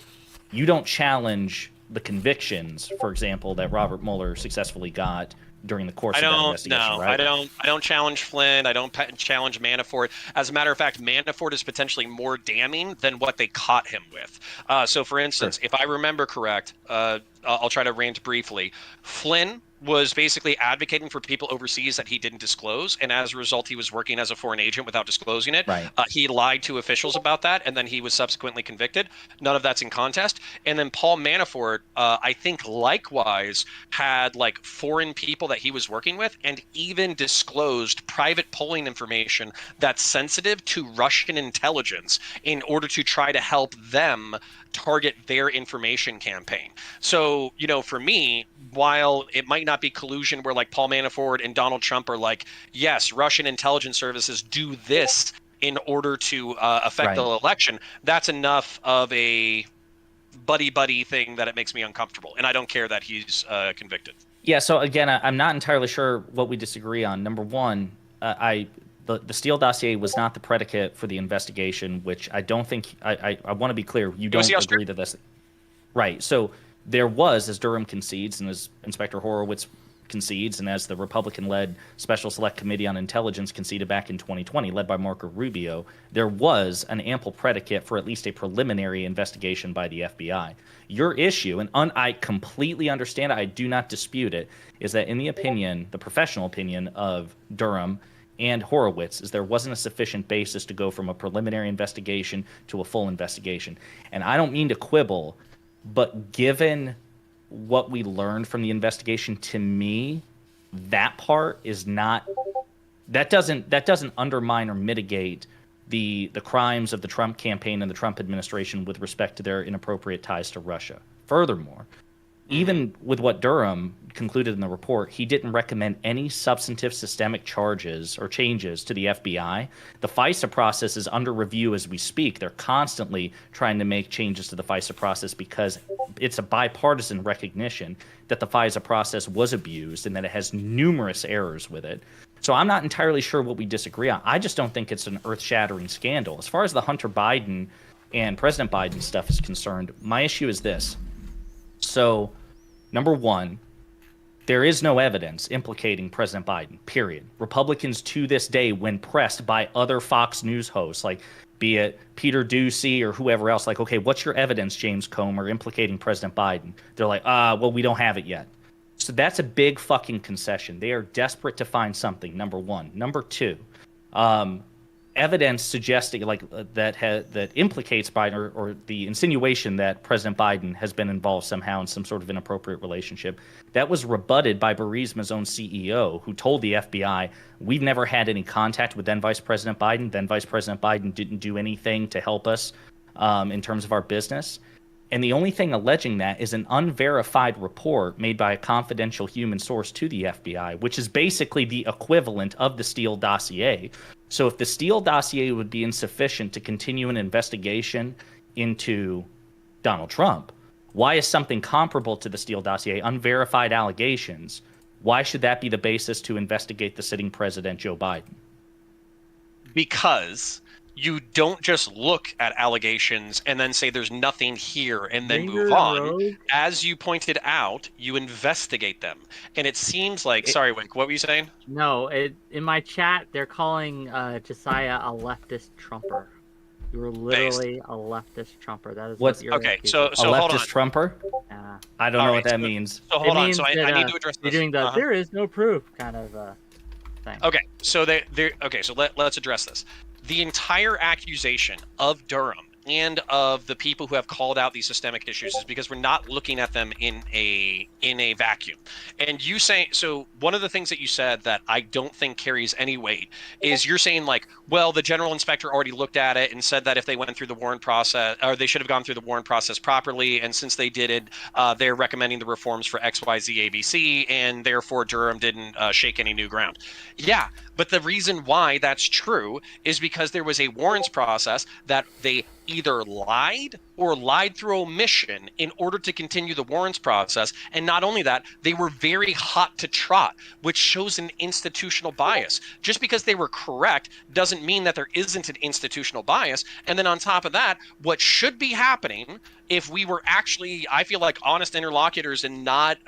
S3: you don't challenge the convictions, for example, that Robert Mueller successfully got during the course of that investigation, right?
S7: I don't challenge Flynn. I don't challenge Manafort. As a matter of fact, Manafort is potentially more damning than what they caught him with. So, for instance, if I remember correct, I'll try to rant briefly. Flynn was basically advocating for people overseas that he didn't disclose, and as a result, he was working as a foreign agent without disclosing it.
S3: Right.
S7: He lied to officials about that, and then he was subsequently convicted. None of that's in contest. And then Paul Manafort, I think likewise, had like foreign people that he was working with, and even disclosed private polling information that's sensitive to Russian intelligence in order to try to help them target their information campaign. So, for me, while it might not be collusion where like Paul Manafort and Donald Trump are like, yes, Russian intelligence services do this in order to affect the election, that's enough of a buddy thing that it makes me uncomfortable, and I don't care that he's convicted.
S3: Yeah. So again, I'm not entirely sure what we disagree on. Number one, the Steele dossier was not the predicate for the investigation, which I don't think. I want to be clear. You don't agree that that's right. So there was, as Durham concedes, and as Inspector Horowitz concedes, and as the Republican-led Special Select Committee on Intelligence conceded back in 2020, led by Marco Rubio, there was an ample predicate for at least a preliminary investigation by the FBI. Your issue, and I completely understand it, I do not dispute it, is that in the opinion, the professional opinion of Durham and Horowitz, is there wasn't a sufficient basis to go from a preliminary investigation to a full investigation. And I don't mean to quibble, but given what we learned from the investigation, to me, that part is not, that doesn't undermine or mitigate the crimes of the Trump campaign and the Trump administration with respect to their inappropriate ties to Russia. Furthermore, even with what Durham concluded in the report, he didn't recommend any substantive systemic charges or changes to the FBI. The FISA process is under review as we speak. They're constantly trying to make changes to the FISA process because it's a bipartisan recognition that the FISA process was abused and that it has numerous errors with it. So I'm not entirely sure what we disagree on. I just don't think it's an earth-shattering scandal. As far as the Hunter Biden and President Biden stuff is concerned, my issue is this. So, number one, there is no evidence implicating President Biden, period. Republicans to this day, when pressed by other Fox News hosts, like be it Peter Doocy or whoever else, like, okay, what's your evidence, James Comer, implicating President Biden? They're like, well, we don't have it yet. So that's a big fucking concession. They are desperate to find something, number one. Number two, evidence suggesting like that implicates Biden or the insinuation that President Biden has been involved somehow in some sort of inappropriate relationship. That was rebutted by Burisma's own CEO, who told the FBI, we've never had any contact with then Vice President Biden. Then Vice President Biden didn't do anything to help us in terms of our business. And the only thing alleging that is an unverified report made by a confidential human source to the FBI, which is basically the equivalent of the Steele dossier. So if the Steele dossier would be insufficient to continue an investigation into Donald Trump, why is something comparable to the Steele dossier, unverified allegations, why should that be the basis to investigate the sitting president, Joe Biden?
S7: Because you don't just look at allegations and then say there's nothing here and then move on. As you pointed out, you investigate them. And it seems like, sorry, Wink, what were you saying?
S4: No, in my chat, they're calling Josiah a leftist Trumper. You were literally a leftist Trumper. That is what you're
S7: okay. So
S3: a
S7: hold
S3: leftist
S7: on.
S3: Trumper?
S4: Yeah.
S3: I don't know what that means.
S7: So hold on. So I need to address this.
S4: You're doing the there is no proof kind of thing.
S7: Okay. So so let's address this. The entire accusation of Durham and of the people who have called out these systemic issues is because we're not looking at them in a vacuum. And you say, so one of the things that you said that I don't think carries any weight is you're saying like, well, the general inspector already looked at it and said that if they went through the warrant process, or they should have gone through the warrant process properly, and since they did it, they're recommending the reforms for XYZ ABC, and therefore Durham didn't shake any new ground. Yeah, but the reason why that's true is because there was a warrants process that they either lied or lied through omission in order to continue the warrants process. And not only that, they were very hot to trot, which shows an institutional bias. Just because they were correct doesn't mean that there isn't an institutional bias. And then on top of that, what should be happening if we were actually, I feel like, honest interlocutors and not,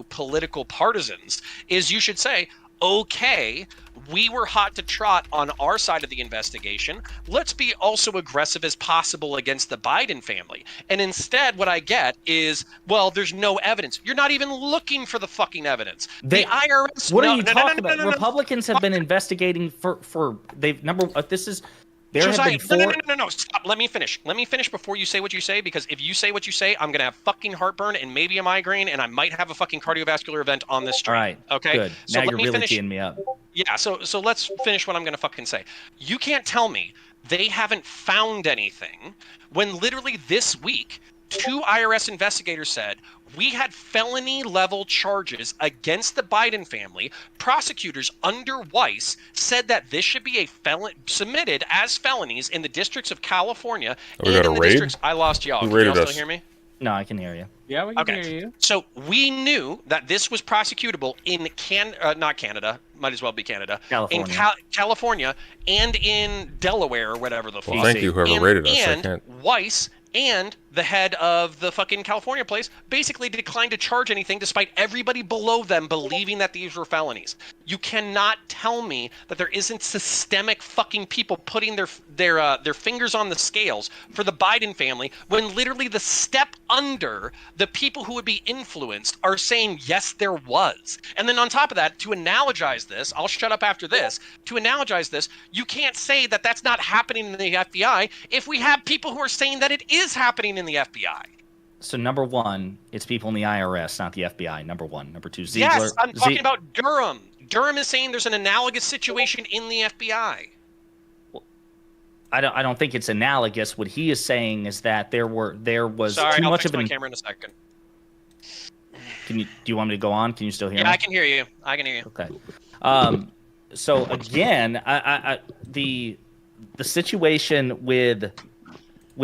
S7: political partisans, is you should say, okay, we were hot to trot on our side of the investigation. Let's be also aggressive as possible against the Biden family. And instead, what I get is, well, there's no evidence. You're not even looking for the fucking evidence. The IRS.
S3: What are you talking about? Republicans have been investigating for they've this is. There have been four...
S7: No, stop. Let me finish. Let me finish before you say what you say, because if you say what you say, I'm going to have fucking heartburn and maybe a migraine, and I might have a fucking cardiovascular event on this stream.
S3: All right.
S7: Okay?
S3: Good.
S7: So
S3: now you're really teeing me up.
S7: Yeah, so let's finish what I'm going to fucking say. You can't tell me they haven't found anything when literally this week, 2 IRS investigators said we had felony level charges against the Biden family. Prosecutors under Weiss said that this should be submitted as felonies in the districts of California
S1: Oh, we got a
S7: in the
S1: raid?
S7: districts. I lost y'all.
S1: Who
S7: Can y'all
S1: raided
S7: still
S1: us?
S7: hear me?
S3: No, I can hear you.
S4: Yeah, we can
S7: Okay.
S4: hear you.
S7: So we knew that this was prosecutable in not Canada, might as well be Canada,
S3: California.
S7: in California and in Delaware or whatever the fuck.
S1: Well, thank you, whoever raided us. I
S7: And
S1: can't.
S7: Weiss and the head of the fucking California place basically declined to charge anything despite everybody below them believing that these were felonies. You cannot tell me that there isn't systemic fucking people putting their fingers on the scales for the Biden family when literally the step under the people who would be influenced are saying yes there was. And then on top of that, to analogize this, I'll shut up after this. To analogize this, you can't say that that's not happening in the FBI if we have people who are saying that it is happening in the FBI.
S3: So number one, it's people in the IRS, not the FBI. Number one. Number two, Ziegler.
S7: Yes, I'm talking about Durham. Durham is saying there's an analogous situation in the FBI.
S3: I don't think it's analogous. What he is saying is that there was
S7: Sorry,
S3: too
S7: I'll
S3: much
S7: fix
S3: of
S7: my
S3: an.
S7: camera in a second.
S3: Do you want me to go on? Can you still hear me?
S7: Yeah, I can hear you. I can hear you.
S3: Okay. So again, the situation with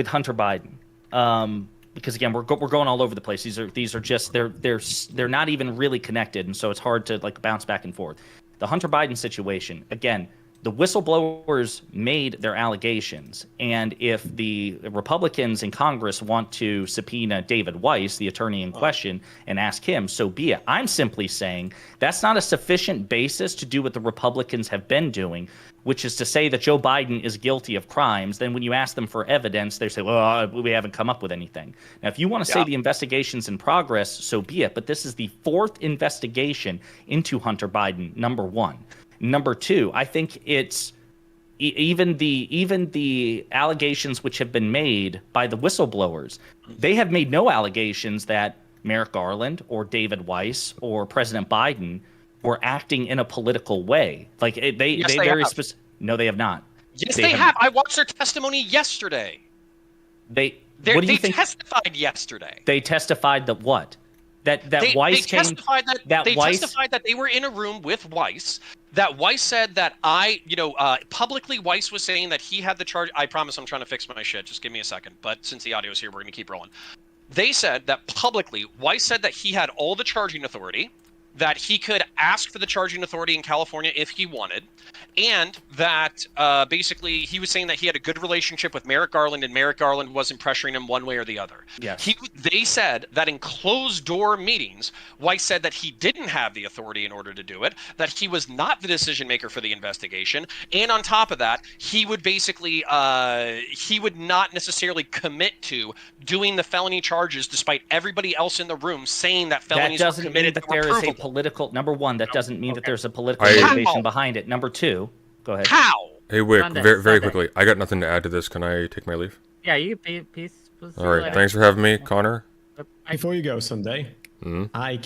S3: Hunter Biden, because again we're going all over the place. These are just they're not even really connected, and so it's hard to like bounce back and forth. The Hunter Biden situation, again, the whistleblowers made their allegations, and if the Republicans in Congress want to subpoena David Weiss, the attorney in question, and ask him, so be it. I'm simply saying that's not a sufficient basis to do what the Republicans have been doing, which is to say that Joe Biden is guilty of crimes. Then when you ask them for evidence, they say, well, we haven't come up with anything. Now, if you want to say the investigation's in progress, so be it. But this is the 4th investigation into Hunter Biden, number one. Number two, I think it's even the allegations which have been made by the whistleblowers. They have made no allegations that Merrick Garland or David Weiss or President Biden were acting in a political way. Like they very specific. No, they have not.
S7: Yes, they have. I watched their testimony yesterday.
S3: What do you think?
S7: Testified yesterday.
S3: They testified that what? That Weiss
S7: testified testified that they were in a room with Weiss. That Weiss said that publicly Weiss was saying that he had the charge. I promise I'm trying to fix my shit. Just give me a second. But since the audio is here, we're going to keep rolling. They said that publicly Weiss said that he had all the charging authority, that he could ask for the charging authority in California if he wanted, and that basically he was saying that he had a good relationship with Merrick Garland, and Merrick Garland wasn't pressuring him one way or the other.
S3: Yes.
S7: They said that in closed-door meetings, Weiss said that he didn't have the authority in order to do it, that he was not the decision-maker for the investigation, and on top of that, he would basically he would not necessarily commit to doing the felony charges despite everybody else in the room saying that felonies were committed.
S3: That there is a political number one. That doesn't mean that there's a political motivation behind it. Number two, go ahead.
S7: How?
S1: Hey, Wick,
S4: Sunday,
S1: very quickly. I got nothing to add to this. Can I take my leave?
S4: Yeah, you can peace.
S1: All right. Thanks for having me, Connor.
S5: Before you go, Sunday, I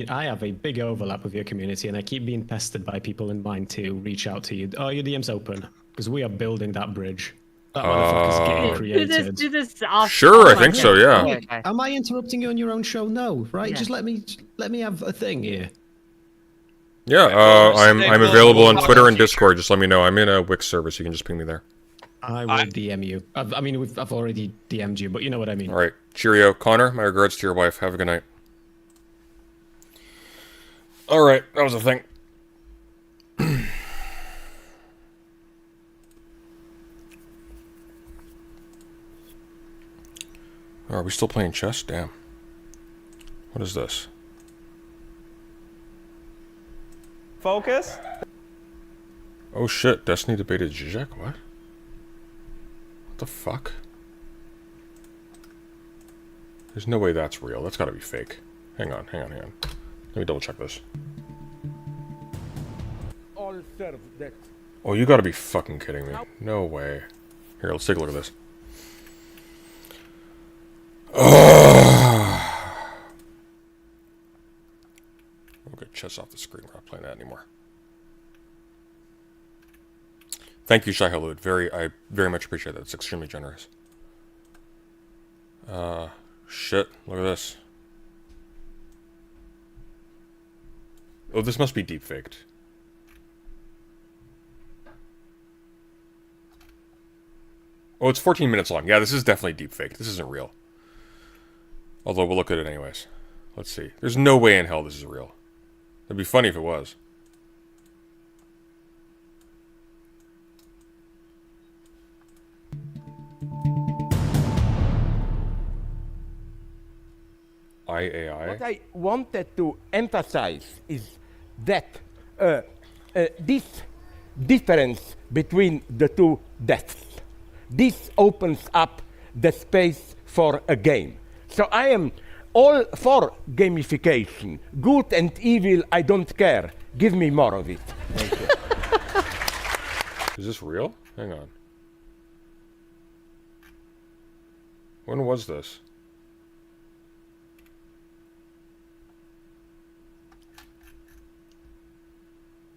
S5: have a big overlap with your community, and I keep being pestered by people in mine to reach out to you. Are your DMs open? Because we are building that bridge. That motherfucker's getting created.
S4: Do this off.
S1: Sure, I think so. Yeah.
S4: Okay.
S5: Am I interrupting you on your own show? No, right?
S4: Yeah.
S5: Just let me have a thing here.
S1: Yeah. I'm available on Twitter and Discord. Just let me know. I'm in a Wix service. You can just ping me there.
S5: I will DM you. I've already DM'd you, but you know what I mean.
S1: All right. Cheerio, Connor. My regards to your wife. Have a good night. All right. That was a thing. Are we still playing chess? Damn. What is this?
S8: Focus.
S1: Oh shit, Destiny debated Zizek? What? What the fuck? There's no way that's real. That's gotta be fake. Hang on. Let me double check this.
S8: All serve that.
S1: Oh, you gotta be fucking kidding me. No way. Here, let's take a look at this. We'll get chess off the screen. We're not playing that anymore. Thank you, Shai Halud. I very much appreciate that. It's extremely generous. Shit, look at this. Oh, this must be deep-faked. Oh, it's 14 minutes long. Yeah, this is definitely deep-faked. This isn't real. Although, we'll look at it anyways. Let's see. There's no way in hell this is real. It'd be funny if it was. IAI?
S8: What I wanted to emphasize is that this difference between the two deaths, this opens up the space for a game. So I am all for gamification. Good and evil, I don't care. Give me more of it. Thank you.
S1: Is this real? Hang on. When was this?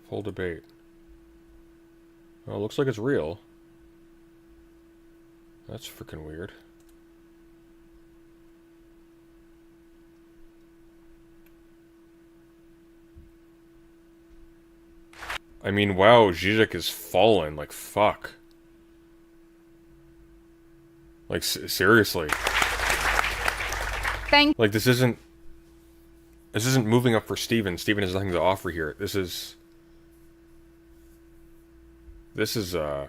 S1: Full debate. Oh, it looks like it's real. That's freaking weird. I mean, wow, Zizek is fallen. Like, fuck. Like, seriously. Like, this isn't moving up for Steven. Steven has nothing to offer here. This is a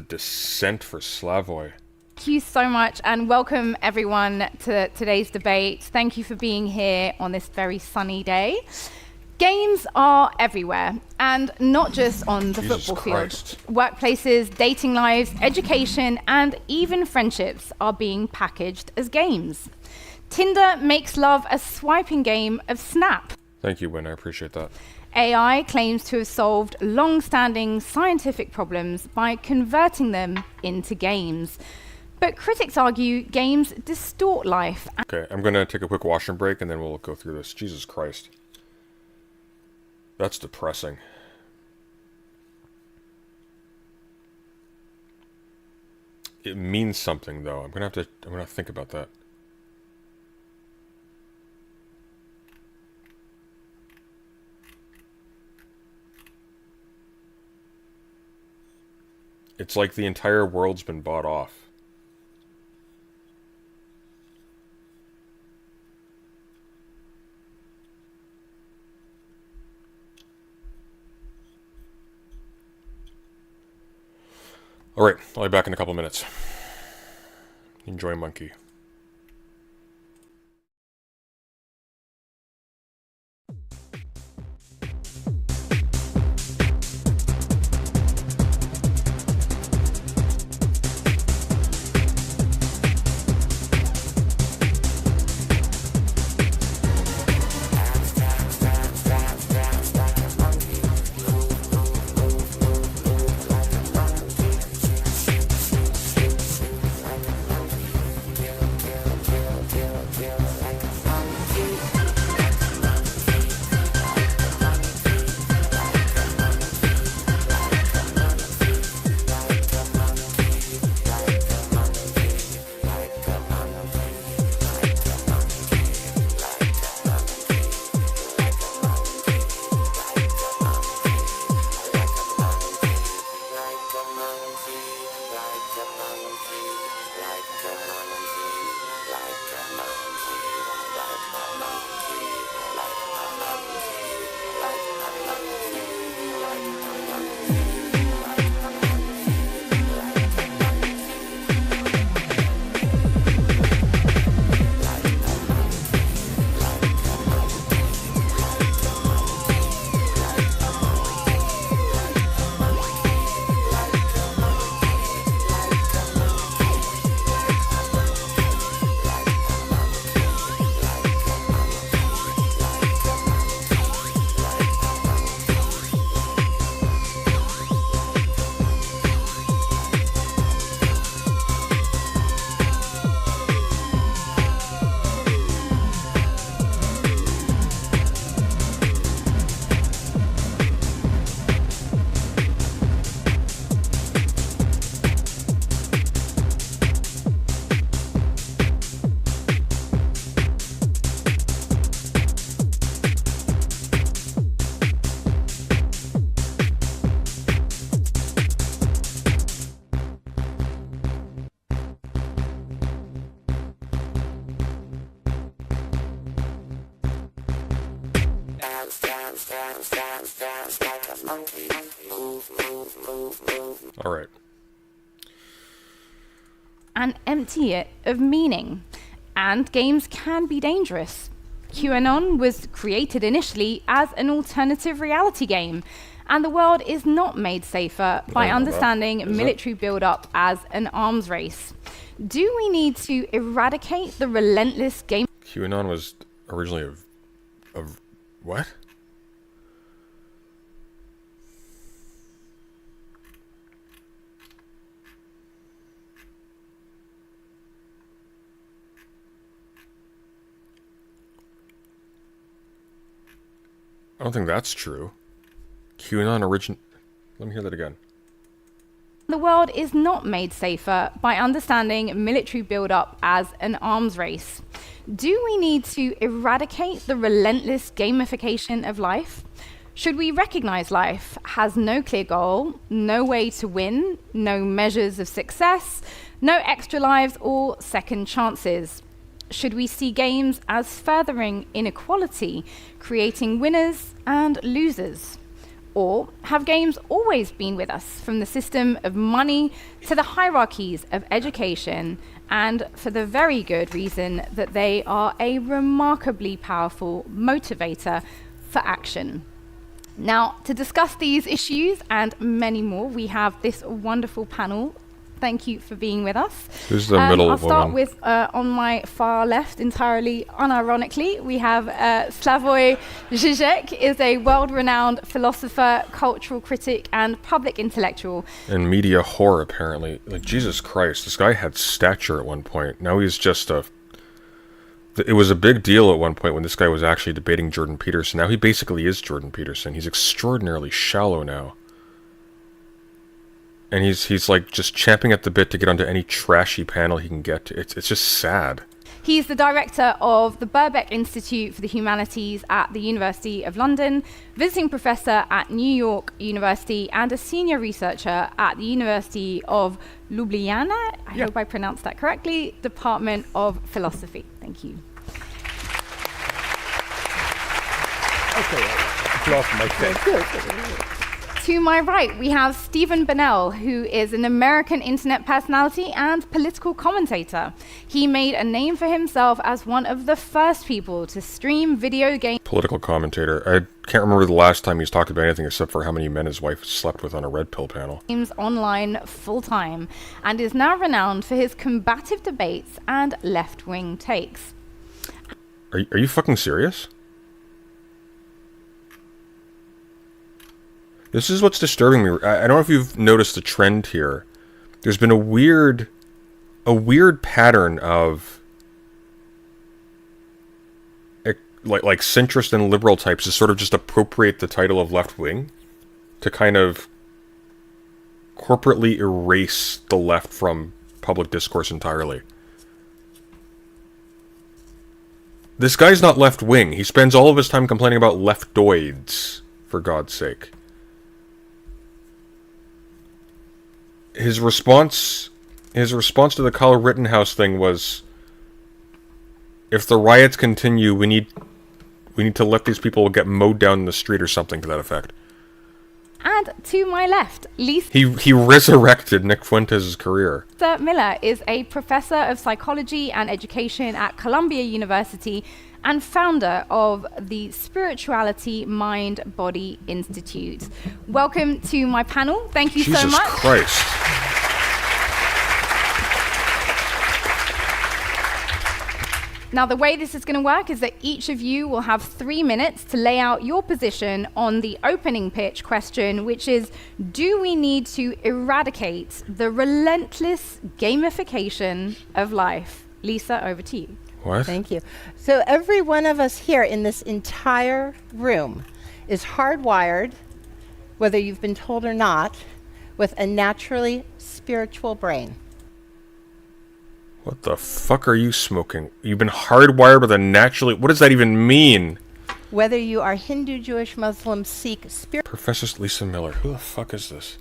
S1: descent for Slavoj.
S9: Thank you so much, and welcome everyone to today's debate. Thank you for being here on this very sunny day. Games are everywhere, and not just on the
S1: Jesus
S9: football
S1: Christ.
S9: field. Workplaces, dating lives, education, and even friendships are being packaged as games. Tinder makes love a swiping game of Snap.
S1: Thank you, Win. I appreciate that.
S9: AI claims to have solved long-standing scientific problems by converting them into games. But critics argue games distort life.
S1: Okay, I'm gonna take a quick washroom break and then we'll go through this. Jesus Christ. That's depressing. It means something, though. I'm gonna think about that. It's like the entire world's been bought off. Alright, I'll be back in a couple minutes. Enjoy Monkey. All right.
S9: And empty it of meaning. And games can be dangerous. QAnon was created initially as an alternative reality game, and the world is not made safer by understanding military build-up as an arms race. Do we need to eradicate the relentless game?
S1: QAnon was originally of what? I don't think that's true. QAnon origin... Let me hear that again.
S9: The world is not made safer by understanding military build-up as an arms race. Do we need to eradicate the relentless gamification of life? Should we recognize life has no clear goal, no way to win, no measures of success, no extra lives or second chances? Should we see games as furthering inequality, creating winners and losers? Or have games always been with us, from the system of money to the hierarchies of education, and for the very good reason that they are a remarkably powerful motivator for action? Now, to discuss these issues and many more, we have this wonderful panel. Thank you for being with us.
S1: Who's the middle
S9: I'll start
S1: woman?
S9: with, on my far left, entirely unironically, we have Slavoj Zizek, is a world-renowned philosopher, cultural critic, and public intellectual.
S1: And media whore, apparently. Like, Jesus Christ, this guy had stature at one point. Now he's just a... It was a big deal at one point when this guy was actually debating Jordan Peterson. Now he basically is Jordan Peterson. He's extraordinarily shallow now. And he's like just champing at the bit to get onto any trashy panel he can get to. It's just sad.
S9: He's the director of the Birkbeck Institute for the Humanities at the University of London, visiting professor at New York University, and a senior researcher at the University of Ljubljana, I hope I pronounced that correctly, Department of Philosophy. Thank you.
S8: Okay, lost my face.
S9: To my right, we have Stephen Bennell, who is an American internet personality and political commentator. He made a name for himself as one of the first people to stream video games.
S1: Political commentator. I can't remember the last time he's talked about anything except for how many men his wife slept with on a red pill panel.
S9: Online full-time, and is now renowned for his combative debates and left-wing takes.
S1: Are you fucking serious? This is what's disturbing me. I don't know if you've noticed a trend here. There's been a weird pattern of like centrist and liberal types to sort of just appropriate the title of left wing to kind of corporately erase the left from public discourse entirely. This guy's not left wing. He spends all of his time complaining about leftoids, for God's sake. His response to the Kyle Rittenhouse thing was, if the riots continue, we need to let these people get mowed down in the street or something to that effect.
S9: And to my left, Lisa
S1: He resurrected Nick Fuentes' career.
S9: Miller is a professor of psychology and education at Columbia University and founder of the Spirituality Mind Body Institute. Welcome to my panel. Thank you so much.
S1: Jesus Christ.
S9: Now, the way this is going to work is that each of you will have 3 minutes to lay out your position on the opening pitch question, which is, do we need to eradicate the relentless gamification of life? Lisa, over to you.
S1: What?
S10: Thank you. So every one of us here in this entire room is hardwired, whether you've been told or not, with a naturally spiritual brain.
S1: What the fuck are you smoking? You've been hardwired with a naturally... What does that even mean?
S10: Whether you are Hindu, Jewish, Muslim, Sikh,
S1: Professor Lisa Miller. Who the fuck is this?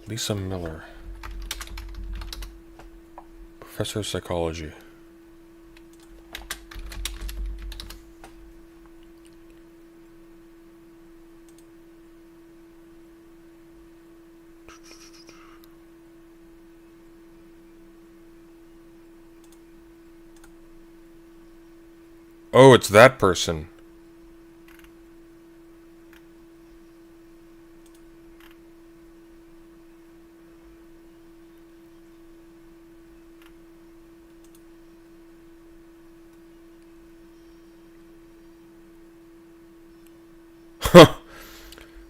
S1: Lisa Miller. Professor of Psychology. Oh, it's that person.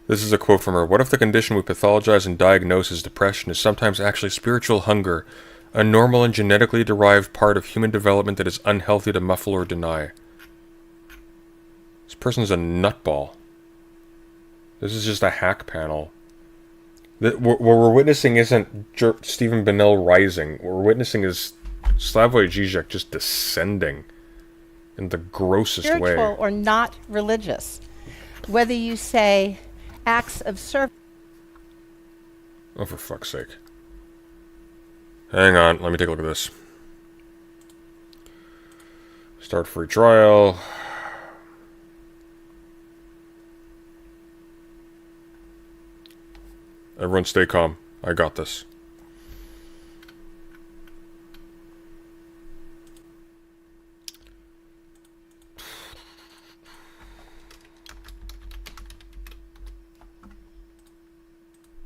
S1: This is a quote from her. What if the condition we pathologize and diagnose as depression is sometimes actually spiritual hunger, a normal and genetically derived part of human development that is unhealthy to muffle or deny? This person's a nutball. This is just a hack panel. What we're witnessing isn't Stephen Bennell rising. What we're witnessing is Slavoj Žižek just descending in the grossest way.
S10: Spiritual or not religious. Whether you say acts of service.
S1: Oh, for fuck's sake. Hang on, let me take a look at this. Start free trial. Everyone stay calm. I got this.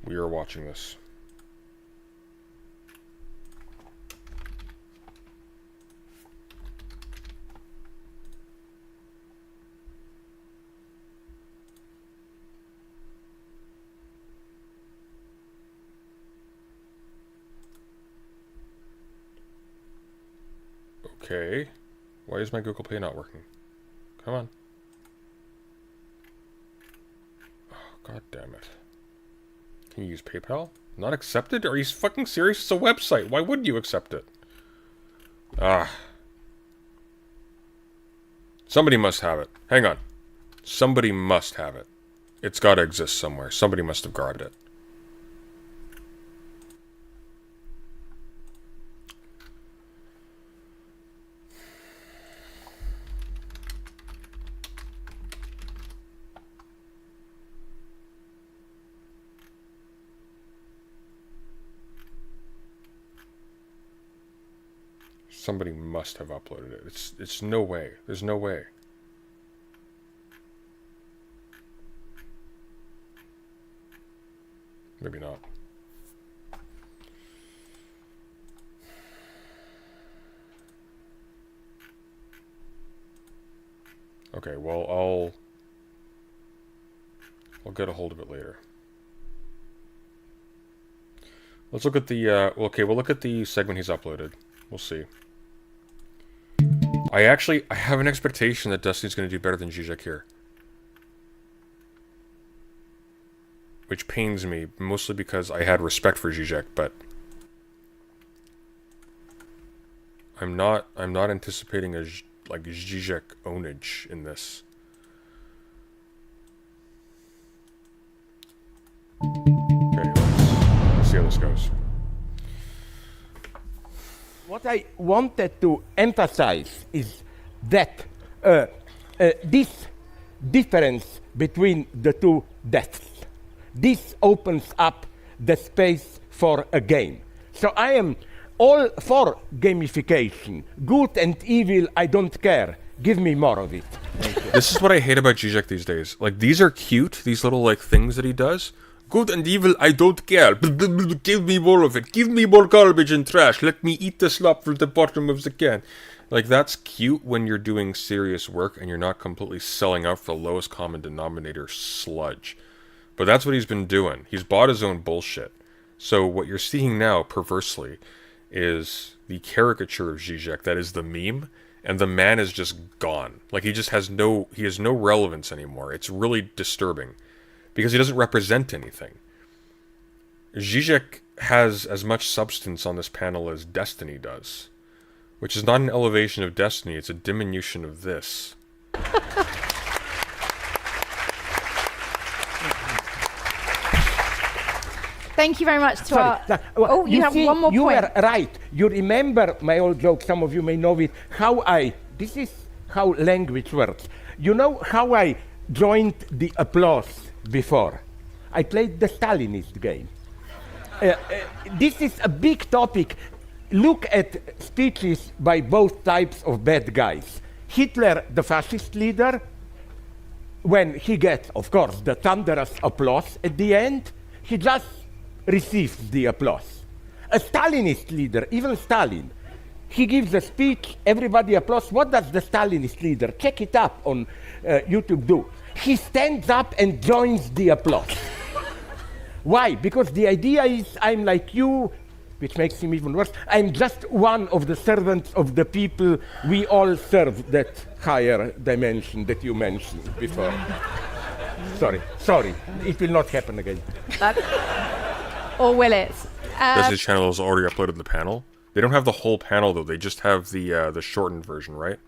S1: We are watching this. Okay. Why is my Google Pay not working? Come on. Oh, God damn it. Can you use PayPal? Not accepted? Are you fucking serious? It's a website. Why wouldn't you accept it? Ah. Somebody must have it. Hang on. Somebody must have it. It's got to exist somewhere. Somebody must have grabbed it. Somebody must have uploaded it. It's no way. There's no way. Maybe not. Okay, well, I'll get a hold of it later. Let's look at the, okay, we'll look at the segment he's uploaded. We'll see. I have an expectation that Destiny's going to do better than Zizek here. Which pains me, mostly because I had respect for Zizek, but I'm not anticipating a Zizek ownage in this. Okay, let's see how this goes.
S8: What I wanted to emphasize is that this difference between the two deaths, this opens up the space for a game. So I am all for gamification. Good and evil, I don't care. Give me more of it.
S1: This is what I hate about Zizek these days. Like, these are cute, these little, like, things that he does. Good and evil, I don't care. Give me more of it. Give me more garbage and trash. Let me eat the slop from the bottom of the can. Like, that's cute when you're doing serious work and you're not completely selling out for the lowest common denominator sludge. But that's what he's been doing. He's bought his own bullshit. So what you're seeing now, perversely, is the caricature of Zizek that is the meme, and the man is just gone. Like, he has no relevance anymore. It's really disturbing. Because he doesn't represent anything. Zizek has as much substance on this panel as Destiny does. Which is not an elevation of Destiny, it's a diminution of this.
S9: Thank you very much to
S8: Sorry,
S9: our... Oh, you have
S8: see,
S9: one more
S8: you
S9: point.
S8: were right. You remember my old joke, some of you may know it, this is how language works. You know how I joined the applause before? I played the Stalinist game. This is a big topic. Look at speeches by both types of bad guys. Hitler, the fascist leader, when he gets, of course, the thunderous applause at the end, he just receives the applause. A Stalinist leader, even Stalin, he gives a speech, everybody applauds. What does the Stalinist leader, check it up on YouTube, do? He stands up and joins the applause. Why? Because the idea is, I'm like you, which makes him even worse. I'm just one of the servants of the people. We all serve that higher dimension that you mentioned before. Sorry. It will not happen again.
S9: Or will it?
S1: His channel has already uploaded the panel. They don't have the whole panel though. They just have the shortened version, right?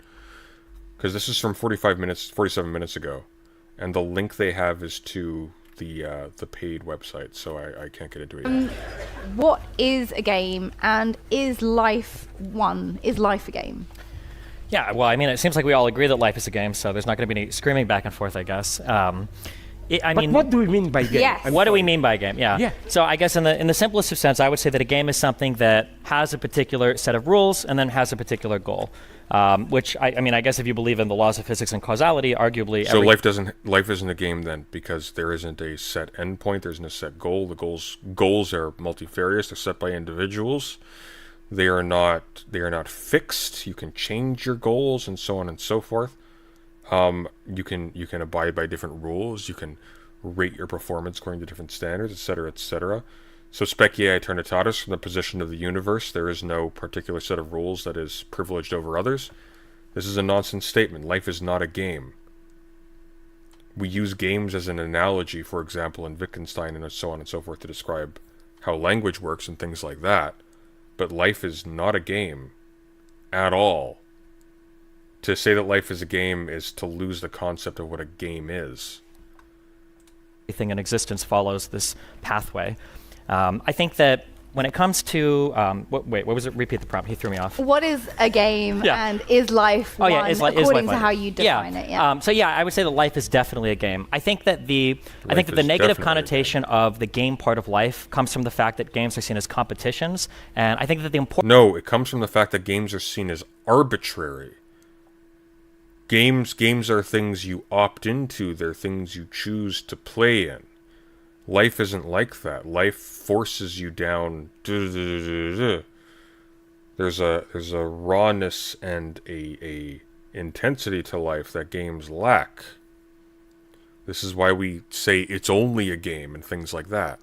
S1: Because this is from 47 minutes ago, and the link they have is to the paid website, so I can't get into it yet.
S9: What is a game, and is life one? Is life a game?
S11: Yeah, well, I mean, it seems like we all agree that life is a game, so there's not going to be any screaming back and forth, I guess.
S8: But what do we mean by game?
S9: Yes.
S11: What do we mean by game? Yeah. So I guess in the simplest of sense, I would say that a game is something that has a particular set of rules and then has a particular goal. Which I mean, I guess if you believe in the laws of physics and causality, arguably.
S1: So life isn't a game then, because there isn't a set endpoint. There isn't a set goal. The goals are multifarious. They're set by individuals. They are not fixed. You can change your goals and so on and so forth. You can abide by different rules. You can rate your performance according to different standards, etc., etc. So Specie Aeternitatis, from the position of the universe, there is no particular set of rules that is privileged over others. This is a nonsense statement. Life is not a game. We use games as an analogy, for example, in Wittgenstein and so on and so forth, to describe how language works and things like that. But life is not a game at all. To say that life is a game is to lose the concept of what a game is.
S11: Everything in existence follows this pathway. I think that when it comes to what was it? Repeat the prompt. He threw me off.
S9: What is a game, and is life one, according to how you define it? Yeah.
S11: So I would say that life is definitely a game. I think that the negative connotation of the game part of life comes from the fact that games are seen as competitions, and I think that the important.
S1: No, it comes from the fact that games are seen as arbitrary. Games are things you opt into. They're things you choose to play in. Life isn't like that. Life forces you down. There's a rawness and a intensity to life that games lack. This is why we say it's only a game and things like that.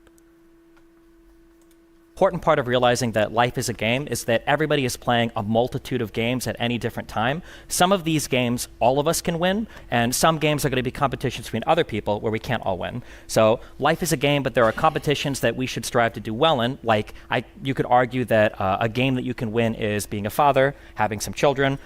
S11: Important part of realizing that life is a game is that everybody is playing a multitude of games at any different time. Some of these games all of us can win, and some games are going to be competitions between other people where we can't all win. So life is a game, but there are competitions that we should strive to do well in. Like you could argue that a game that you can win is being a father, having some children.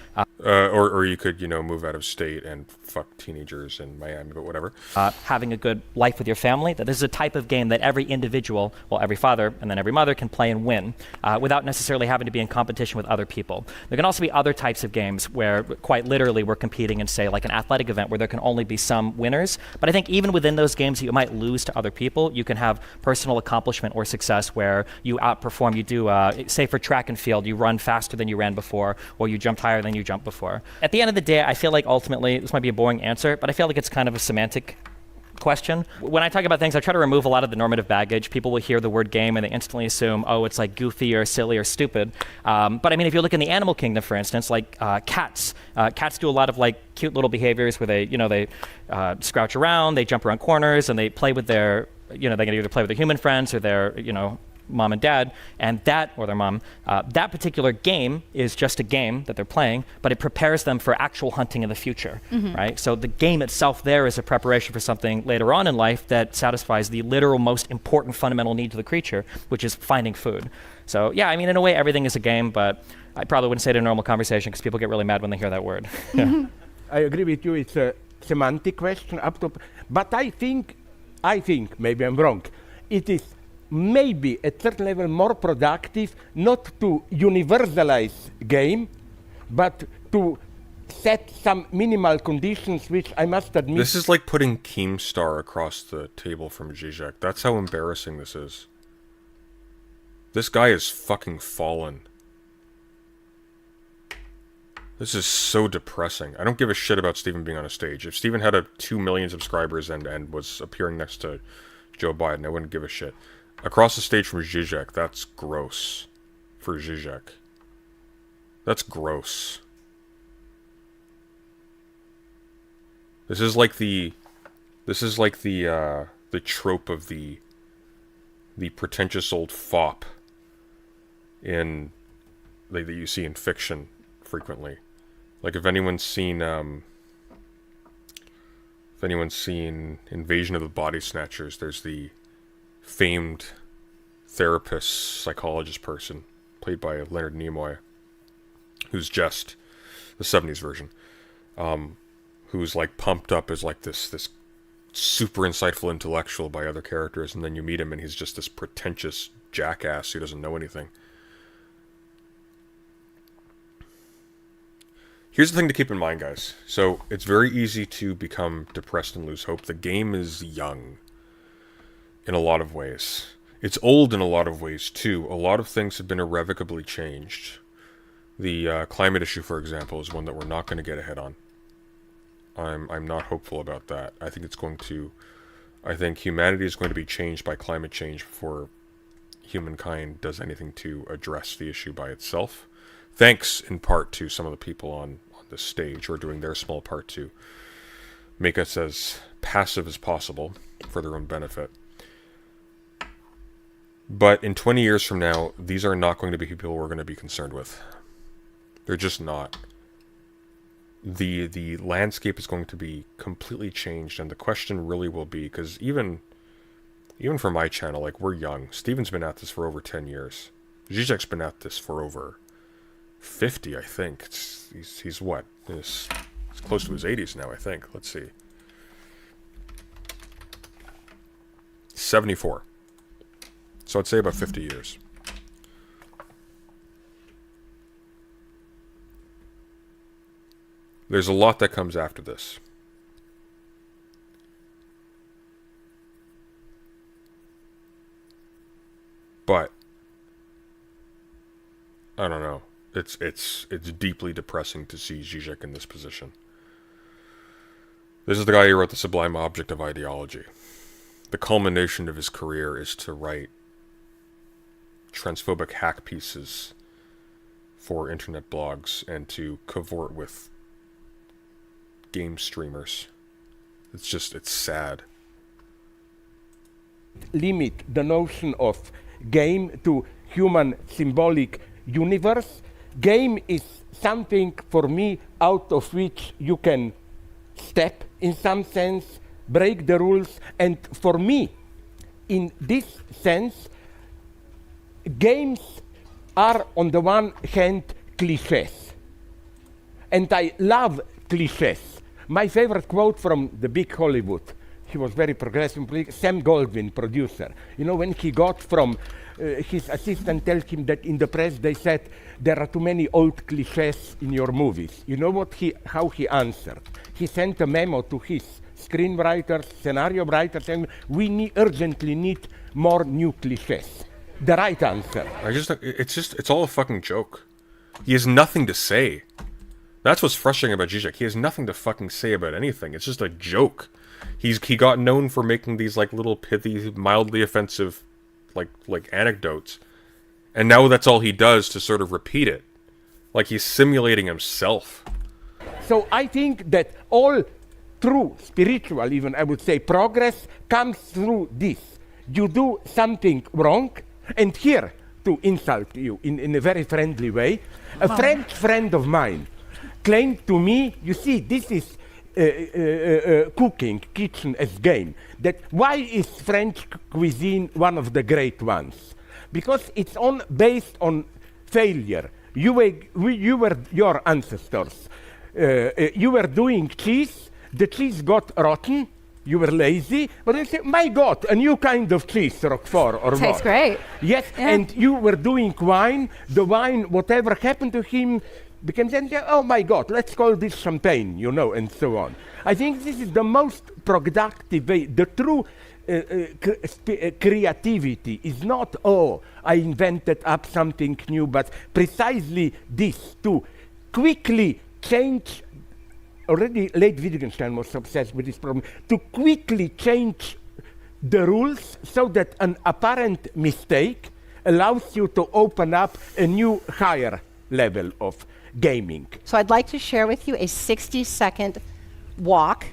S1: Or you could, move out of state and fuck teenagers in Miami, but whatever.
S11: Having a good life with your family. That this is a type of game that every individual, every father and then every mother can play and win without necessarily having to be in competition with other people. There can also be other types of games where quite literally we're competing in, say, like an athletic event where there can only be some winners. But I think even within those games you might lose to other people. You can have personal accomplishment or success where you outperform. You do, say for track and field, you run faster than you ran before, or you jumped higher than you jumped before. At the end of the day, I feel like ultimately, this might be a boring answer, but I feel like it's kind of a semantic question. When I talk about things, I try to remove a lot of the normative baggage. People will hear the word game and they instantly assume, oh, it's like goofy or silly or stupid. But I mean, if you look in the animal kingdom, for instance, like cats do a lot of like cute little behaviors where they scrouch around, they jump around corners, and they play with their, they can either play with their human friends or their, mom and dad, and or their mom, that particular game is just a game that they're playing, but it prepares them for actual hunting in the future, right? So the game itself there is a preparation for something later on in life that satisfies the literal most important fundamental need to the creature, which is finding food. So yeah, I mean, in a way, everything is a game, but I probably wouldn't say it in a normal conversation because people get really mad when they hear that word. Yeah.
S8: I agree with you. It's a semantic question, but I think, maybe I'm wrong, it is maybe at certain level more productive not to universalize game, but to set some minimal conditions, which I must admit.
S1: This is like putting Keemstar across the table from Zizek. That's how embarrassing this is. This guy is fucking fallen. This is so depressing. I don't give a shit about Steven being on a stage. If Steven had 2 million subscribers and was appearing next to Joe Biden, I wouldn't give a shit. Across the stage from Zizek, that's gross. For Zizek. That's gross. This is like the trope of the pretentious old fop in that you see in fiction frequently. Like if anyone's seen Invasion of the Body Snatchers, there's the famed therapist, psychologist person played by Leonard Nimoy, who's just the 70s version, who's like pumped up as like this super insightful intellectual by other characters, and then you meet him and he's just this pretentious jackass who doesn't know anything. Here's the thing to keep in mind, guys. So it's very easy to become depressed and lose hope. The game is young in a lot of ways. It's old in a lot of ways too. A lot of things have been irrevocably changed. The climate issue, for example, is one that we're not going to get ahead on. I'm not hopeful about that. I think humanity is going to be changed by climate change before humankind does anything to address the issue by itself. Thanks in part to some of the people on this stage who are doing their small part to make us as passive as possible for their own benefit. But in 20 years from now, these are not going to be people we're going to be concerned with. They're just not. The landscape is going to be completely changed, and the question really will be, because even for my channel, like, we're young. Steven's been at this for over 10 years. Zizek's been at this for over 50, I think. He's what? He's close to his 80s now, I think. Let's see. 74. So I'd say about 50 years. There's a lot that comes after this. But I don't know. It's deeply depressing to see Zizek in this position. This is the guy who wrote The Sublime Object of Ideology. The culmination of his career is to write transphobic hack pieces for internet blogs and to cavort with game streamers. It's sad.
S8: Limit the notion of game to human symbolic universe. Game is something for me out of which you can step in some sense, break the rules, and for me, in this sense, games are on the one hand cliches. And I love cliches. My favorite quote from the big Hollywood, he was very progressive, Sam Goldwyn, producer. You know, when he got from his assistant tell him that in the press they said there are too many old cliches in your movies. You know how he answered? He sent a memo to his screenwriters, scenario writers, saying we urgently need more new cliches. The right answer.
S1: It's all a fucking joke. He has nothing to say. That's what's frustrating about Zizek. He has nothing to fucking say about anything. It's just a joke. He got known for making these like little pithy, mildly offensive, like anecdotes, and now that's all he does to sort of repeat it, like he's simulating himself.
S8: So I think that all true spiritual, even I would say, progress comes through this. You do something wrong, and here to insult you in a very friendly way, a French friend of mine claimed to me, you see, this is cooking, kitchen as game. That why is French cuisine one of the great ones? Because it's based on failure. You were your ancestors. You were doing cheese. The cheese got rotten. You were lazy, but they say, my God, a new kind of cheese, Roquefort or what?
S9: Tastes great.
S8: Yes, yeah. And you were doing wine. The wine, whatever happened to him, became then, oh my God, let's call this champagne, you know, and so on. I think this is the most productive way. The true creativity is not, oh, I invented up something new, but precisely this, to quickly change. Already late Wittgenstein was obsessed with this problem, to quickly change the rules so that an apparent mistake allows you to open up a new higher level of gaming.
S10: So I'd like to share with you a 60-second walk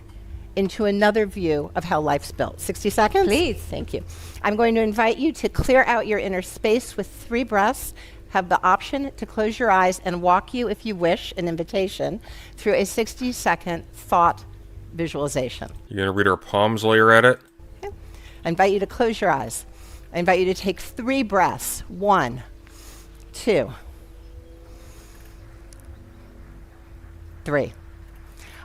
S10: into another view of how life's built. 60 seconds?
S9: Please.
S10: Thank you. I'm going to invite you to clear out your inner space with 3 breaths. Have the option to close your eyes and walk you, if you wish, an invitation, through a 60-second thought visualization.
S1: You gonna read our palms while you're at it?
S10: Okay. I invite you to close your eyes. I invite you to take 3 breaths. 1, 2, 3.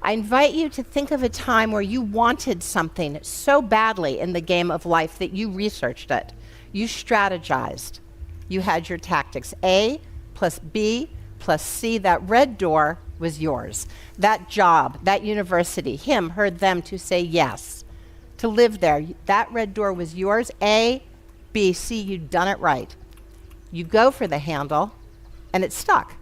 S10: I invite you to think of a time where you wanted something so badly in the game of life that you researched it. You strategized. You had your tactics. A plus B plus C. That red door was yours. That job, that university, him, her, them, to say yes, to live there. That red door was yours. A, B, C, you'd done it right. You go for the handle, and it's stuck.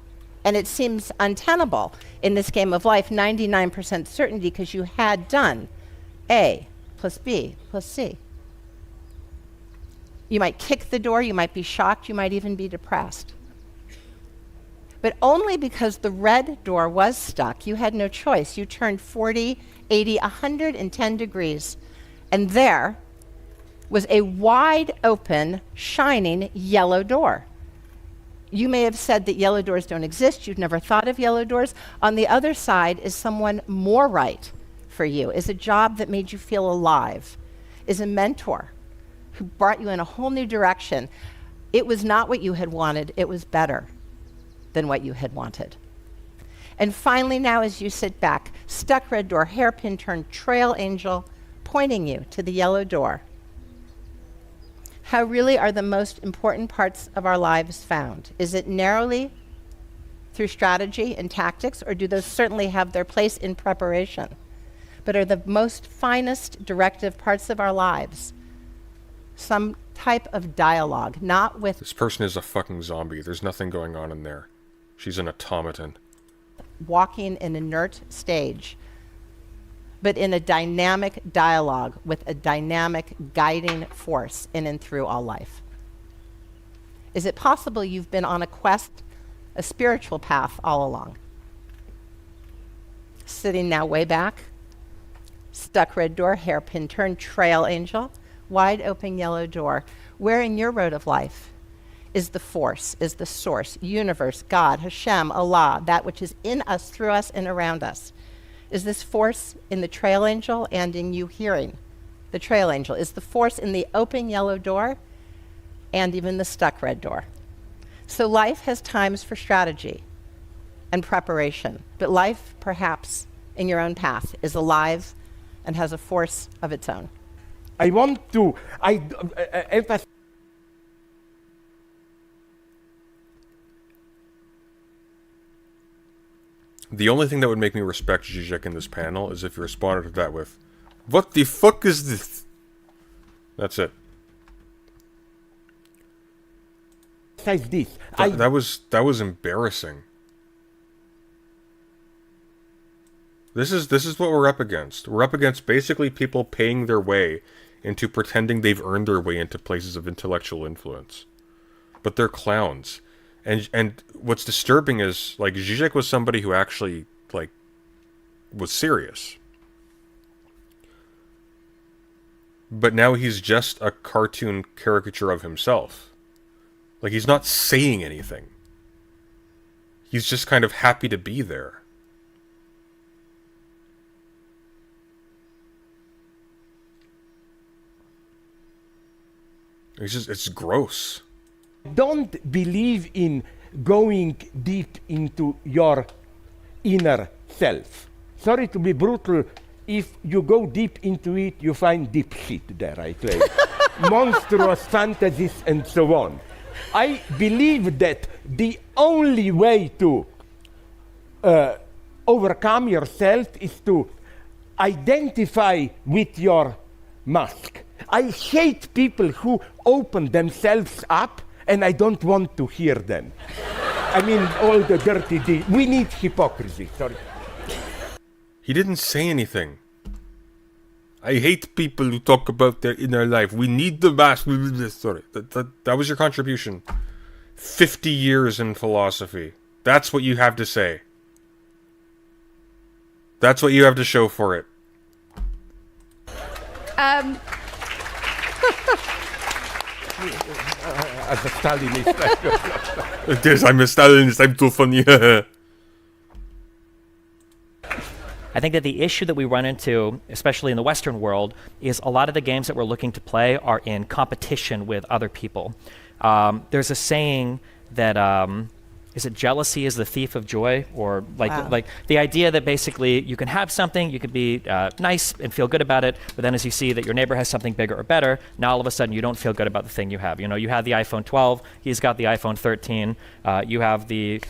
S10: And it seems untenable in this game of life, 99% certainty, because you had done A plus B plus C. You might kick the door, you might be shocked, you might even be depressed. But only because the red door was stuck, you had no choice. You turned 40, 80, 110 degrees, and there was a wide open, shining yellow door. You may have said that yellow doors don't exist. You've never thought of yellow doors. On the other side is someone more right for you, is a job that made you feel alive, is a mentor who brought you in a whole new direction. It was not what you had wanted. It was better than what you had wanted. And finally now, as you sit back, stuck red door, hairpin turn, trail angel, pointing you to the yellow door. How really are the most important parts of our lives found? Is it narrowly through strategy and tactics, or do those certainly have their place in preparation? But are the most finest directive parts of our lives some type of dialogue, not with
S1: This person is a fucking zombie. There's nothing going on in there. She's an automaton.
S10: walking an inert stage, but in a dynamic dialogue with a dynamic guiding force in and through all life? Is it possible you've been on a quest, a spiritual path all along? Sitting now way back, stuck red door, hairpin turn, trail angel, wide open yellow door. Where in your road of life is the force, is the source, universe, God, Hashem, Allah, that which is in us, through us, and around us? Is this force in the trail angel and in you hearing the trail angel? Is the force in the open yellow door and even the stuck red door? So life has times for strategy and preparation, but life, perhaps in your own path, is alive and has a force of its own.
S8: I want to emphasize.
S1: The only thing that would make me respect Zizek in this panel is if you responded to that with, "What the fuck is this?" That's it.
S8: This.
S1: That was embarrassing. This is what we're up against. We're up against basically people paying their way into pretending they've earned their way into places of intellectual influence. But they're clowns. And what's disturbing is, like, Zizek was somebody who actually, like, was serious. But now he's just a cartoon caricature of himself. Like, he's not saying anything. He's just kind of happy to be there. It's gross.
S8: Don't believe in going deep into your inner self. Sorry to be brutal. If you go deep into it, you find deep shit there, I claim. Monstrous fantasies and so on. I believe that the only way to overcome yourself is to identify with your mask. I hate people who open themselves up, and I don't want to hear them. I mean, all the dirty deeds. We need hypocrisy. Sorry.
S1: He didn't say anything. I hate people who talk about their inner life. We need the mask. Sorry, that was your contribution. 50 years in philosophy. That's what you have to say. That's what you have to show for it.
S8: As a Stalinist.
S1: Yes, I'm a Stalinist. I'm too funny.
S11: I think that the issue that we run into, especially in the Western world, is a lot of the games that we're looking to play are in competition with other people. There's a saying that is it jealousy is the thief of joy, or like the idea that basically you can have something, you can be nice and feel good about it, but then as you see that your neighbor has something bigger or better, now all of a sudden you don't feel good about the thing you have. You know, you have the iPhone 12, he's got the iPhone 13, you have the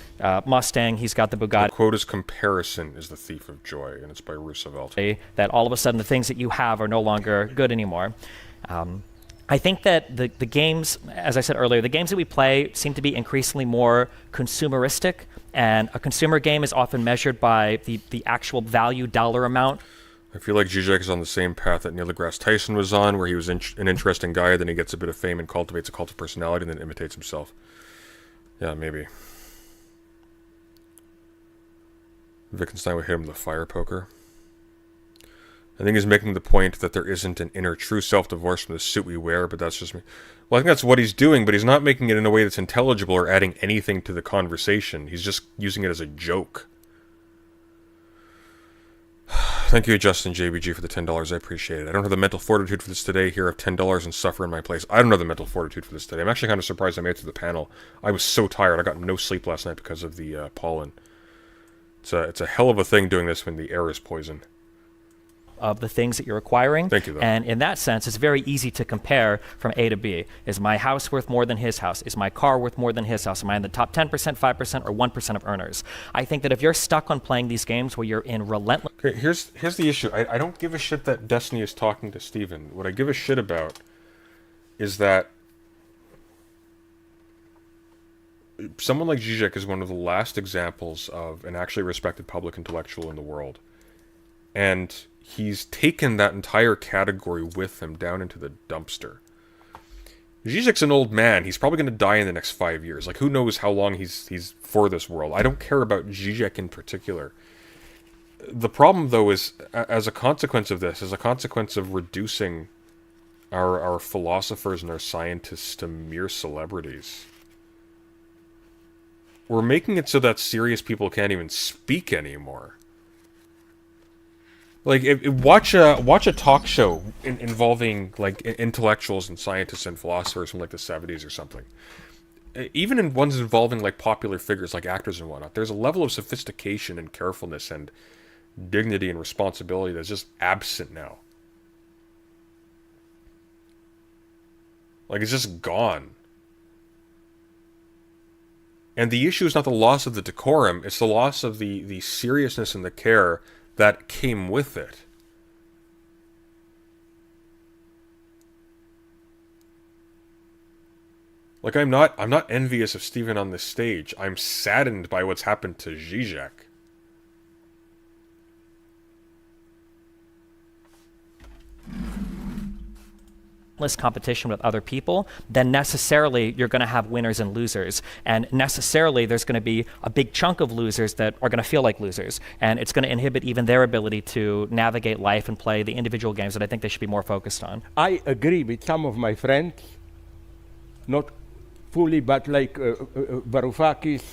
S11: Mustang, he's got the Bugatti.
S1: The quote is comparison is the thief of joy, and it's by Roosevelt.
S11: That all of a sudden the things that you have are no longer good anymore. I think that the games, as I said earlier, the games that we play seem to be increasingly more consumeristic, and a consumer game is often measured by the actual value dollar amount.
S1: I feel like Zizek is on the same path that Neil deGrasse Tyson was on, where he was an interesting guy, then he gets a bit of fame and cultivates a cult of personality, and then imitates himself. Yeah, maybe. Wittgenstein would hit him with a fire poker. I think he's making the point that there isn't an inner true self-divorce from the suit we wear, but that's just me. Well, I think that's what he's doing, but he's not making it in a way that's intelligible or adding anything to the conversation. He's just using it as a joke. Thank you, Justin JBG, for the $10. I appreciate it. I don't have the mental fortitude for this today. Here, I have $10 and suffer in my place. I don't have the mental fortitude for this today. I'm actually kind of surprised I made it to the panel. I was so tired. I got no sleep last night because of the pollen. It's a hell of a thing doing this when the air is poison.
S11: Of the things that you're acquiring.
S1: Thank you, though.
S11: And in that sense, it's very easy to compare from A to B. Is my house worth more than his house? Is my car worth more than his house? Am I in the top 10%, 5%, or 1% of earners? I think that if you're stuck on playing these games where you're in relentless...
S1: Okay, here's the issue. I don't give a shit that Destiny is talking to Steven. What I give a shit about is that someone like Zizek is one of the last examples of an actually respected public intellectual in the world. And he's taken that entire category with him down into the dumpster. Zizek's an old man. He's probably going to die in the next 5 years. Like, who knows how long he's for this world. I don't care about Zizek in particular. The problem, though, is, as a consequence of this, as a consequence of reducing our philosophers and our scientists to mere celebrities, we're making it so that serious people can't even speak anymore. Like, watch a talk show involving, like, intellectuals and scientists and philosophers from, like, the 70s or something. Even in ones involving, like, popular figures, like actors and whatnot, there's a level of sophistication and carefulness and dignity and responsibility that's just absent now. Like, it's just gone. And the issue is not the loss of the decorum, it's the loss of the seriousness and the care that came with it. Like, I'm not envious of Steven on this stage. I'm saddened by what's happened to Zizek.
S11: Competition with other people, then necessarily you're going to have winners and losers, and necessarily there's going to be a big chunk of losers that are going to feel like losers, and it's going to inhibit even their ability to navigate life and play the individual games that I think they should be more focused on.
S8: I agree with some of my friends, not fully, but like Varoufakis,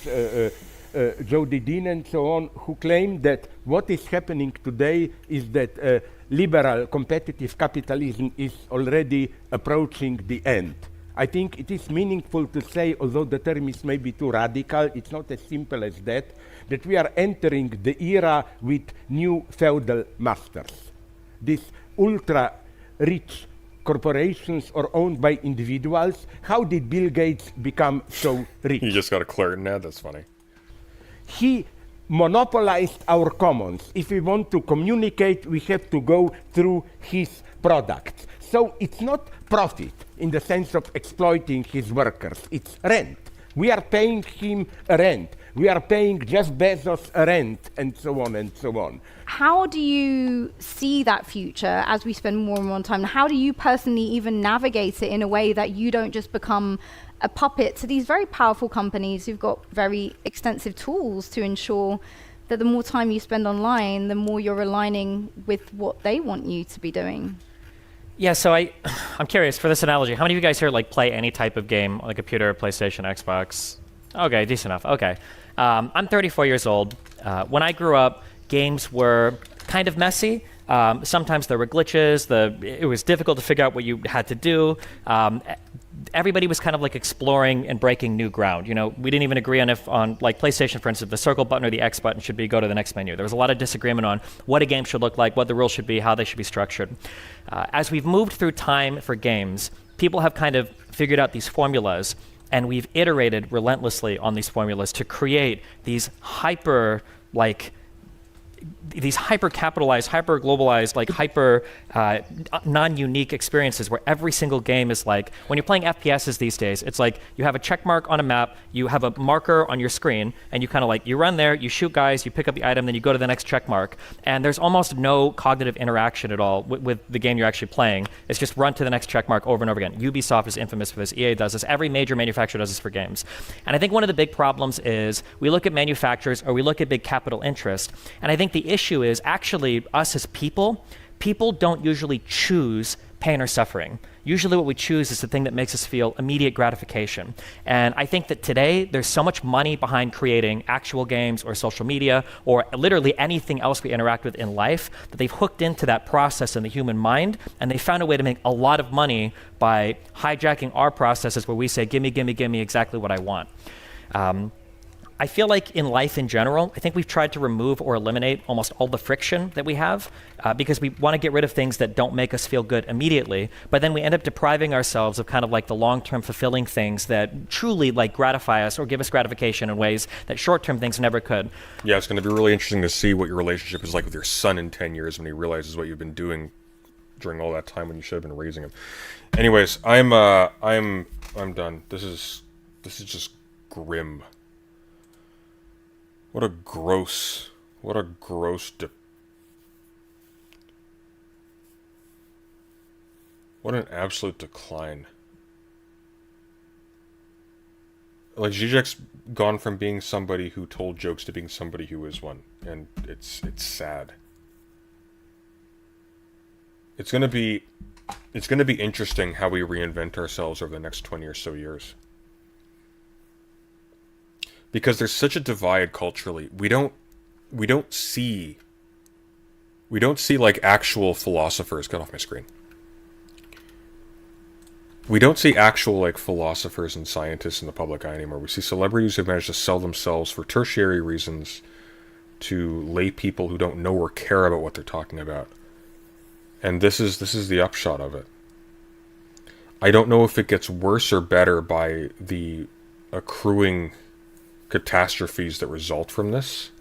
S8: Jody Dean and so on, who claim that what is happening today is that liberal competitive capitalism is already approaching the end. I think it is meaningful to say, although the term is maybe too radical, it's not as simple as that we are entering the era with new feudal masters. These ultra-rich corporations are owned by individuals. How did Bill Gates become so rich?
S1: You just got a Claritin ad? That's funny.
S8: He monopolized our commons. If we want to communicate, we have to go through his products. So it's not profit in the sense of exploiting his workers. It's rent. We are paying him a rent. We are paying Jeff Bezos a rent, and so on and so on.
S9: How do you see that future as we spend more and more time? How do you personally even navigate it in a way that you don't just become a puppet to these very powerful companies who've got very extensive tools to ensure that the more time you spend online, the more you're aligning with what they want you to be doing?
S11: Yeah, so I'm curious, for this analogy, how many of you guys here like play any type of game on the computer, PlayStation, Xbox? Okay, decent enough. Okay. I'm 34 years old. When I grew up, games were kind of messy. Sometimes there were glitches. It was difficult to figure out what you had to do. Everybody was kind of like exploring and breaking new ground. You know, we didn't even agree on like PlayStation, for instance, the circle button or the X button should be go to the next menu. There was a lot of disagreement on what a game should look like, what the rules should be, how they should be structured. As we've moved through time for games, people have kind of figured out these formulas, and we've iterated relentlessly on these formulas to create these hyper-capitalized, hyper-globalized, like hyper non-unique experiences where every single game is like, when you're playing FPSs these days, it's like you have a check mark on a map, you have a marker on your screen, and you kind of like, you run there, you shoot guys, you pick up the item, then you go to the next check mark. And there's almost no cognitive interaction at all with the game you're actually playing. It's just run to the next check mark over and over again. Ubisoft is infamous for this, EA does this, every major manufacturer does this for games. And I think one of the big problems is we look at manufacturers or we look at big capital interest, and I think the issue is actually us as people don't usually choose pain or suffering. Usually what we choose is the thing that makes us feel immediate gratification. And I think that today there's so much money behind creating actual games or social media or literally anything else we interact with in life that they've hooked into that process in the human mind, and they found a way to make a lot of money by hijacking our processes where we say, gimme, gimme, gimme exactly what I want. I feel like in life in general, I think we've tried to remove or eliminate almost all the friction that we have because we want to get rid of things that don't make us feel good immediately, but then we end up depriving ourselves of kind of like the long-term fulfilling things that truly like gratify us or give us gratification in ways that short-term things never could.
S1: Yeah, it's going to be really interesting to see what your relationship is like with your son in 10 years when he realizes what you've been doing during all that time when you should have been raising him. Anyways, I'm done. This is just grim. What an absolute decline. Like, Zizek's gone from being somebody who told jokes to being somebody who is one, and it's sad. It's gonna be interesting how we reinvent ourselves over the next 20 or so years. Because there's such a divide culturally. We don't see like actual philosophers. Get off my screen. We don't see actual like philosophers and scientists in the public eye anymore. We see celebrities who've managed to sell themselves for tertiary reasons to lay people who don't know or care about what they're talking about. And this is the upshot of it. I don't know if it gets worse or better by the accruing catastrophes that result from this.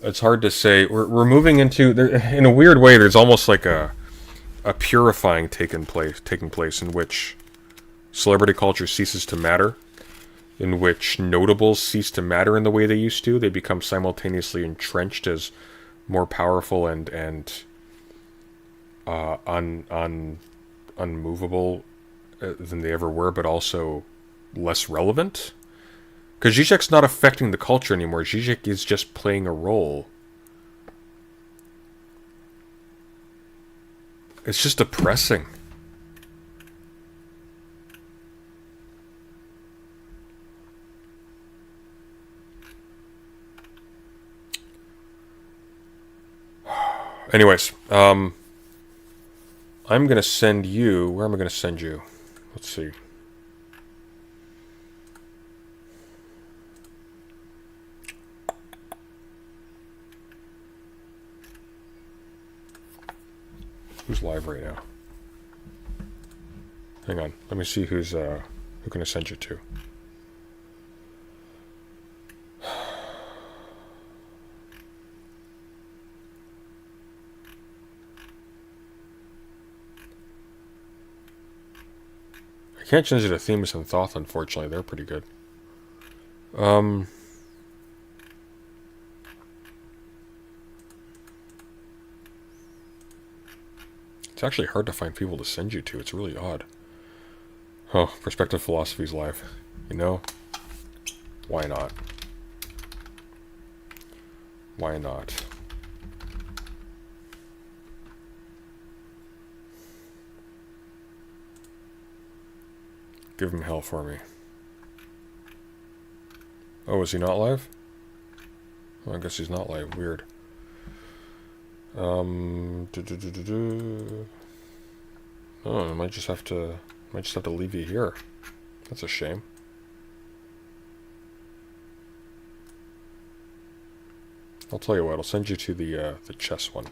S1: It's hard to say. We're moving into, in a weird way, there's almost like a purifying taking place in which celebrity culture ceases to matter, in which notables cease to matter in the way they used to. They become simultaneously entrenched as more powerful and unmovable than they ever were, but also less relevant. Because Zizek's not affecting the culture anymore. Zizek is just playing a role. It's just depressing. Anyways, I'm going to send you... Where am I going to send you? Let's see. Who's live right now? Hang on. Let me see who can I send you to. I can't change it to Themis and Thoth, unfortunately. They're pretty good. It's actually hard to find people to send you to. It's really odd. Oh, Perspective Philosophy's live. You know, why not? Why not? Give him hell for me. Oh, is he not live? Well, I guess he's not live. Weird. Oh, I might just have to leave you here. That's a shame. I'll tell you what. I'll send you to the chess one.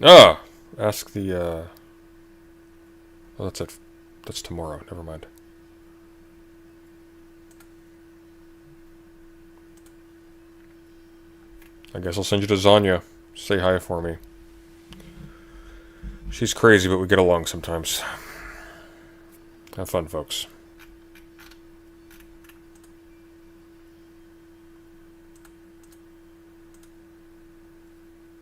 S1: Ah, ask the. Oh, that's it. That's tomorrow. Never mind. I guess I'll send you to Zanya. Say hi for me. She's crazy, but we get along sometimes. Have fun, folks.